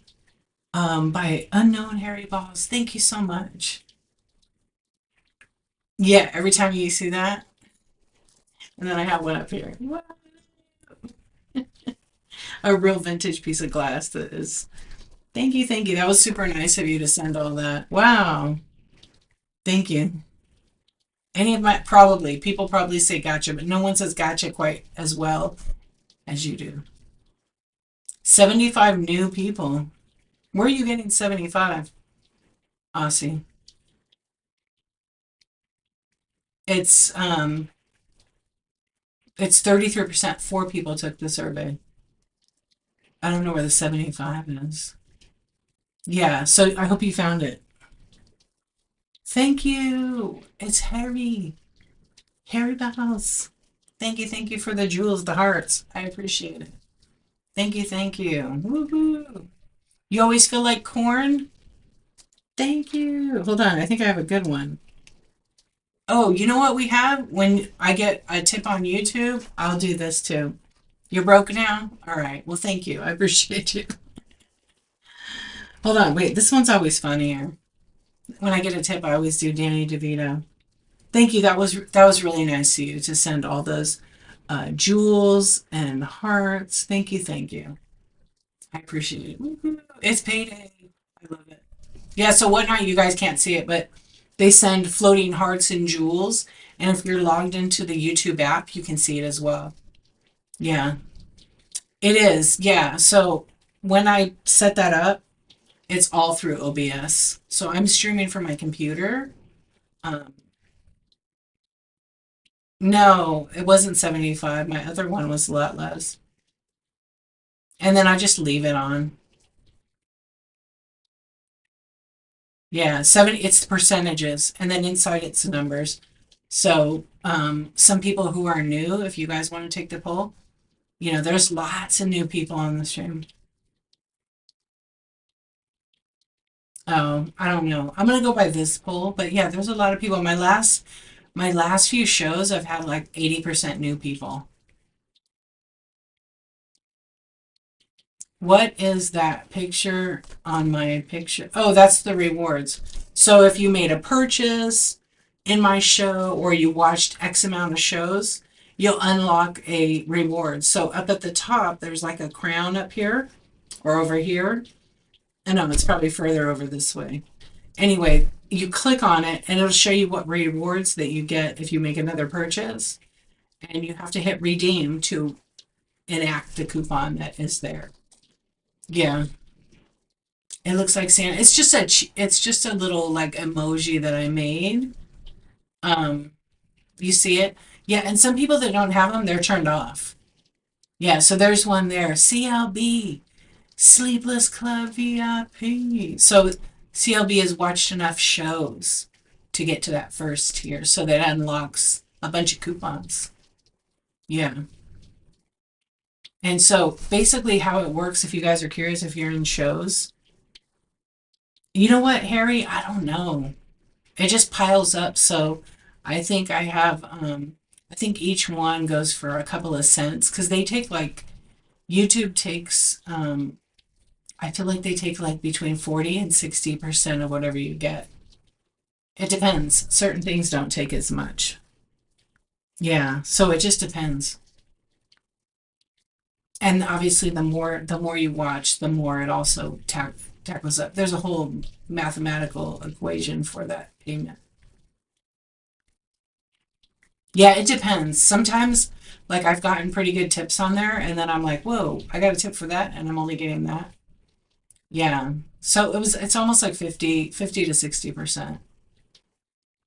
by unknown Harry Balls. Thank you so much. Yeah, every time you see that, and then I have one up here. What? A real vintage piece of glass that is. Thank you, thank you. That was super nice of you to send all that. Wow. Thank you. Any of my, probably, people probably say gotcha, but no one says gotcha quite as well as you do. 75 new people. Where are you getting 75? Aussie. It's um it's 33%. Four people took the survey. I don't know where the 75 is. Yeah, so I hope you found it. Thank you. It's Harry. Harry Bells. Thank you for the jewels, the hearts. I appreciate it. Thank you, thank you. Woohoo. You always feel like corn? Thank you. Hold on, I think I have a good one. Oh, you know what we have? When I get a tip on YouTube, I'll do this too. You're broke now? All right. Well, thank you. I appreciate you. Hold on, wait. This one's always funnier. When I get a tip, I always do Danny DeVito. Thank you. That was really nice of you to send all those jewels and hearts. Thank you, thank you. I appreciate it. Woo-hoo. It's payday. I love it. Yeah, so whatnot, you guys can't see it, but they send floating hearts and jewels. And if you're logged into the YouTube app, you can see it as well. Yeah, it is. Yeah. So when I set that up, it's all through OBS. So I'm streaming from my computer. Um, no, it wasn't 75. My other one was a lot less. And then I just leave it on. Yeah, 70, it's the percentages, and then inside it's the numbers. So, some people who are new, if you guys want to take the poll, there's lots of new people on the stream. Oh, I don't know. I'm gonna go by this poll, but yeah, there's a lot of people. My last few shows, I've had like 80% new people. What is that picture on my picture? Oh, that's the rewards. So if you made a purchase in my show or you watched X amount of shows, you'll unlock a reward. So up at the top, there's like a crown up here or over here. I know it's probably further over this way. Anyway, you click on it and it'll show you what rewards that you get if you make another purchase. And you have to hit redeem to enact the coupon that is there. Yeah. It looks like Santa. It's just a little like emoji that I made. Um, you see it? Yeah, and some people that don't have them, they're turned off. Yeah, so there's one there. CLB, Sleepless Club VIP. So CLB has watched enough shows to get to that first tier, so that unlocks a bunch of coupons. Yeah. And so basically how it works, if you guys are curious, if you're in shows, you know what, Harry? I don't know. It just piles up. So I think each one goes for a couple of cents because they take like YouTube takes I feel like they take like between 40 and 60% of whatever you get. It depends. Certain things don't take as much. Yeah, so it just depends. And obviously the more you watch, the more it also tackles up. There's a whole mathematical equation for that payment. Yeah, it depends. Sometimes, like I've gotten pretty good tips on there, and then I'm like, whoa, I got a tip for that, and I'm only getting that. Yeah. So it's almost like 50 to 60%.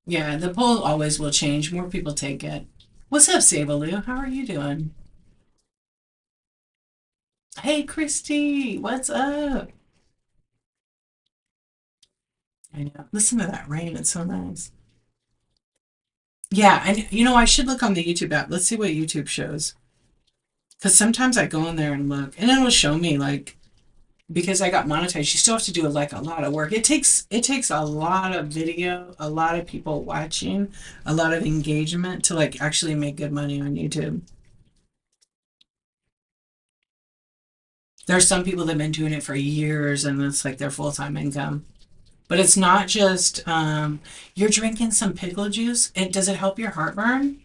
Yeah, the poll always will change. More people take it. What's up, Sabaloo? How are you doing? Hey, Christy, what's up? I know. Listen to that rain. It's so nice. Yeah, and I should look on the YouTube app. Let's see what YouTube shows. Because sometimes I go in there and look, and it'll show me like because I got monetized. You still have to do like a lot of work. It takes a lot of video, a lot of people watching, a lot of engagement to like actually make good money on YouTube. There's some people that have been doing it for years, and it's like their full time income. But it's not just you're drinking some pickle juice. Does it help your heartburn?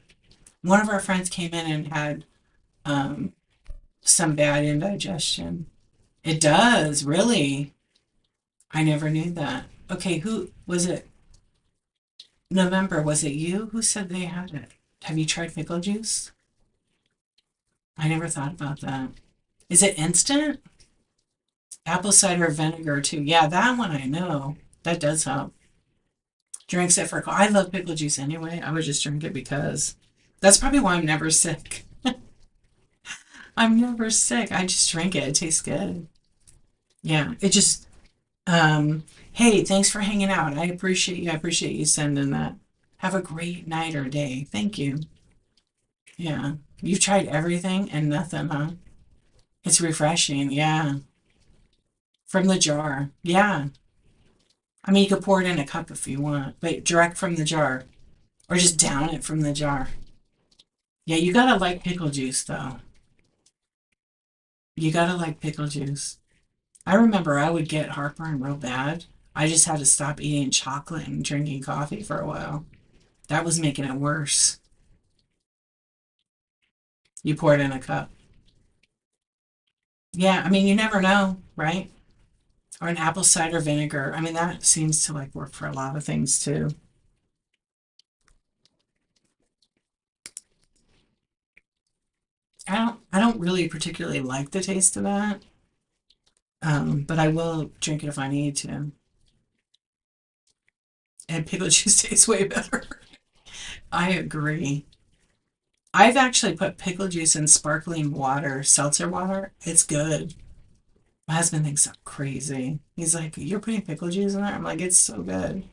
One of our friends came in and had um, some bad indigestion. It does, really. I never knew that. Okay, who was it? November, was it you who said they had it? Have you tried pickle juice? I never thought about that. Is it instant? Apple cider vinegar too. Yeah, that one I know. That does help. Drinks it for I love pickle juice anyway. I would just drink it because that's probably why I'm never sick. I'm never sick. I just drink it. It tastes good. Yeah, it just hey, thanks for hanging out. I appreciate you. I appreciate you sending that. Have a great night or day. Thank you. Yeah. You've tried everything and nothing, huh? It's refreshing. Yeah. From the jar. Yeah. I mean, you could pour it in a cup if you want, but direct from the jar. Or just down it from the jar. Yeah, you gotta like pickle juice, though. You gotta like pickle juice. I remember I would get heartburn real bad. I just had to stop eating chocolate and drinking coffee for a while. That was making it worse. You pour it in a cup. Yeah, I mean, you never know, right? Or an apple cider vinegar. I mean, that seems to like work for a lot of things too. I don't really particularly like the taste of that, but I will drink it if I need to. And pickle juice tastes way better. I agree. I've actually put pickle juice in sparkling water, seltzer water. It's good. My husband thinks I'm crazy. He's like, "You're putting pickle juice in there?" I'm like, "It's so good."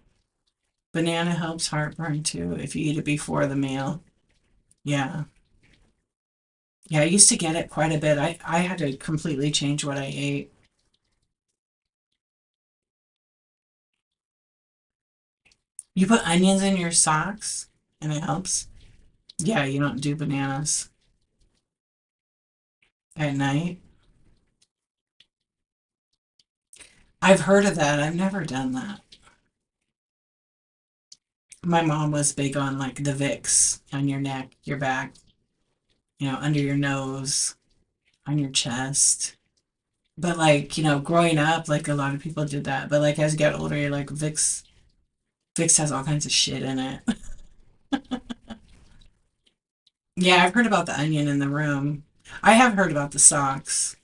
Banana helps heartburn too if you eat it before the meal. Yeah. Yeah, I used to get it quite a bit. I had to completely change what I ate. You put onions in your socks and it helps. Yeah, you don't do bananas at night. I've heard of that. I've never done that. My mom was big on like the Vicks on your neck, your back, under your nose, on your chest. But like, growing up, like a lot of people did that. But like as you get older, you're like Vicks has all kinds of shit in it. Yeah, I've heard about the onion in the room. I have heard about the socks.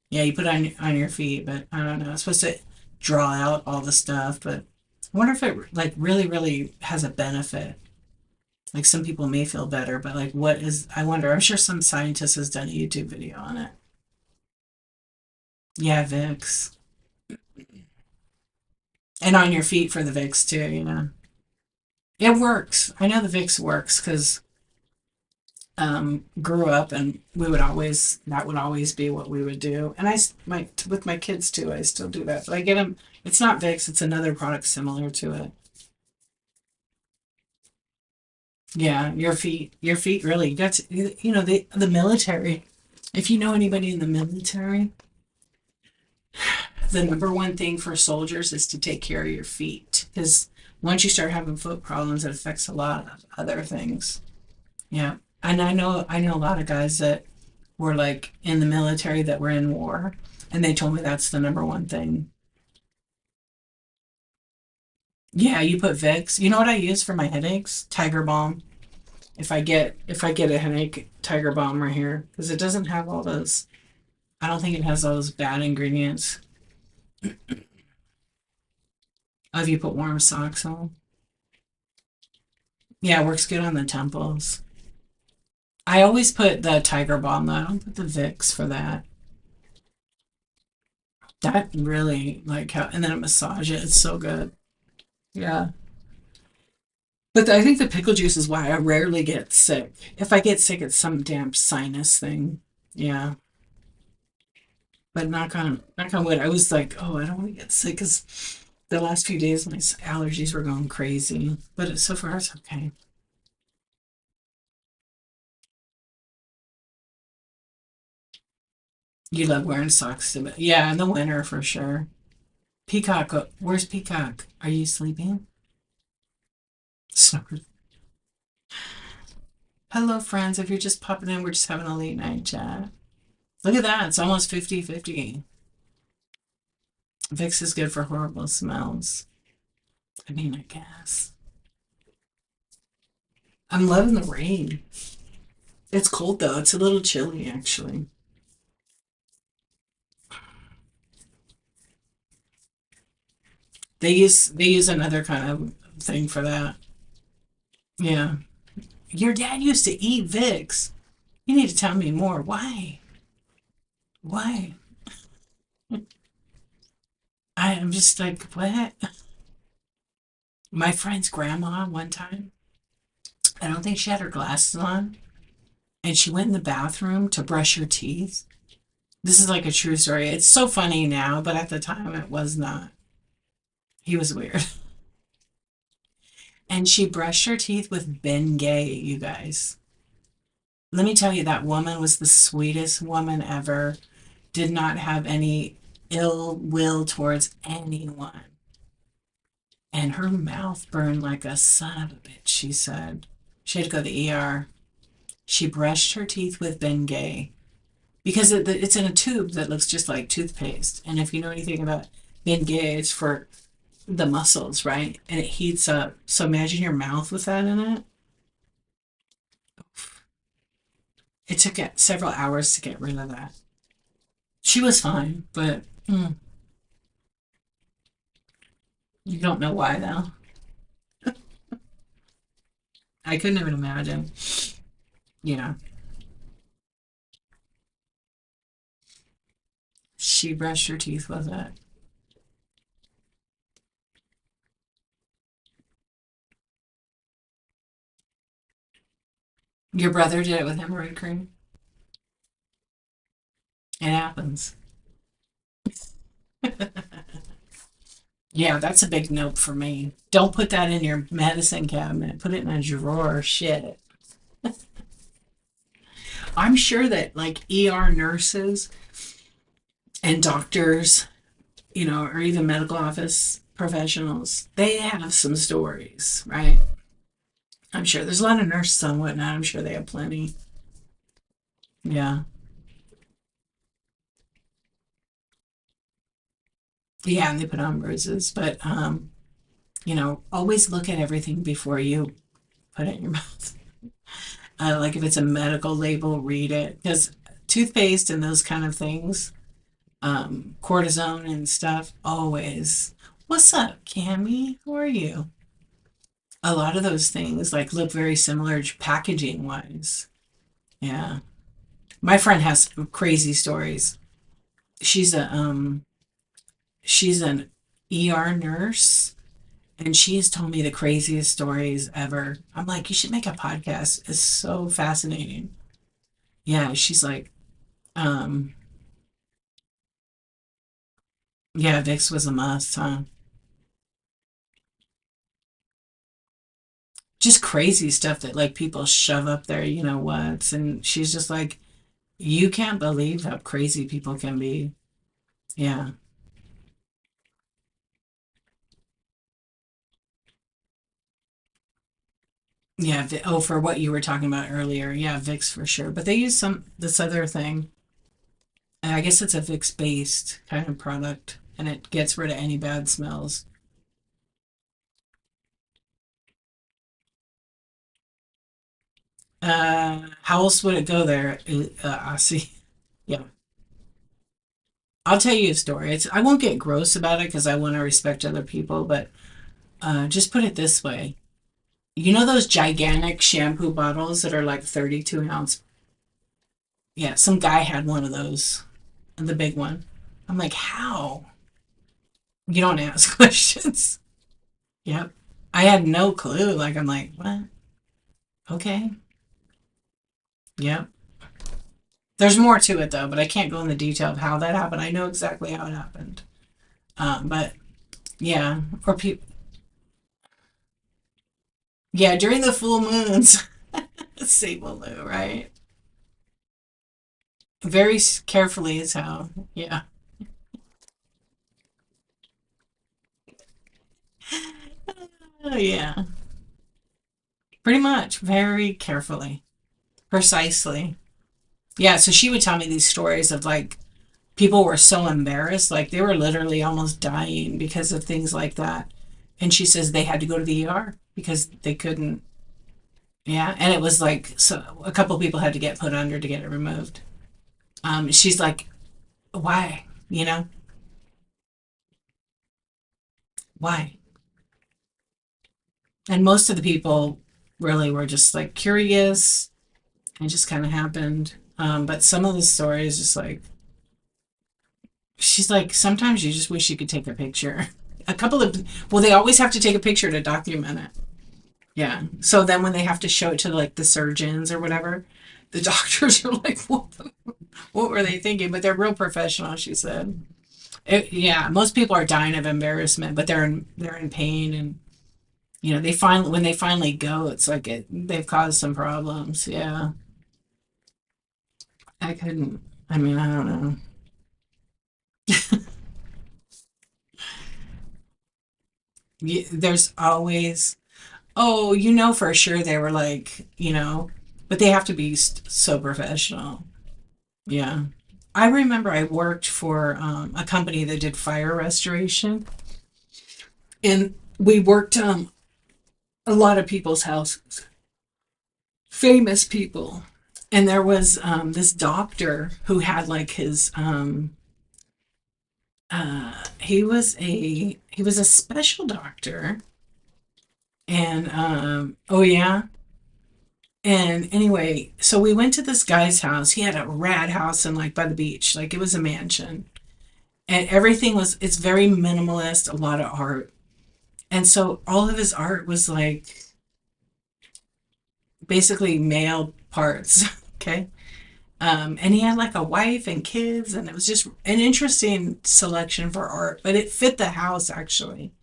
Yeah, you put it on your feet, but I don't know. It's supposed to draw out all the stuff, but I wonder if it like really, really has a benefit. Like some people may feel better, but like what is I wonder. I'm sure some scientist has done a YouTube video on it. Yeah, Vicks. And on your feet for the Vicks too. It works. I know the Vicks works because grew up and that would always be what we would do. And with my kids too, I still do that. But I get them, it's not Vicks, it's another product similar to it. Yeah, your feet really, the military. If you know anybody in the military, the number one thing for soldiers is to take care of your feet. Because once you start having foot problems, it affects a lot of other things. Yeah. And I know a lot of guys that were like in the military that were in war, and they told me that's the number one thing. Yeah, you put Vicks. You know what I use for my headaches? Tiger Balm. If I get a headache, Tiger Balm right here because it doesn't have all those. I don't think it has all those bad ingredients. Oh, if you put warm socks on. Yeah, it works good on the temples. I always put the Tiger Balm though. I don't put the Vicks for that. That really like how, and then I massage it. It's so good. Yeah. But I think the pickle juice is why I rarely get sick. If I get sick, it's some damn sinus thing. Yeah. But knock on wood. I was like, oh, I don't want to get sick because the last few days my allergies were going crazy. But so far it's okay. You love wearing socks to bed. Yeah, in the winter for sure. Peacock, where's Peacock? Are you sleeping? So, hello, friends. If you're just popping in, we're just having a late night chat. Look at that. It's almost 50-50. Vicks is good for horrible smells. I mean, I guess. I'm loving the rain. It's cold though. It's a little chilly actually. They use another kind of thing for that. Yeah. Your dad used to eat Vicks. You need to tell me more. Why? Why? I'm just like, what? My friend's grandma one time, I don't think she had her glasses on, and she went in the bathroom to brush her teeth. This is like a true story. It's so funny now, but at the time it was not. He was weird. And she brushed her teeth with Bengay, you guys. Let me tell you, that woman was the sweetest woman ever. Did not have any ill will towards anyone. And her mouth burned like a son of a bitch, she said. She had to go to the ER. She brushed her teeth with Bengay because it's in a tube that looks just like toothpaste. And if you know anything about Bengay, it's for the muscles, right? And it heats up. So imagine your mouth with that in it. It took it several hours to get rid of that. She was fine, but you don't know why though. I couldn't even imagine. Yeah. She brushed her teeth with it. Your brother did it with hemorrhoid cream. It happens. Yeah, that's a big nope for me. Don't put that in your medicine cabinet. Put it in a drawer. Shit. I'm sure that like ER nurses and doctors, or even medical office professionals, they have some stories, right? I'm sure there's a lot of nurses and whatnot. I'm sure they have plenty. Yeah. Yeah, and they put on bruises, but always look at everything before you put it in your mouth. Like if it's a medical label, read it because toothpaste and those kind of things, cortisone and stuff, always. What's up, Cammy? How are you? A lot of those things like look very similar packaging wise. Yeah. My friend has crazy stories. She's a she's an ER nurse and she has told me the craziest stories ever. I'm like, you should make a podcast. It's so fascinating. Yeah, she's like, um, yeah, Vicks was a must, huh? Just crazy stuff that like people shove up there, you know what? And she's just like, you can't believe how crazy people can be. Yeah. Yeah. Oh, for what you were talking about earlier. Yeah, Vicks for sure. But they use this other thing. And I guess it's a Vicks based kind of product and it gets rid of any bad smells. How else would it go there? I see. Yeah. I'll tell you a story. I won't get gross about it because I want to respect other people, but just put it this way. You know those gigantic shampoo bottles that are like 32 ounce? Yeah, some guy had one of those, the big one. I'm like, how? You don't ask questions. Yep. I had no clue. Like, I'm like, what? Okay. Yep. There's more to it though, but I can't go in the detail of how that happened. I know exactly how it happened. But yeah, or people, yeah, during the full moons, Sable Lou, right? Very carefully is how, yeah. Oh, yeah, pretty much, very carefully, precisely. Yeah, so she would tell me these stories of like people were so embarrassed, like they were literally almost dying because of things like that. And she says they had to go to the ER because they couldn't. Yeah, and it was like so a couple people had to get put under to get it removed. She's like, why? You know, why? And most of the people really were just like curious and just kind of happened. But some of the stories, just like, she's like, sometimes you just wish you could take a picture. A couple of, well, they always have to take a picture to document it. Yeah. So then when they have to show it to like the surgeons or whatever, the doctors are like, what were they thinking? But they're real professional, she said. Yeah, most people are dying of embarrassment, but they're in pain, and they finally when they finally go, it's like they've caused some problems. Yeah, I couldn't. I mean, I don't know. There's always, oh, for sure they were like, but they have to be so professional. Yeah. I remember I worked for a company that did fire restoration, and we worked a lot of people's houses, famous people. And there was this doctor who had like his he was a special doctor, and oh yeah. And anyway, so we went to this guy's house. He had a rad house and like by the beach, like it was a mansion. And everything was it's very minimalist, a lot of art. And so all of his art was like basically male parts. Okay. And he had like a wife and kids, and it was just an interesting selection for art, but it fit the house actually.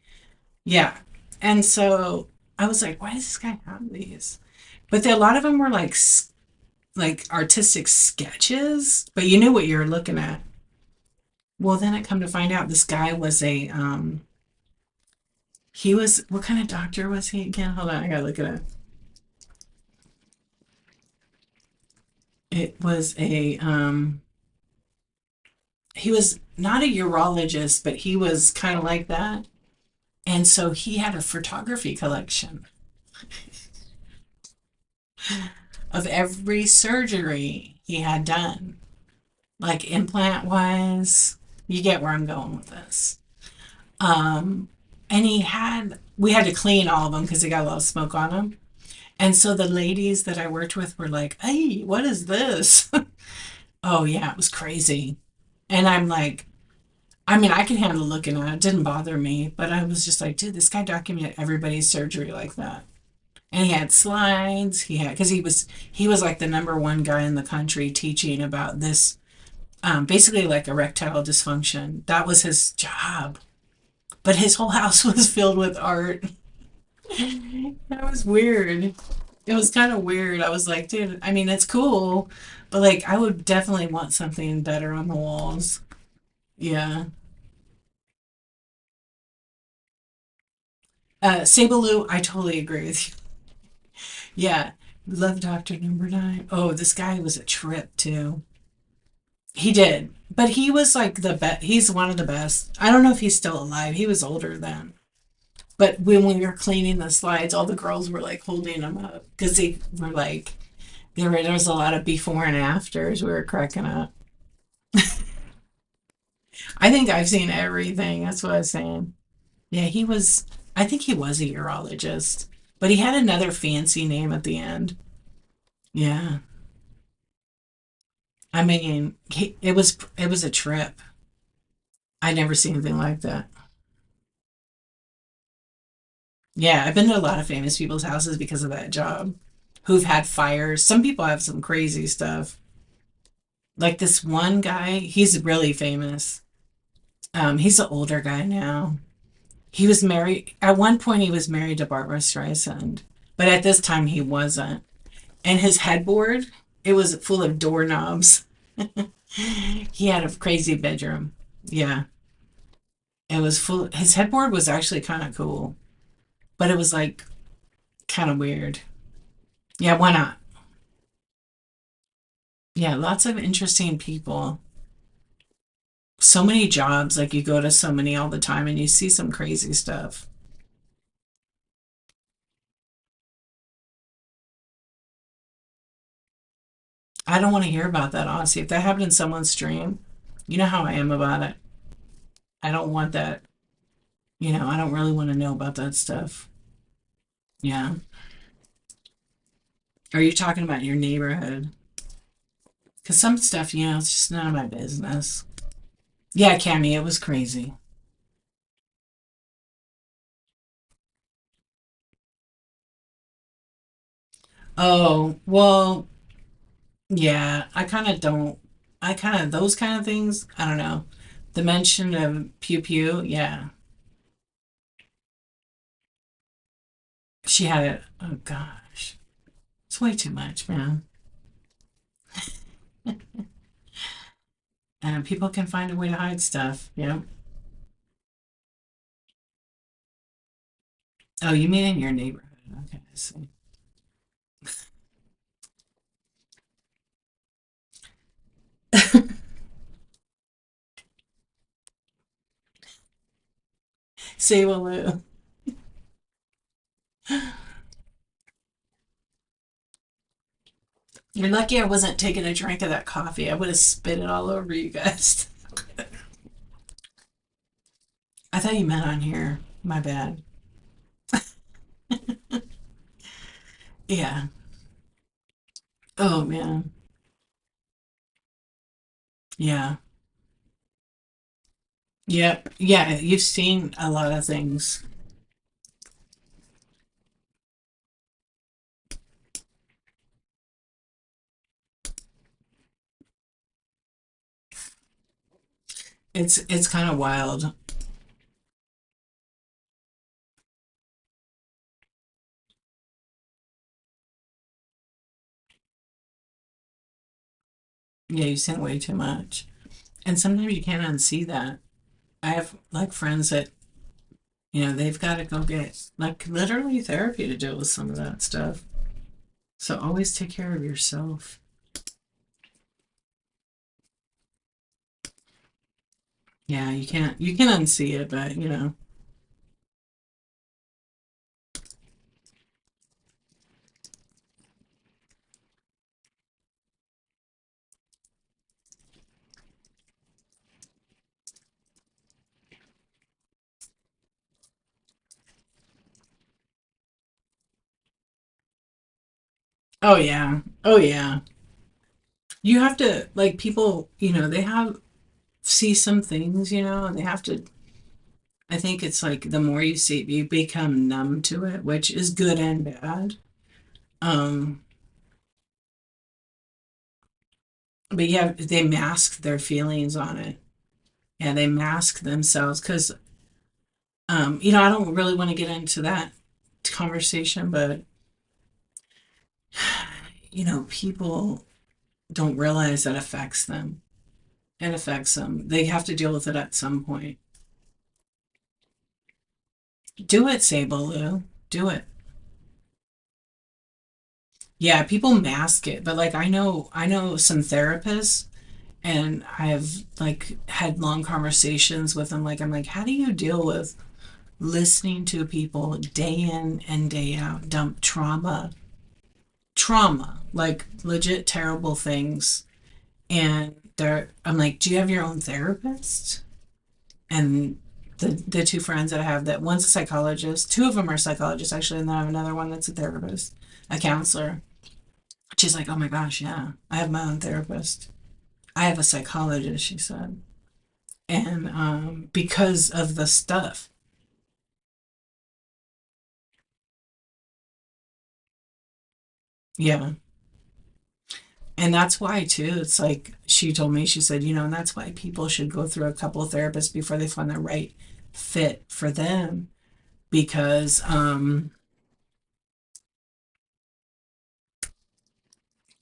Yeah. And so I was like, why does this guy have these? But a lot of them were like artistic sketches, but you knew what you were looking at. Well, then I come to find out this guy was he was, what kind of doctor was he again? Hold on, I gotta look at it. It was he was not a urologist, but he was kind of like that. And so he had a photography collection of every surgery he had done, like implant wise. You get where I'm going with this. Um, and we had to clean all of them because they got a lot of smoke on them. And so the ladies that I worked with were like, hey, what is this? Oh, yeah, it was crazy. And I'm like, I mean, I could handle looking at it. It didn't bother me, but I was just like, dude, this guy documented everybody's surgery like that. And he had slides. Because he was like the number one guy in the country teaching about this, basically like erectile dysfunction. That was his job. But his whole house was filled with art. That was weird. It was kind of weird. I was like, dude, I mean, it's cool, but like, I would definitely want something better on the walls. Yeah. Sabaloo, I totally agree with you. Yeah. Love Doctor Number Nine. Oh, this guy was a trip too. He did. But he was like the best. He's one of the best. I don't know if he's still alive. He was older then. But when we were cleaning the slides, all the girls were like holding them up because they were like, there was a lot of before and afters. We were cracking up. I think I've seen everything. That's what I was saying. Yeah, I think he was a urologist. But he had another fancy name at the end. Yeah. I mean, it was a trip. I never seen anything like that. Yeah, I've been to a lot of famous people's houses because of that job who've had fires. Some people have some crazy stuff. Like this one guy, he's really famous. He's an older guy now. He was married, at one point, he was married to Barbara Streisand, but at this time he wasn't. And his headboard, it was full of doorknobs. He had a crazy bedroom. Yeah, it was full. His headboard was actually kind of cool, but it was like kind of weird. Yeah, why not? Yeah, lots of interesting people. So many jobs, like you go to so many all the time and you see some crazy stuff. I don't want to hear about that, honestly. If that happened in someone's stream, you know how I am about it. I don't want that. I don't really want to know about that stuff. Yeah. Are you talking about your neighborhood? Because some stuff, it's just none of my business. Yeah, Cammy, it was crazy. Oh, well, yeah, I kind of don't. I kind of, those kind of things, I don't know. The mention of Pew Pew, yeah. She had it. Oh, gosh. It's way too much, man. And people can find a way to hide stuff. Yeah. Oh, you mean in your neighborhood? Okay, I see. Say hello. You're lucky I wasn't taking a drink of that coffee. I would have spit it all over you guys. I thought you meant on here. My bad. Yeah. Oh man. Yeah. Yep. Yeah. You've seen a lot of things. It's kind of wild. Yeah, you've seen way too much. And sometimes you can't unsee that. I have like friends that, they've got to go get like literally therapy to deal with some of that stuff. So always take care of yourself. Yeah, you can unsee it, but oh yeah. Oh yeah. You have to like people, they have see some things, and they have to I think it's like the more you see it, you become numb to it, which is good and bad. Um, but yeah, they mask their feelings on it. Yeah, they mask themselves because I don't really want to get into that conversation, but people don't realize that affects them. It affects them. They have to deal with it at some point. Do it, Sabaloo. Do it. Yeah, people mask it, but like I know some therapists and I've like had long conversations with them. Like I'm like, how do you deal with listening to people day in and day out dump trauma, like legit terrible things, and I'm like, do you have your own therapist? And The two friends that I have, that one's a psychologist, two of them are psychologists actually, and then I have another one that's a therapist, a counselor. She's like, oh my gosh, yeah, I have my own therapist. I have a psychologist, she said. And because of the stuff. Yeah. And that's why too, it's like she told me, she said, and that's why people should go through a couple of therapists before they find the right fit for them. Because the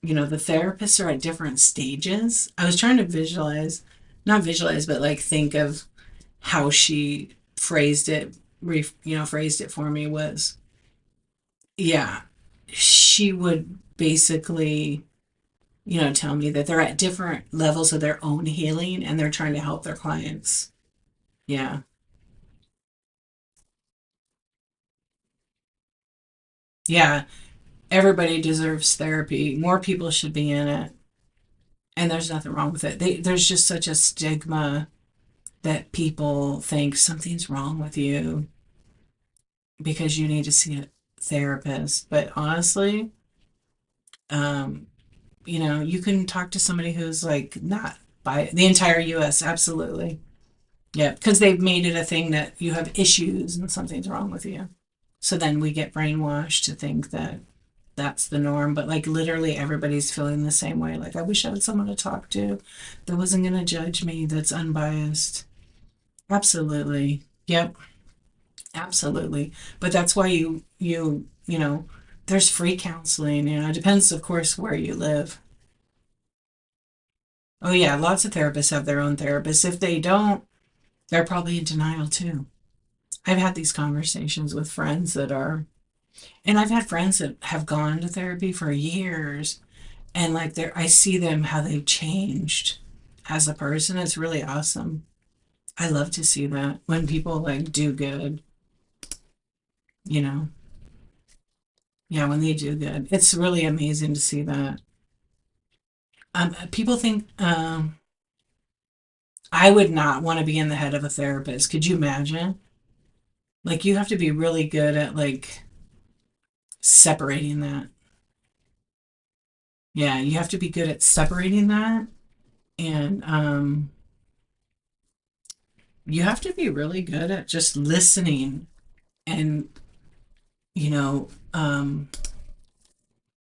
therapists are at different stages. I was trying to visualize, not visualize, but like think of how she phrased it, phrased it for me was, yeah, she would basically, tell me that they're at different levels of their own healing and they're trying to help their clients. Yeah. Yeah. Everybody deserves therapy. More people should be in it. And there's nothing wrong with it. There's just such a stigma that people think something's wrong with you because you need to see a therapist. But honestly, um, you can talk to somebody who's like not by the entire US, absolutely. Yeah, because they've made it a thing that you have issues and something's wrong with you. So then we get brainwashed to think that that's the norm, but like literally everybody's feeling the same way. Like, I wish I had someone to talk to that wasn't going to judge me, that's unbiased. Absolutely. Yep, absolutely. But that's why there's free counseling, it depends, of course, where you live. Oh, yeah, lots of therapists have their own therapists. If they don't, they're probably in denial too. I've had these conversations with friends that are, and I've had friends that have gone to therapy for years, and like I see them how they've changed as a person. It's really awesome. I love to see that when people like do good, you know. Yeah, when they do good. It's really amazing to see that. People think I would not want to be in the head of a therapist. Could you imagine? Like you have to be really good at like separating that. Yeah, you have to be good at separating that, and you have to be really good at just listening and you know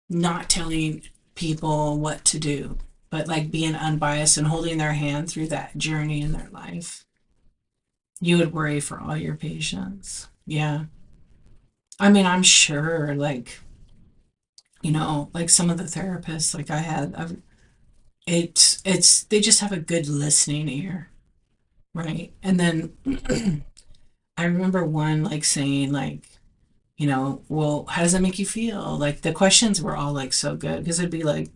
not telling people what to do, but like being unbiased and holding their hand through that journey in their life. You would worry for all your patients. Yeah. I mean, I'm sure, like, like some of the therapists, like I had, they just have a good listening ear, right? And then I remember one like saying, like, well, how does that make you feel? Like the questions were all like so good because it'd be like,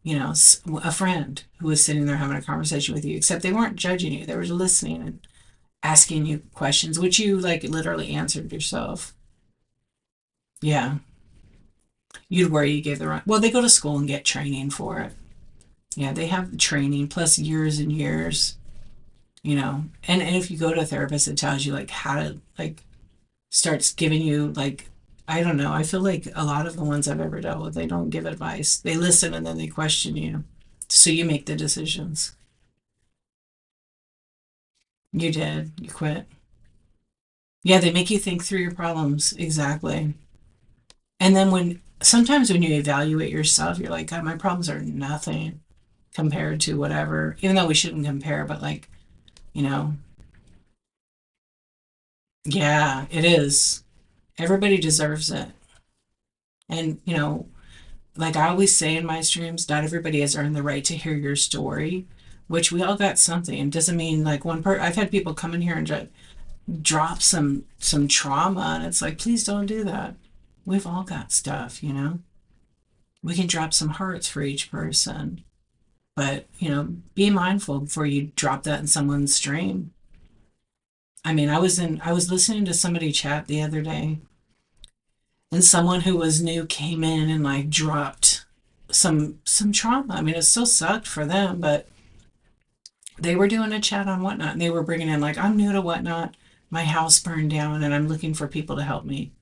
a friend who was sitting there having a conversation with you, except they weren't judging you. They were listening and asking you questions, which you like literally answered yourself. Yeah. You'd worry you gave the wrong. Well, they go to school and get training for it. Yeah, they have training plus years and years, and if you go to a therapist, it tells you like how to like starts giving you like I don't know. I feel like a lot of the ones I've ever dealt with, they don't give advice. They listen and then they question you. So you make the decisions. You did. You quit. Yeah, they make you think through your problems. Exactly. And then sometimes when you evaluate yourself, you're like, God, my problems are nothing compared to whatever. Even though we shouldn't compare, but like, you know, yeah, it is. Everybody deserves it. And, like I always say in my streams, not everybody has earned the right to hear your story, which we all got something. It doesn't mean like I've had people come in here and drop some trauma, and it's like, please don't do that. We've all got stuff. We can drop some hearts for each person, but be mindful before you drop that in someone's stream. I mean, I was listening to somebody chat the other day, and someone who was new came in and like dropped some trauma. I mean, it still sucked for them, but they were doing a chat on Whatnot, and they were bringing in like, I'm new to Whatnot. my house burned down and I'm looking for people to help me.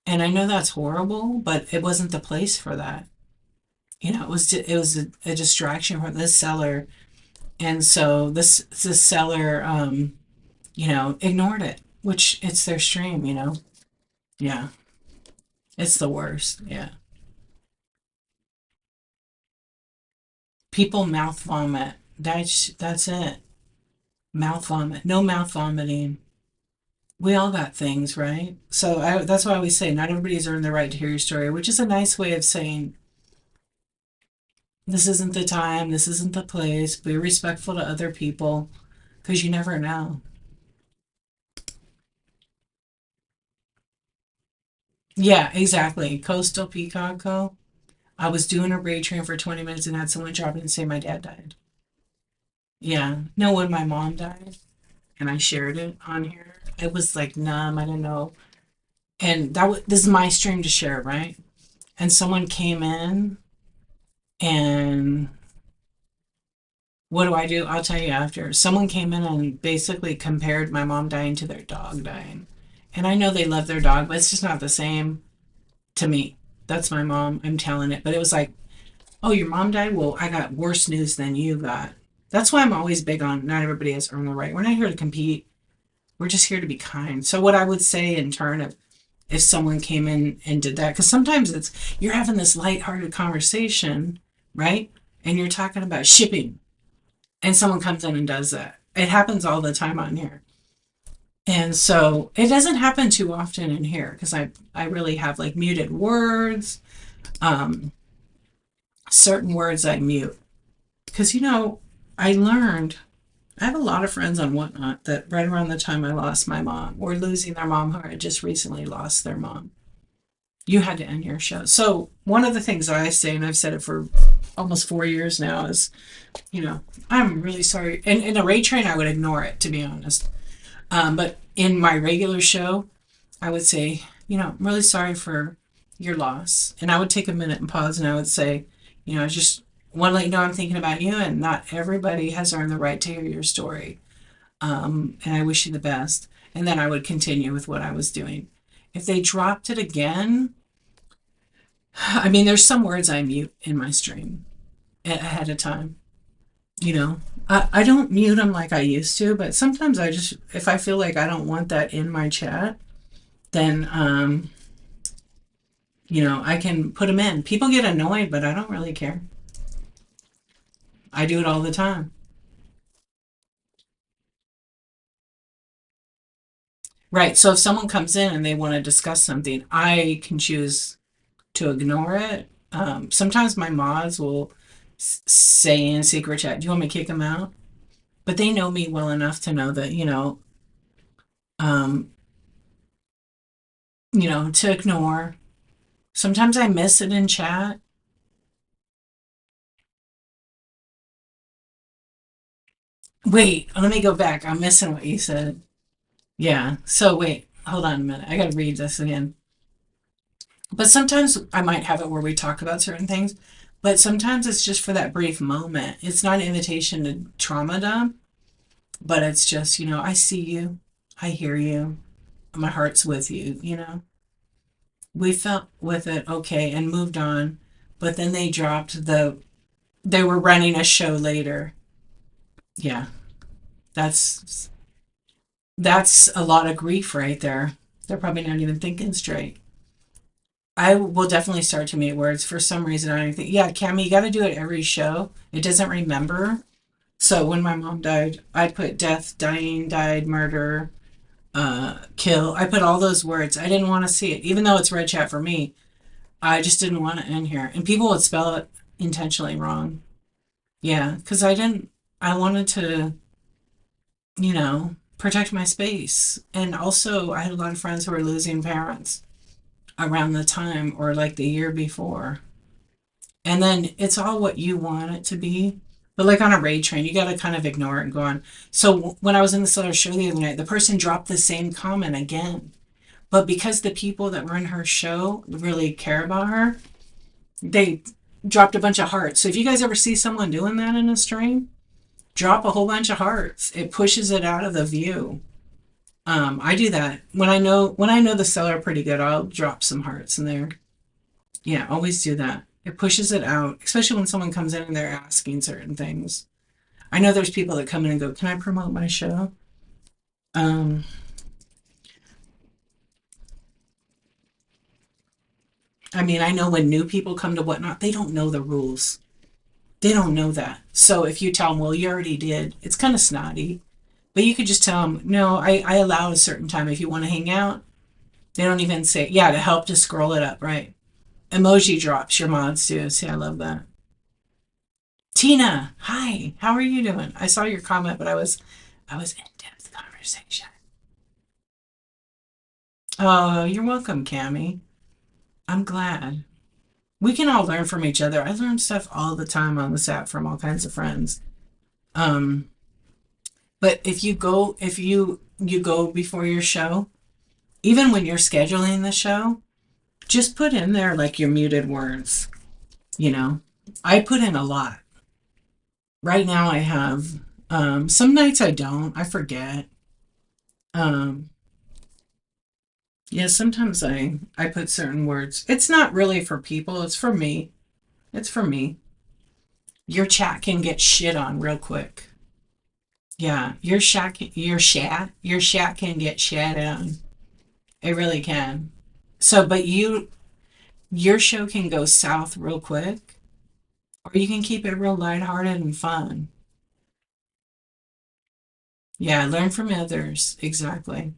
And I know that's horrible, but it wasn't the place for that. It was a distraction from this seller, and so this seller, ignored it, which it's their stream. Yeah, it's the worst. Yeah, people mouth vomit. That's it. Mouth vomit. No mouth vomiting. We all got things, right? So that's why I always say not everybody's earned the right to hear your story, which is a nice way of saying this isn't the time, this isn't the place. Be respectful to other people because you never know. Yeah, exactly. Coastal Peacock Co. I was doing a raid train for 20 minutes and had someone drop in and say my dad died. Yeah. No, when my mom died and I shared it on here, it was like numb. I didn't know. And this is my stream to share, right? And someone came in and what do I do? I'll tell you after. Someone came in and basically compared my mom dying to their dog dying. And I know they love their dog, but it's just not the same to me. That's my mom. I'm telling it. But it was like, oh, your mom died? Well, I got worse news than you got. That's why I'm always big on not everybody has earned the right. We're not here to compete. We're just here to be kind. So what I would say in turn if someone came in and did that, because sometimes you're having this lighthearted conversation, right? And you're talking about shipping, and someone comes in and does that. It happens all the time on here. And so it doesn't happen too often in here because I really have like muted words. Um, Certain words I mute because I learned I have a lot of friends on Whatnot that right around the time I lost my mom or losing their mom who had just recently lost their mom. You had to end your show. So one of the things I say, and I've said it for almost 4 years now, is, I'm really sorry. And in a raid train, I would ignore it, to be honest. But in my regular show, I would say, I'm really sorry for your loss. And I would take a minute and pause and I would say, I just want to let you know I'm thinking about you and not everybody has earned the right to hear your story. And I wish you the best. And then I would continue with what I was doing. If they dropped it again, I mean, there's some words I mute in my stream ahead of time. I don't mute them like I used to, but sometimes if I feel like I don't want that in my chat, then, I can put them in. People get annoyed, but I don't really care. I do it all the time. Right. So if someone comes in and they want to discuss something, I can choose to ignore it. Sometimes my mods will say in secret chat, "Do you want me to kick them out?" But they know me well enough to know that um, to ignore. Sometimes I miss it in chat. Wait, let me go back. I'm missing what you said. Yeah. So wait, hold on a minute. I got to read this again. But sometimes I might have it where we talk about certain things, but sometimes it's just for that brief moment. It's not an invitation to trauma dump, but it's just, I see you, I hear you, my heart's with you. We felt with it okay and moved on, but then they were running a show later. Yeah, that's that's a lot of grief right there. They're probably not even thinking straight. I will definitely start to mute words. For some reason, I don't think. Yeah, Cammy, you got to do it every show. It doesn't remember. So when my mom died, I put death, dying, died, murder, kill. I put all those words. I didn't want to see it, even though it's red chat for me. I just didn't want it in here, and people would spell it intentionally wrong. Yeah, because I didn't. I wanted to, protect my space, and also I had a lot of friends who were losing parents around the time or like the year before. And then it's all what you want it to be. But like on a raid train, you got to kind of ignore it and go on. So when I was in the Cellar show the other night, the person dropped the same comment again. But because the people that were in her show really care about her, they dropped a bunch of hearts. So if you guys ever see someone doing that in a stream, drop a whole bunch of hearts. It pushes it out of the view. I do that when I know the seller pretty good. I'll drop some hearts in there. Yeah, always do that. It pushes it out, especially when someone comes in and they're asking certain things. I know there's people that come in and go, "Can I promote my show?" Um, I mean, I know when new people come to Whatnot, they don't know the rules. They don't know that. So if you tell them, "Well, you already did," it's kind of snotty. But you could just tell them, "No, I allow a certain time if you want to hang out." They don't even say, "Yeah," to help to scroll it up, right? Emoji drops your mods do. See, I love that. Tina, hi. How are you doing? I saw your comment, but I was in depth conversation. Oh, you're welcome, Cami. I'm glad. We can all learn from each other. I learn stuff all the time on this app from all kinds of friends. Um, but if you go before your show, even when you're scheduling the show, just put in there like your muted words. You know, I put in a lot. Right now I have some nights I don't. I forget. Um, yeah, sometimes I put certain words. It's not really for people, it's for me. It's for me. Your chat can get shit on real quick. Yeah, your chat can get shat on. It really can. So, but your show can go south real quick, or you can keep it real lighthearted and fun. Yeah, learn from others. Exactly.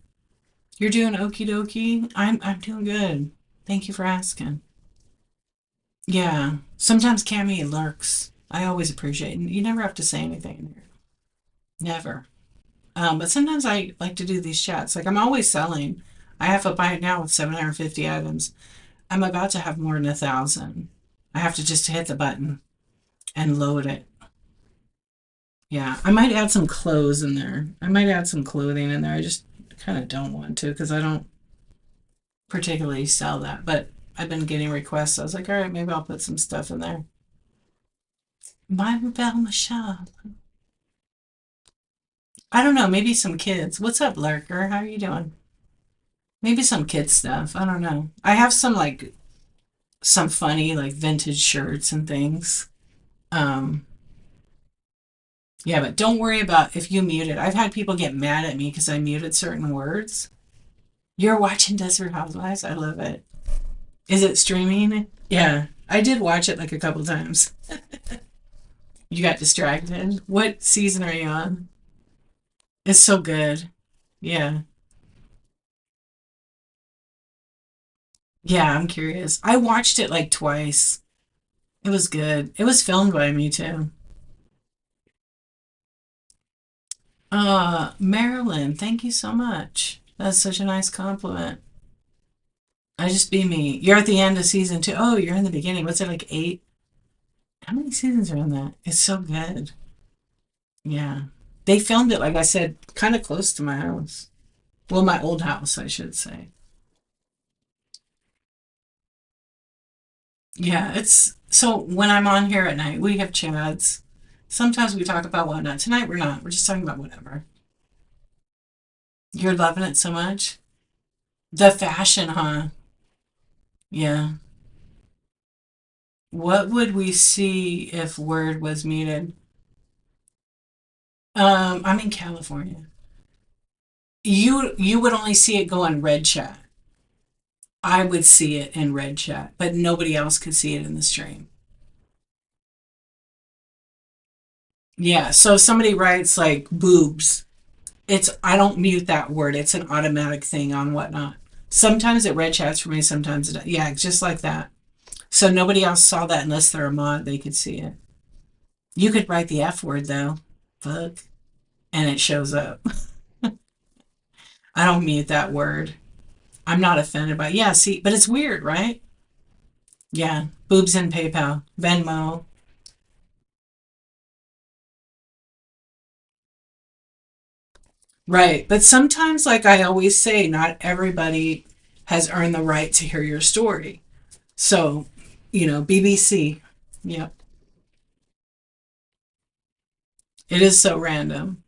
You're doing okie dokie. I'm doing good. Thank you for asking. Yeah. Sometimes Cammy lurks. I always appreciate it. You never have to say anything in here. Never. But sometimes I like to do these chats. Like I'm always selling. I have a buy it now with 750 items. I'm about to have more than 1,000. I have to just hit the button and load it. Yeah, I might add some clothes in there. I might add some clothing in there. I just kind of don't want to because I don't particularly sell that. But I've been getting requests. I was like, all right, maybe I'll put some stuff in there. My Belle Michelle. I don't know. Maybe some kids. What's up, Lurker? How are you doing? Maybe some kids stuff. I don't know. I have some funny like vintage shirts and things. Um, yeah, but don't worry about if you mute it. I've had people get mad at me because I muted certain words. You're watching Desert Housewives. I love it. Is it streaming? Yeah, I did watch it like a couple times. You got distracted. What season are you on? It's so good. Yeah. Yeah, I'm curious. I watched it like twice. It was good. It was filmed by me too. Marilyn, thank you so much. That's such a nice compliment. I just be me. You're at the end of season 2. Oh, you're in the beginning. What's it like 8? How many seasons are in that? It's so good. Yeah. They filmed it, like I said, kind of close to my house. Well, my old house, I should say. Yeah, it's so when I'm on here at night, we have chats. Sometimes we talk about whatnot. Tonight we're not. We're just talking about whatever. You're loving it so much. The fashion, huh? Yeah. What would we see if word was muted? I'm in California. You would only see it go on red chat. I would see it in red chat, but nobody else could see it in the stream. Yeah, so if somebody writes like boobs, it's I don't mute that word. It's an automatic thing on whatnot. Sometimes it red chats for me, sometimes it yeah, just like that. So nobody else saw that unless they're a mod, they could see it. You could write the F word though. Fuck. And it shows up. I don't mute that word. I'm not offended by it. Yeah, see, but it's weird, right? Yeah. Boobs in PayPal. Venmo. Right. But sometimes, like I always say, not everybody has earned the right to hear your story. So, BBC. Yep. It is so random.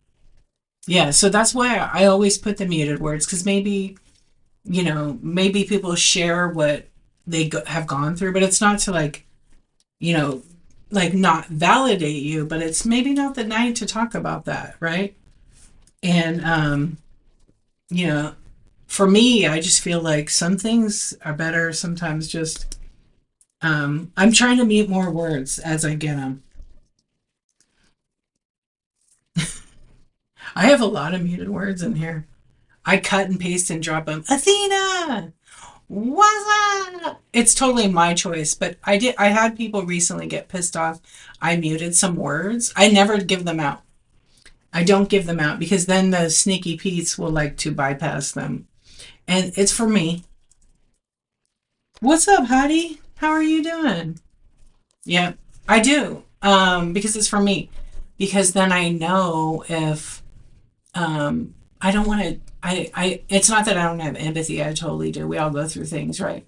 Yeah, so that's why I always put the muted words because maybe, maybe people share what have gone through, but it's not to you know, like not validate you, but it's maybe not the night to talk about that, right? And, you know, for me, I just feel like some things are better sometimes just, I'm trying to mute more words as I get them. I have a lot of muted words in here. I cut and paste and drop them. Athena! What's up? It's totally my choice, but I had people recently get pissed off. I muted some words. I never give them out. I don't give them out because then the sneaky Pete's will like to bypass them. And it's for me. What's up, Hottie? How are you doing? Yeah, I do. Because it's for me. Because then I know if I don't want to it's not that I don't have empathy, I totally do. We all go through things, right?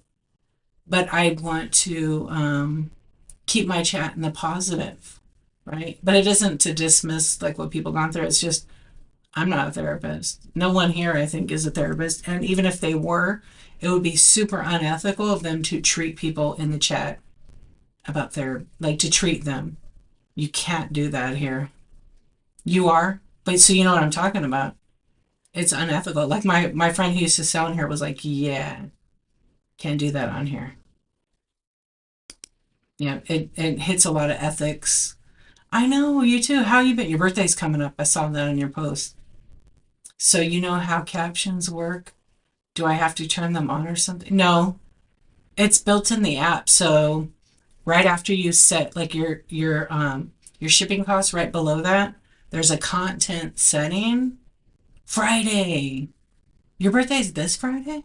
But I want to keep my chat in the positive, right? But it isn't to dismiss like what people gone through. It's just I'm not a therapist. No one here, I think, is a therapist. And even if they were, it would be super unethical of them to treat people in the chat about like to treat them. You can't do that here. You are, but so you know what I'm talking about. It's unethical. Like my friend who used to sell in here was like, yeah, can't do that on here. Yeah, it hits a lot of ethics. I know, you too. How you been? Your birthday's coming up. I saw that on your post. So you know how captions work? Do I have to turn them on or something? No, it's built in the app. So right after you set like your shipping costs right below that, there's a content setting. Friday. Your birthday's this Friday?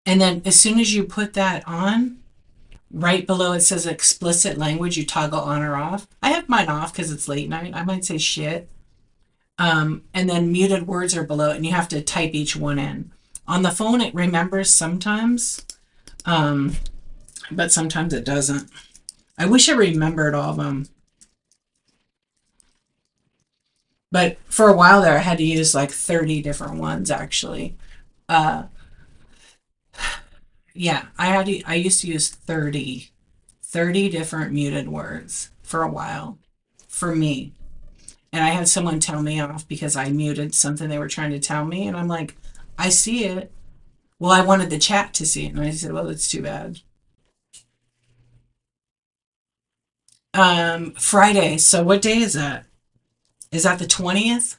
And then as soon as you put that on, right below it says explicit language, you toggle on or off. I have mine off because it's late night. I might say shit. And then muted words are below it, and you have to type each one in. On the phone, it remembers sometimes, um, but sometimes it doesn't. I wish I remembered all of them. But for a while there, I had to use like 30 different ones actually. Uh, yeah, I used to use 30 different muted words for a while for me. And I had someone tell me off because I muted something they were trying to tell me. And I'm like, I see it. Well, I wanted the chat to see it. And I said, well, that's too bad. Friday. So what day is that? Is that the 20th,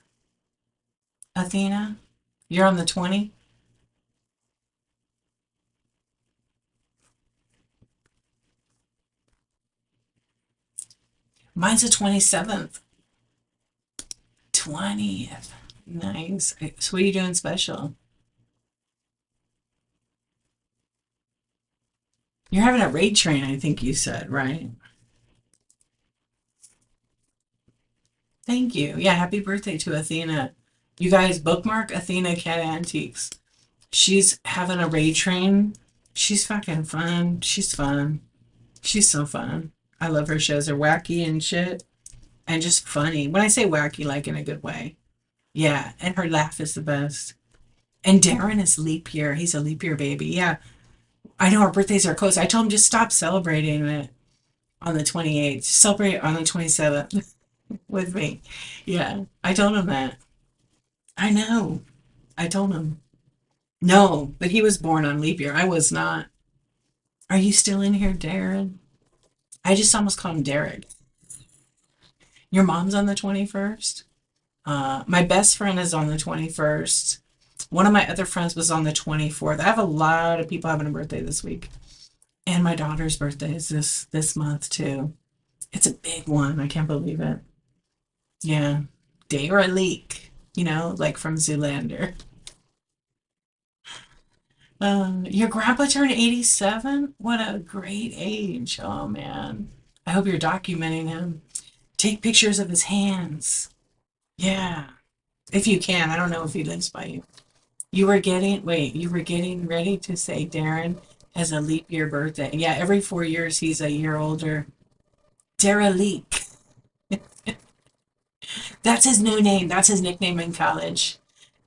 Athena? You're on the 20th? Mine's the 27th. 20th. Nice. So what are you doing special? You're having a raid train, I think you said, right? Thank you. Yeah, happy birthday to Athena. You guys bookmark Athena Cat Antiques. She's having a raid train. She's fucking fun. She's fun. She's so fun. I love her shows. They're wacky and shit and just funny. When I say wacky, like in a good way. Yeah, and her laugh is the best. And Darren is leap year. He's a leap year baby. Yeah, I know our birthdays are close. I told him just stop celebrating it on the 28th. Just celebrate on the 27th with me. Yeah, I told him that. I know. I told him. No, but he was born on leap year. I was not. Are you still in here, Darren? I just almost called him Derek. Your mom's on the 21st? My best friend is on the 21st. One of my other friends was on the 24th. I have a lot of people having a birthday this week. And my daughter's birthday is this month too. It's a big one. I can't believe it. Yeah. Day or a leak, like from Zoolander. Your grandpa turned 87? What a great age. Oh man. I hope you're documenting him. Take pictures of his hands. Yeah. If you can. I don't know if he lives by you. You were getting ready to say Darren has a leap year birthday. Yeah, every 4 years he's a year older. Derelique. That's his new name. That's his nickname in college.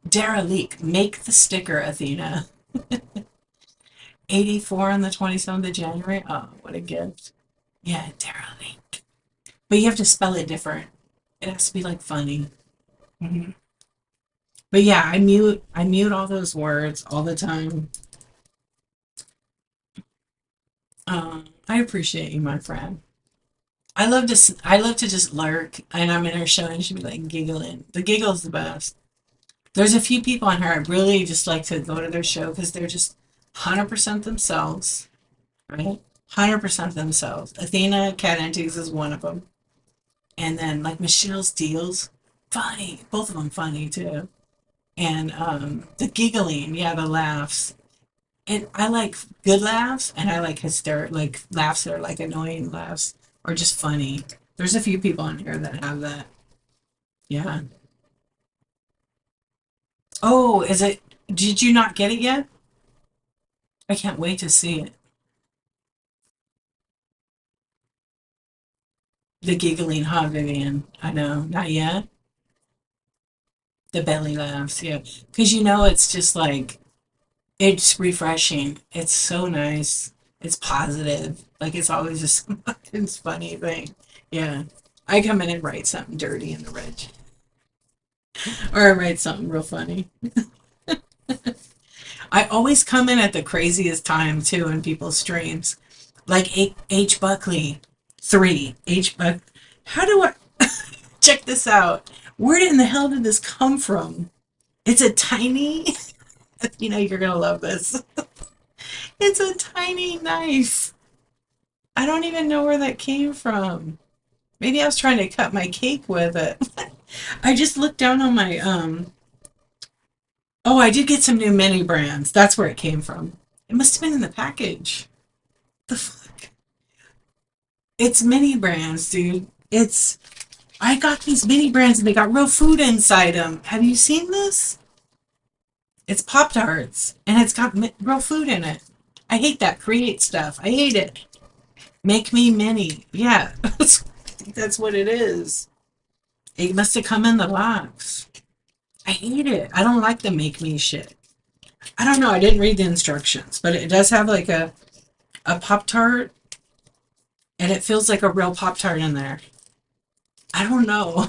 Derelict. Make the sticker, Athena. 84 on the 27th of January. Oh, what a gift. Yeah, Derelict. But you have to spell it different. It has to be like funny. Hmm. But yeah, I mute all those words all the time. I appreciate you, my friend. I love to just lurk, and I'm in her show, and she'd be like giggling. The giggle's the best. There's a few people on here I really just like to go to their show because they're just 100% themselves, right? 100% themselves. Athena Cat Antiques is one of them, and then like Michelle's Deals, funny. Both of them funny too. And the giggling, yeah, the laughs. And I like good laughs, and I like hysterical, like laughs that are like annoying laughs or just funny. There's a few people on here that have that. Yeah. Oh, is it? Did you not get it yet? I can't wait to see it. The giggling, huh, Vivian? I know, not yet. The belly laughs, yeah. Because it's just like, it's refreshing. It's so nice. It's positive. Like, it's always just it's funny thing. Yeah. I come in and write something dirty in the red, or I write something real funny. I always come in at the craziest time, too, in people's streams. Like H. Buckley, 3. H. Buck. How do I check this out? Where in the hell did this come from? It's a tiny, you're gonna love this. It's a tiny knife. I don't even know where that came from. Maybe I was trying to cut my cake with it. I just looked down on my oh, I did get some new mini brands. That's where it came from. It must have been in the package. The fuck? It's mini brands, dude. I got these mini brands and they got real food inside them. Have you seen this? It's Pop Tarts and it's got real food in it. I hate that create stuff. I hate it. Make me mini. Yeah, I think that's what it is. It must have come in the box. I hate it. I don't like the make me shit. I don't know. I didn't read the instructions, but it does have like a Pop Tart, and it feels like a real Pop Tart in there. I don't know.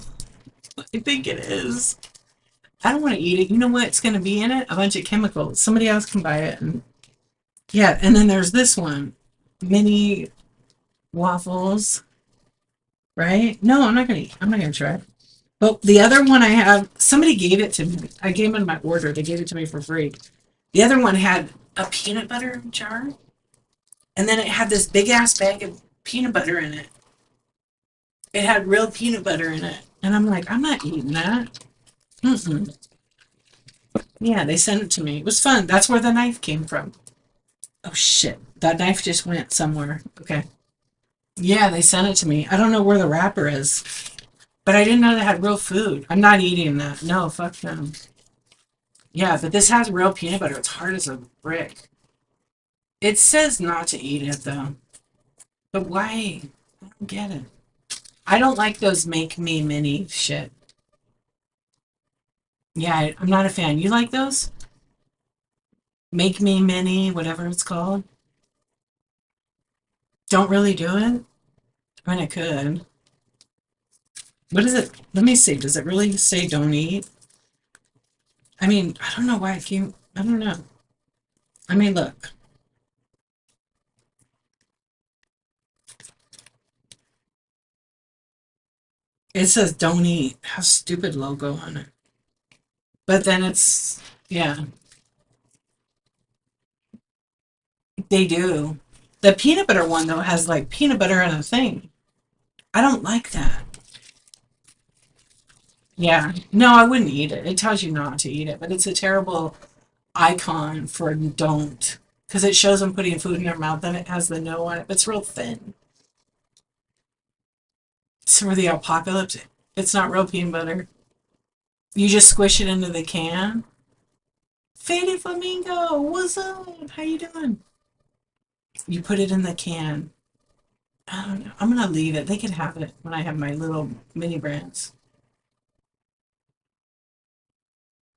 I think it is. I don't want to eat it. You know what's going to be in it? A bunch of chemicals. Somebody else can buy it. And yeah, and then there's this one, mini waffles, right? No, I'm not gonna. I'm not gonna try it. But the other one I have, somebody gave it to me. I gave them my order. They gave it to me for free. The other one had a peanut butter jar, and then it had this big ass bag of peanut butter in it. It had real peanut butter in it, and I'm like, I'm not eating that. Mm-mm. Yeah, they sent it to me. It was fun. That's where the knife came from. Oh shit, that knife just went somewhere. Okay. Yeah, they sent it to me. I don't know where the wrapper is, but I didn't know they had real food. I'm not eating that. No, fuck them. Yeah, but this has real peanut butter. It's hard as a brick. It says not to eat it though. But why? I don't get it. I don't like those make me mini shit. Yeah, I'm not a fan. You like those? Make me mini, whatever it's called. Don't really do it? I mean, I could. What is it? Let me see. Does it really say don't eat? I mean, I don't know why it came. I don't know. I mean, look. It says don't eat. Has stupid logo on it. But then yeah, they do. The peanut butter one, though, has like peanut butter in a thing. I don't like that. Yeah. No, I wouldn't eat it. It tells you not to eat it, but it's a terrible icon for don't. Because it shows them putting food in their mouth and it has the no on it, but it's real thin. It's for the apocalypse. It's not real peanut butter. You just squish it into the can. Fanny Flamingo, what's up? How you doing? You put it in the can. I don't know. I'm gonna leave it. They can have it when I have my little mini brands.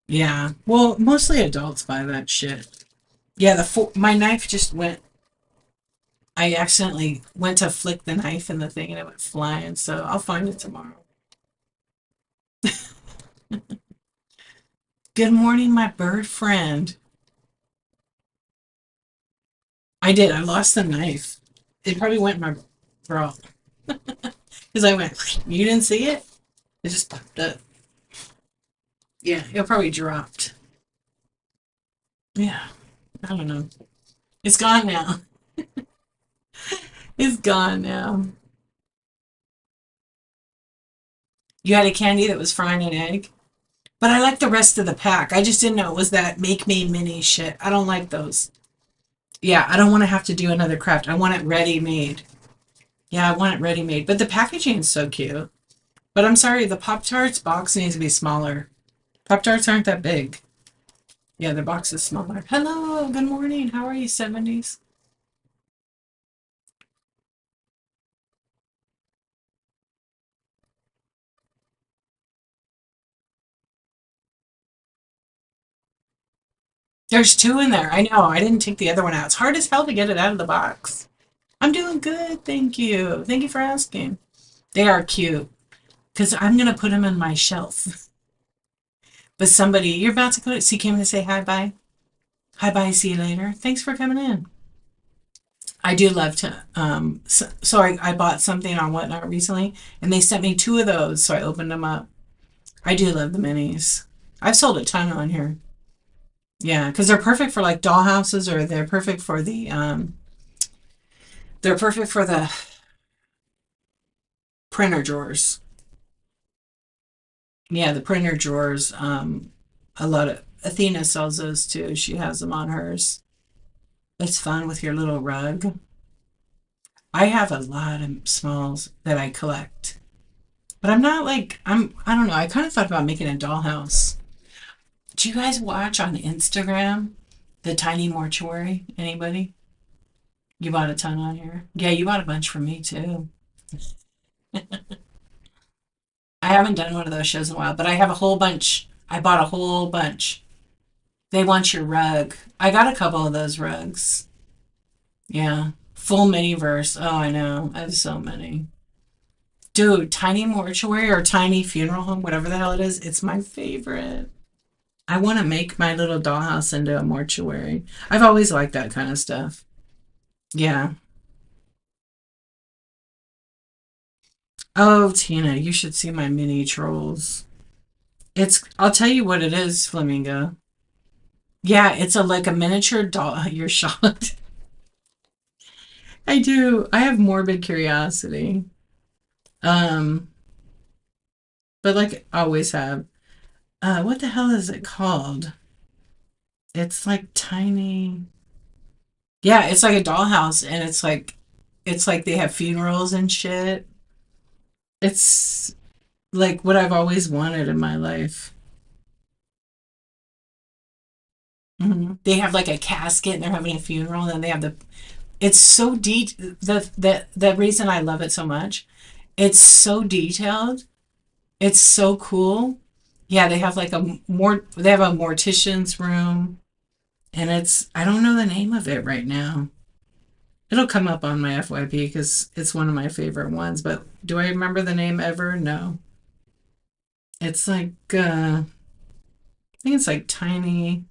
Yeah. Well, mostly adults buy that shit. Yeah, my knife just went. I accidentally went to flick the knife in the thing and it went flying. So I'll find it tomorrow. Good morning, my bird friend. I did. I lost the knife. It probably went in my bra because I went. You didn't see it? It just popped up. Yeah, it probably dropped. Yeah, I don't know. It's gone now. It's gone now. You had a candy that was frying an egg, but I like the rest of the pack. I just didn't know it was that make me mini shit. I don't like those. Yeah, I don't want to have to do another craft. I want it ready made. Yeah, I want it ready made. But the packaging is so cute. But I'm sorry, the Pop Tarts box needs to be smaller. Pop Tarts aren't that big. Yeah, the box is smaller. Hello, good morning. How are you, 70s? There's two in there. I know. I didn't take the other one out. It's hard as hell to get it out of the box. I'm doing good, thank you. Thank you for asking. They are cute because I'm gonna put them in my shelf. But somebody, you're about to go. She came to say hi, bye, hi, bye. See you later. Thanks for coming in. I do love to. So I bought something on Whatnot recently, and they sent me two of those. So I opened them up. I do love the minis. I've sold a ton on here. Yeah, because they're perfect for like doll houses, or they're perfect for the printer drawers. Yeah, the printer drawers. A lot of Athena sells those too. She has them on hers. It's fun with your little rug. I have a lot of smalls that I collect, but I'm not like I don't know. I kind of thought about making a dollhouse. Do you guys watch on Instagram the tiny mortuary? Anybody? You bought a ton on here. Yeah, you bought a bunch from me too. I haven't done one of those shows in a while, but I have a whole bunch. I bought a whole bunch. They want your rug. I got a couple of those rugs. Yeah. Full miniverse. Oh, I know. I have so many. Dude, tiny mortuary or tiny funeral home, whatever the hell it is, it's my favorite. I want to make my little dollhouse into a mortuary. I've always liked that kind of stuff. Yeah. Oh, Tina, you should see my mini trolls. I'll tell you what it is, Flamingo. Yeah, it's a like a miniature doll. You're shocked. I do. I have morbid curiosity. Um, but like I always have. What the hell is it called? It's like tiny. Yeah, it's like a dollhouse, and it's like they have funerals and shit. It's like what I've always wanted in my life. They have like a casket, and they're having a funeral, and then they have the. It's so deep. The reason I love it so much, it's so detailed. It's so cool. Yeah, they have like they have a mortician's room, and I don't know the name of it right now. It'll come up on my FYP because it's one of my favorite ones, but do I remember the name ever? No. It's like I think it's like tiny.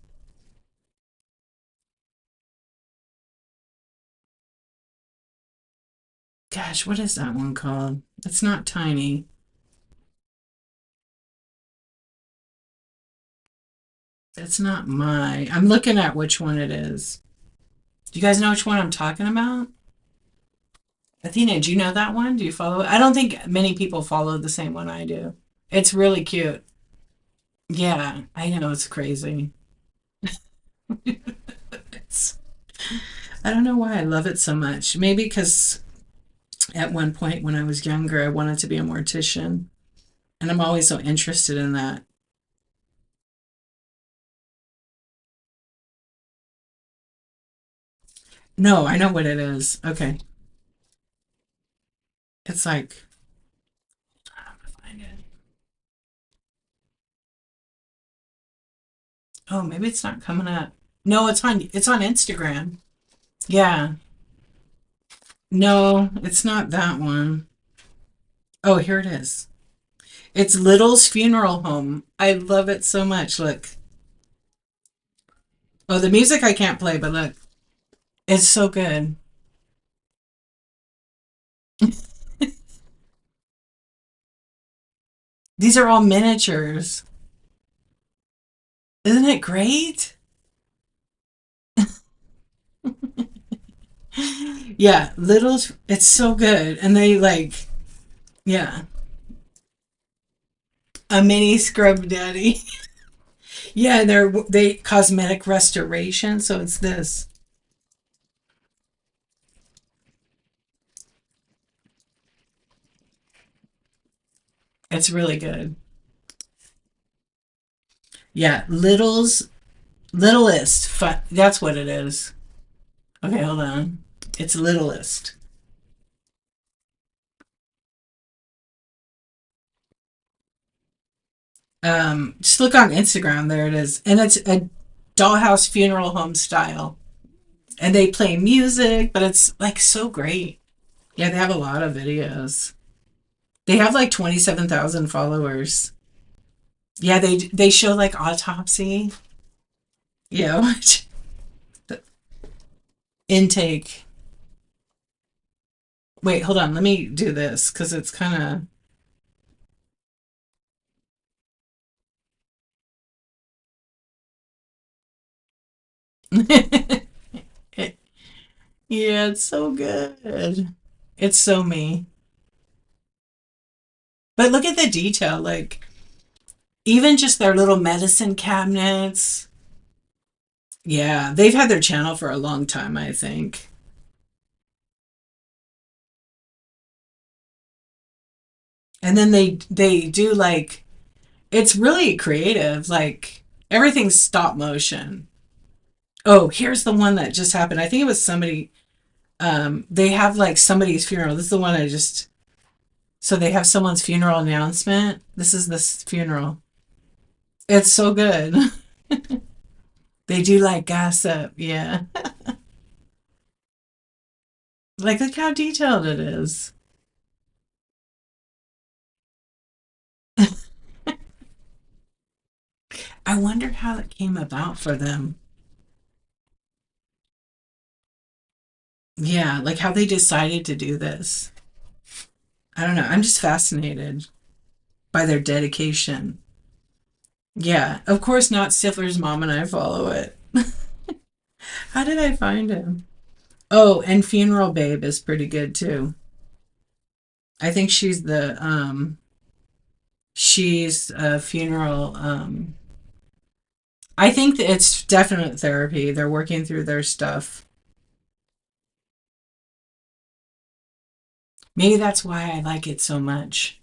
Gosh, what is that one called? It's not tiny. It's not I'm looking at which one it is. Do you guys know which one I'm talking about? Athena, do you know that one? Do you follow it? I don't think many people follow the same one I do. It's really cute. Yeah, I know it's crazy. It's, I don't know why I love it so much. Maybe because at one point when I was younger, I wanted to be a mortician, and I'm always so interested in that. No, I know what it is. Okay. It's like, I'm gonna find it. Oh, maybe it's not coming up. No, it's on Instagram. Yeah. No, it's not that one. Oh, here it is. It's Little's Funeral Home. I love it so much. Look. Oh, the music I can't play, but look. It's so good. These are all miniatures. Isn't it great? Yeah, Little's, it's so good. And they like, yeah, a mini scrub daddy. Yeah, they cosmetic restoration, so it's this. It's really good. Yeah, Littlest. That's what it is. Okay, hold on. It's Littlest. Just look on Instagram. There it is, and it's a dollhouse funeral home style. And they play music, but it's like so great. Yeah, they have a lot of videos. They have like 27,000 followers. Yeah, they show like autopsy. Yeah, what? Intake. Wait, hold on. Let me do this because it's kind of. Yeah, it's so good. It's so me. But look at the detail. Like, even just their little medicine cabinets. Yeah, they've had their channel for a long time, I think. And then they do like it's really creative. Like everything's stop motion. Oh, here's the one that just happened. I think it was somebody. They have like somebody's funeral. This is the one I just. So they have someone's funeral announcement. This is this funeral. It's so good. They do like gossip. Yeah. Like look how detailed it is. I wonder how it came about for them. Yeah, like how they decided to do this. I don't know. I'm just fascinated by their dedication. Yeah, of course not. Stifler's mom and I follow it. How did I find him? Oh, and Funeral Babe is pretty good too. I think she's a funeral I think that it's definite therapy. They're working through their stuff. Maybe that's why I like it so much.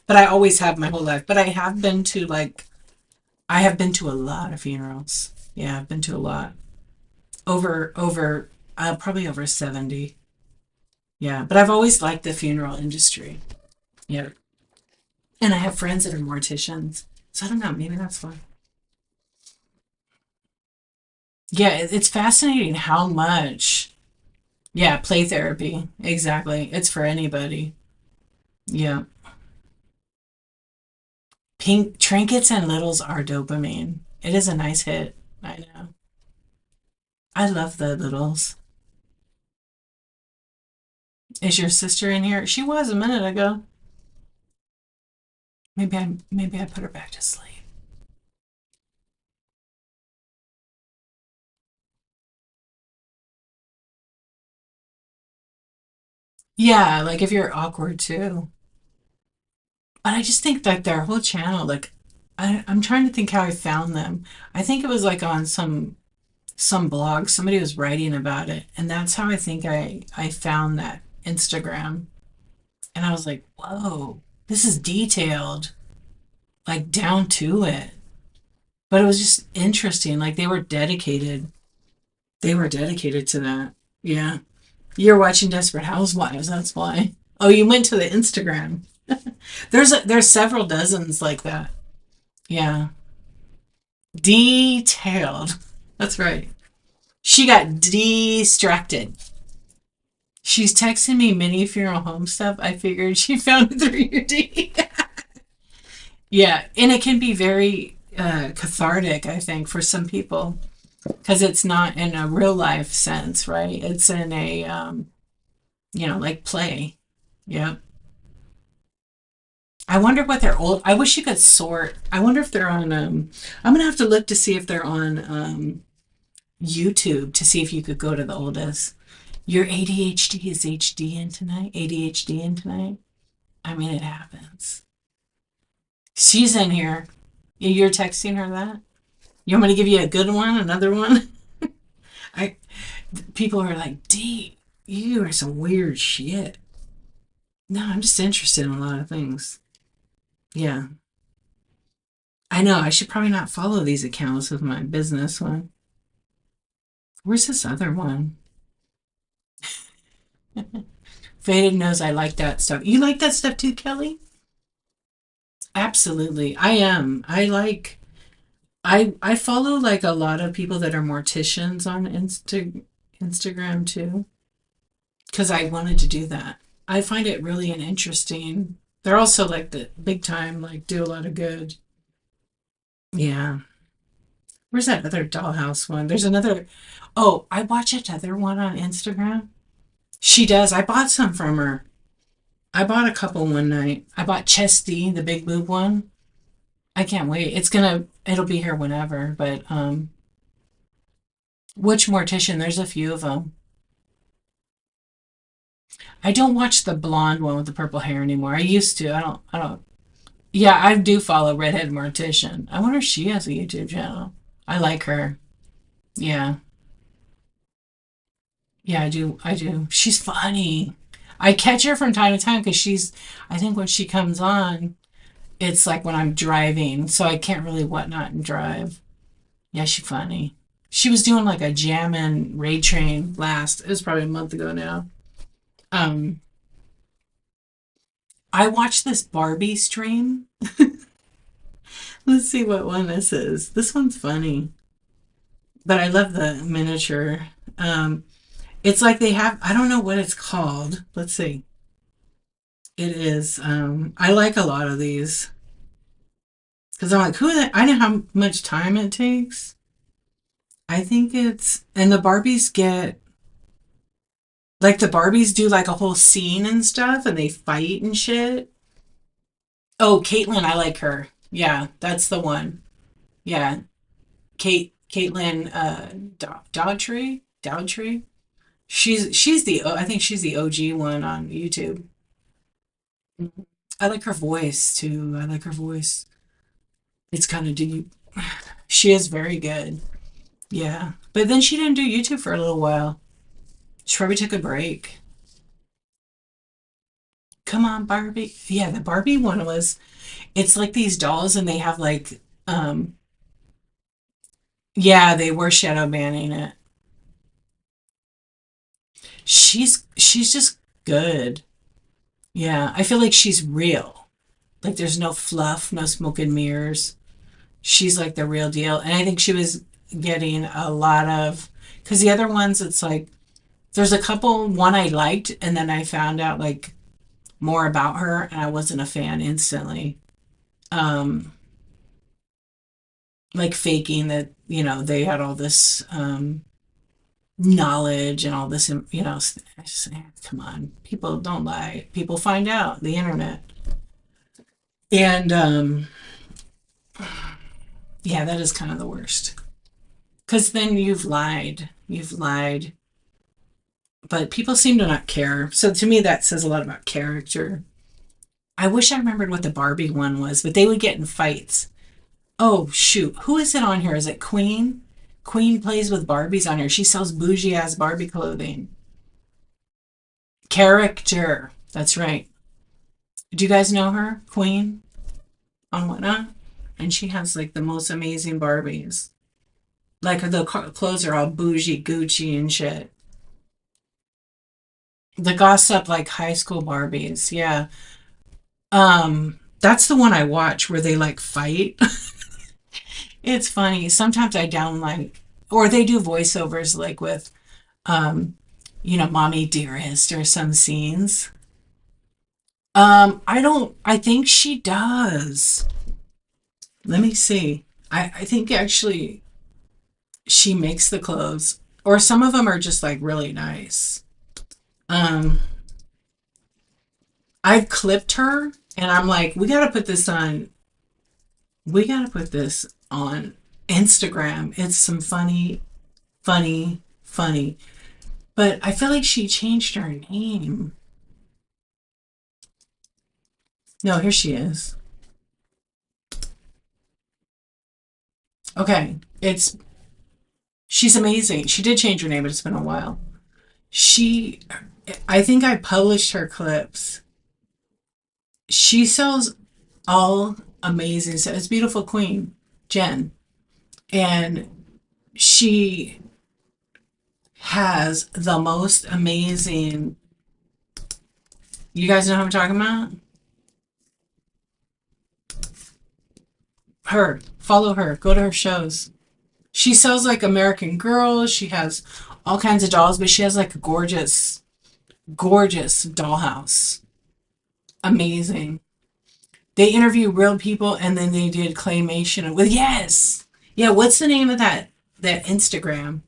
But I always have my whole life. But I have been to a lot of funerals. Yeah, I've been to a lot. Over probably over 70. Yeah, but I've always liked the funeral industry. Yeah. And I have friends that are morticians. So I don't know, maybe that's why. Yeah, it's fascinating how much. Yeah, play therapy. Exactly. It's for anybody. Yeah. Pink trinkets and littles are dopamine. It is a nice hit. I know. I love the littles. Is your sister in here? She was a minute ago. Maybe I put her back to sleep. Yeah, like if you're awkward too. But I just think that their whole channel, like I'm trying to think how I found them. I think it was like on some blog. Somebody was writing about it, and that's how I think I found that Instagram. And I was like, whoa, this is detailed, like down to it. But it was just interesting. Like they were dedicated. They were dedicated to that. Yeah. You're watching Desperate Housewives, that's why. Oh, you went to the Instagram. There's several dozens like that. Yeah. Detailed. That's right. She got distracted. She's texting me mini funeral home stuff. I figured she found it through your D. Yeah, and it can be very cathartic, I think, for some people because it's not in a real life sense, right? It's in a, like play. Yeah. I wonder what they're old. I wish you could sort. I wonder if they're on. I'm gonna have to look to see if they're on YouTube to see if you could go to the oldest. Your ADHD is HD in tonight. ADHD in tonight. I mean, it happens. She's in here. You're texting her that. You want me to give you a good one? Another one? I People are like, D, you are some weird shit. No, I'm just interested in a lot of things. Yeah. I know. I should probably not follow these accounts with my business one. Where's this other one? Faded knows I like that stuff. You like that stuff too, Kelly? Absolutely. I am. I follow like a lot of people that are morticians on Instagram too, because I wanted to do that. I find it really an interesting. They're also like the big time, like do a lot of good. Yeah. Where's that other dollhouse one? There's another. Oh, I watch another one on Instagram. She does. I bought some from her. I bought a couple one night. I bought Chesty, the big boob one. I can't wait. It'll be here whenever. But which mortician? There's a few of them. I don't watch the blonde one with the purple hair anymore. I used to. I don't. Yeah, I do follow Redhead Mortician. I wonder if she has a YouTube channel. I like her. Yeah. Yeah, I do. I do. She's funny. I catch her from time to time because I think when she comes on, it's like when I'm driving, so I can't really whatnot and drive. Yeah, she's funny. She was doing like a jam and raid train last. It was probably a month ago now. Um, I watched this Barbie stream. Let's see what one this is. This one's funny, but I love the miniature. It's like they have, I don't know what it's called. Let's see. It is, I like a lot of these because I'm like, I know how much time it takes. I think and the Barbies like the Barbies do like a whole scene and stuff and they fight and shit. Oh, Caitlin, I like her. Yeah, that's the one. Yeah, Caitlin, Dowdtree. I think she's the OG one on YouTube. Mhm. I like her voice too. I like her voice. It's kind of deep. She is very good. Yeah. But then she didn't do YouTube for a little while. She probably took a break. Come on, Barbie. Yeah, the Barbie one it's like these dolls and they have like, yeah, they were shadow banning it. She's just good. Yeah, I feel like she's real. Like there's no fluff, no smoke and mirrors. She's like the real deal. And I think she was getting a lot of, because the other ones, it's like, there's a couple, one I liked, and then I found out like more about her, and I wasn't a fan instantly. Um, like faking that, they had all this knowledge and all this, I just say, come on, people don't lie. People find out, the internet. And yeah, that is kind of the worst. Because then you've lied. You've lied. But people seem to not care. So to me, that says a lot about character. I wish I remembered what the Barbie one was, but they would get in fights. Oh, shoot. Who is it on here? Is it Queen? Queen plays with Barbies on here. She sells bougie ass Barbie clothing. Character. That's right. Do you guys know her? Queen on whatnot? And she has like the most amazing Barbies. Like the clothes are all bougie, Gucci and shit. The gossip like high school Barbies. Yeah. That's the one I watch where they like fight. It's funny. Sometimes I down like, or they do voiceovers like with, um, Mommy Dearest or some scenes. I don't, I think she does. Let me see. I think actually she makes the clothes, or some of them are just like really nice. Um, I've clipped her and I'm like, we gotta put this on Instagram. It's some funny. But I feel like she changed her name. No, here she is. Okay, she's amazing. She did change her name, but it's been a while. She, I think I published her clips. She sells all amazing stuff. It's Beautiful Queen, Jen. And she has the most amazing. You guys know who I'm talking about? Her. Follow her. Go to her shows. She sells like American Girl. She has all kinds of dolls, but she has like a gorgeous dollhouse. Amazing. They interview real people and then they did claymation with, yes. Yeah, what's the name of that Instagram?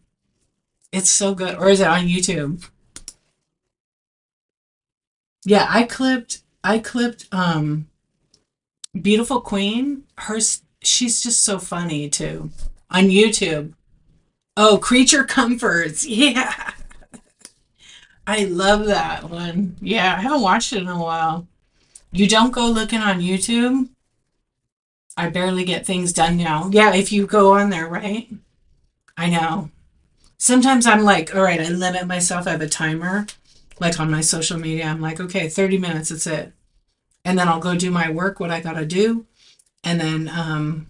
It's so good. Or is it on YouTube? Yeah, I clipped Beautiful Queen. She's just so funny too. On YouTube. Oh, Creature Comforts. Yeah. I love that one. Yeah, I haven't watched it in a while. You don't go looking on YouTube? I barely get things done now. Yeah, if you go on there, right? I know. Sometimes I'm like, all right, I limit myself. I have a timer, like on my social media. I'm like, okay, 30 minutes, that's it. And then I'll go do my work, what I gotta do. And then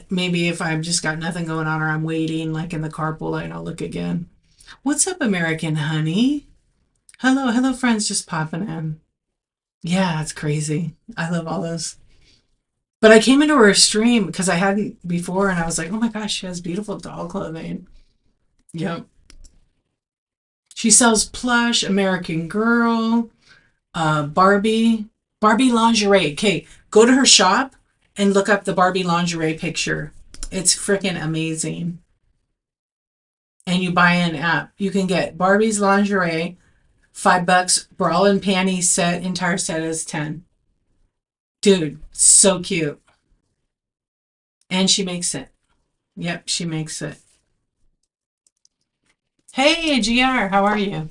maybe if I've just got nothing going on or I'm waiting, like in the carpool lane, I'll look again. What's up, American Honey? Hello, friends just popping in. Yeah, it's crazy. I love all those. But I came into her stream because I hadn't before, and I was like, oh my gosh, she has beautiful doll clothing. Yep. She sells plush, American Girl, Barbie lingerie. Okay, go to her shop and look up the Barbie lingerie picture. It's freaking amazing. And you buy an app. You can get Barbie's lingerie, $5. Bra and panties set, entire set is 10. Dude, so cute. And she makes it. Yep, she makes it. Hey, GR, how are you?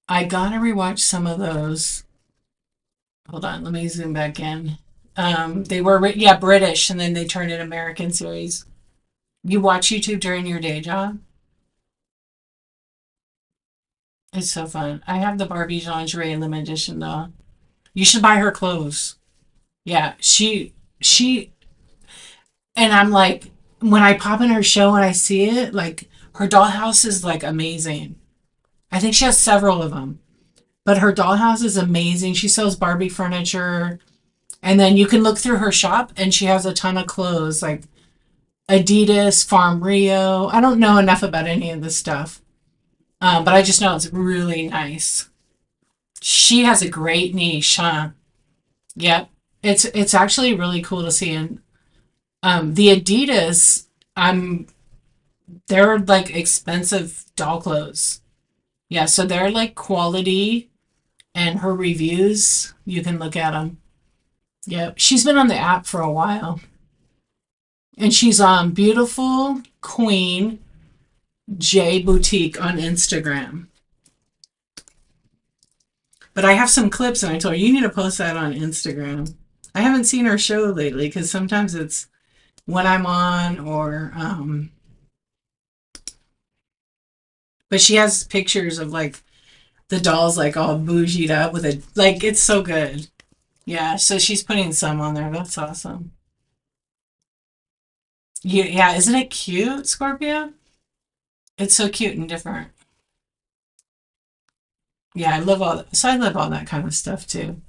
I gotta rewatch some of those. Hold on, let me zoom back in. They were, yeah, British, and then they turned it American series. You watch YouTube during your day job? It's so fun. I have the Barbie lingerie limited edition though. You should buy her clothes. Yeah, she, and I'm like, when I pop in her show and I see it, like her dollhouse is like amazing. I think she has several of them, but her dollhouse is amazing. She sells Barbie furniture, and then you can look through her shop, and she has a ton of clothes like Adidas, Farm Rio. I don't know enough about any of this stuff, but I just know it's really nice. She has a great niche, huh? Yep. It's actually really cool to see. And the Adidas, um, they're like expensive doll clothes. Yeah, so they're like quality, and her reviews, you can look at them. Yep. She's been on the app for a while. And she's on Beautiful Queen J Boutique on Instagram. But I have some clips and I told her, you need to post that on Instagram. I haven't seen her show lately because sometimes it's when I'm on or, but she has pictures of like the dolls like all bougied up with a, like, it's so good. Yeah, so she's putting some on there. That's awesome. Yeah, isn't it cute, Scorpio? It's so cute and different. Yeah, I love all that kind of stuff too.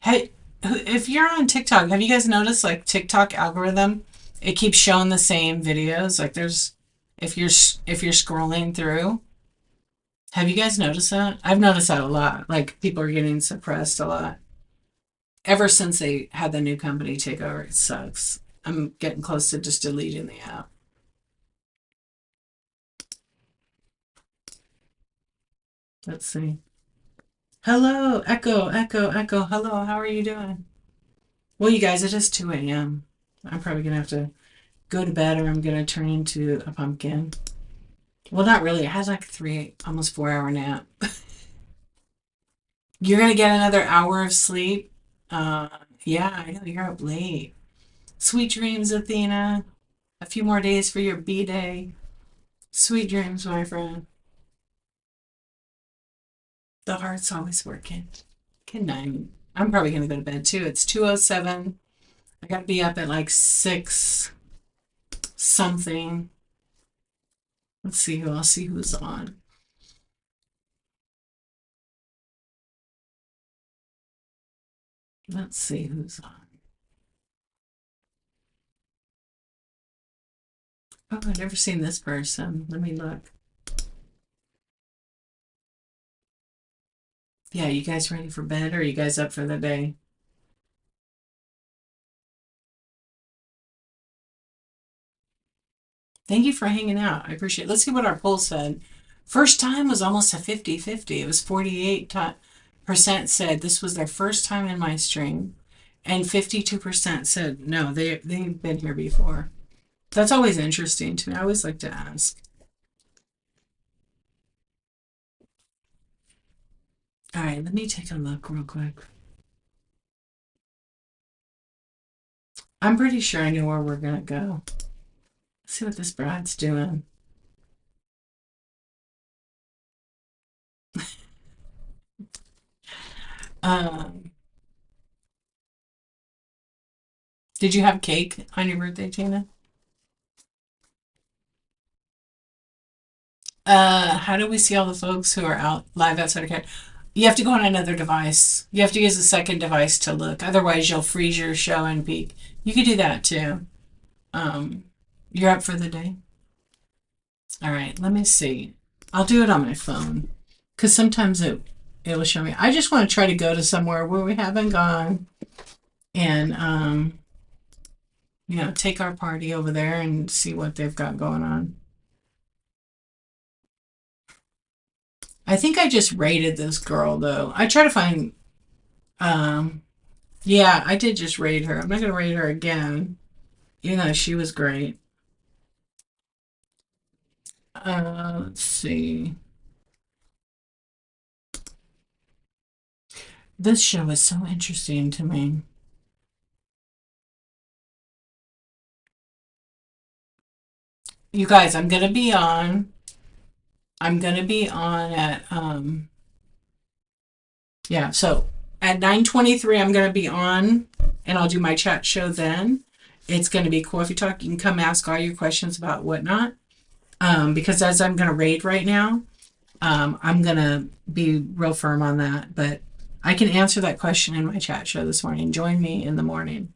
Hey, If you're on TikTok, have you guys noticed like TikTok algorithm? It keeps showing the same videos. Like there's, if you're scrolling through, have you guys noticed that? I've noticed that a lot. Like people are getting suppressed a lot. Ever since they had the new company take over, it sucks. I'm getting close to just deleting the app. Let's see. Hello, Echo, Echo, Echo. Hello, how are you doing? Well, you guys, it is 2 a.m. I'm probably gonna have to go to bed or I'm gonna turn into a pumpkin. Well, not really. It has like almost 4 hour nap. You're gonna get another hour of sleep. Uh, yeah, I know you're up late. Sweet dreams, Athena. A few more days for your B day. Sweet dreams, my friend. The heart's always working. Good night. I'm probably gonna go to bed too. It's 2:07. I gotta be up at like 6 something. Let's see who I'll see who's on. Let's see who's on. Oh, I've never seen this person. Let me look. Yeah, you guys ready for bed or are you guys up for the day? Thank you for hanging out. I appreciate it. Let's see what our poll said. First time was almost a 50-50. It was 48% said this was their first time in my stream, and 52% said no, they've been here before. That's always interesting to me. I always like to ask. All right, let me take a look real quick. I'm pretty sure I know where we're gonna go. Let's see what this bride's doing. Um, did you have cake on your birthday, Tina? How do we see all the folks who are out live outside of care? You have to go on another device. You have to use a second device to look. Otherwise, you'll freeze your show and peak. You could do that too. Um, you're up for the day. All right, let me see. I'll do it on my phone because sometimes it will show me. I just want to try to go to somewhere where we haven't gone and take our party over there and see what they've got going on. I think I just rated this girl though. I try to find um yeah, I did just rate her. I'm not gonna rate her again, even though she was great. Let's see. This show is so interesting to me. You guys, I'm gonna be on at yeah, so at 9:23 I'm gonna be on and I'll do my chat show then. It's gonna be Coffee Talk. You can come ask all your questions about whatnot. Because as I'm gonna raid right now, I'm gonna be real firm on that, but I can answer that question in my chat show this morning. Join me in the morning.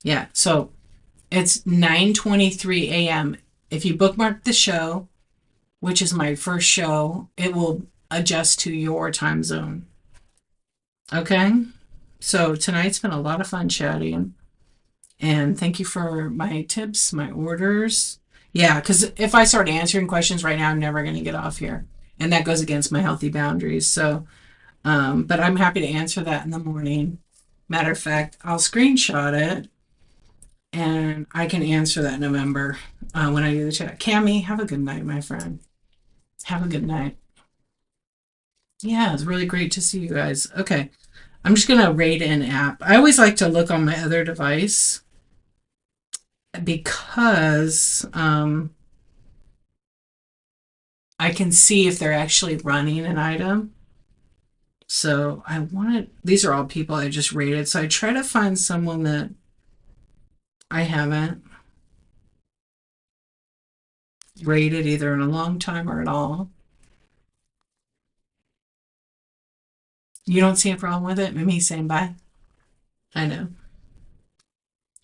Yeah, so it's 9:23 a.m. If you bookmark the show, which is my first show, it will adjust to your time zone. Okay? So tonight's been a lot of fun chatting. And thank you for my tips, my orders. Yeah, because if I start answering questions right now, I'm never going to get off here. And that goes against my healthy boundaries. So, but I'm happy to answer that in the morning. Matter of fact, I'll screenshot it and I can answer that in November when I do the chat. Cami, have a good night, my friend. Have a good night. Yeah, it's really great to see you guys. Okay, I'm just going to rate an app. I always like to look on my other device because I can see if they're actually running an item. So I wanted, these are all people I just rated. So I try to find someone that I haven't rated either in a long time or at all. You don't see a problem with it? Me saying bye? I know.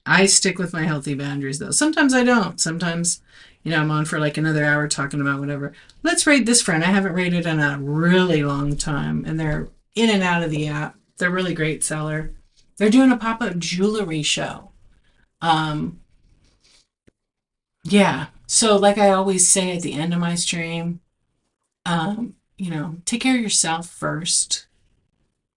I stick with my healthy boundaries though. Sometimes I don't. Sometimes, I'm on for like another hour talking about whatever. Let's rate this friend. I haven't rated in a really long time, and they're in and out of the app. They're really great seller. They're doing a pop up jewelry show. Um, yeah. So, like I always say at the end of my stream, take care of yourself first,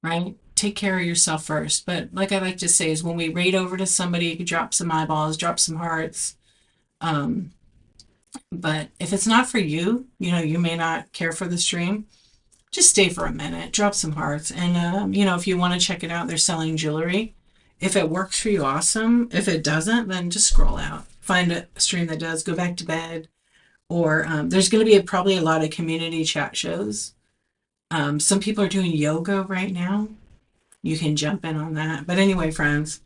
right? Take care of yourself first. But like I like to say, is when we rate over to somebody, drop some eyeballs, drop some hearts. Um, but if it's not for you, you may not care for the stream. Just stay for a minute, drop some hearts, and if you want to check it out, they're selling jewelry. If it works for you, awesome. If it doesn't, then just scroll out. Find a stream that does. Go back to bed. Or there's going to be probably a lot of community chat shows. Some people are doing yoga right now. You can jump in on that. But anyway, friends,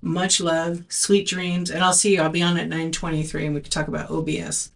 much love, sweet dreams, and I'll see you. I'll be on at 9:23, and we can talk about OBS.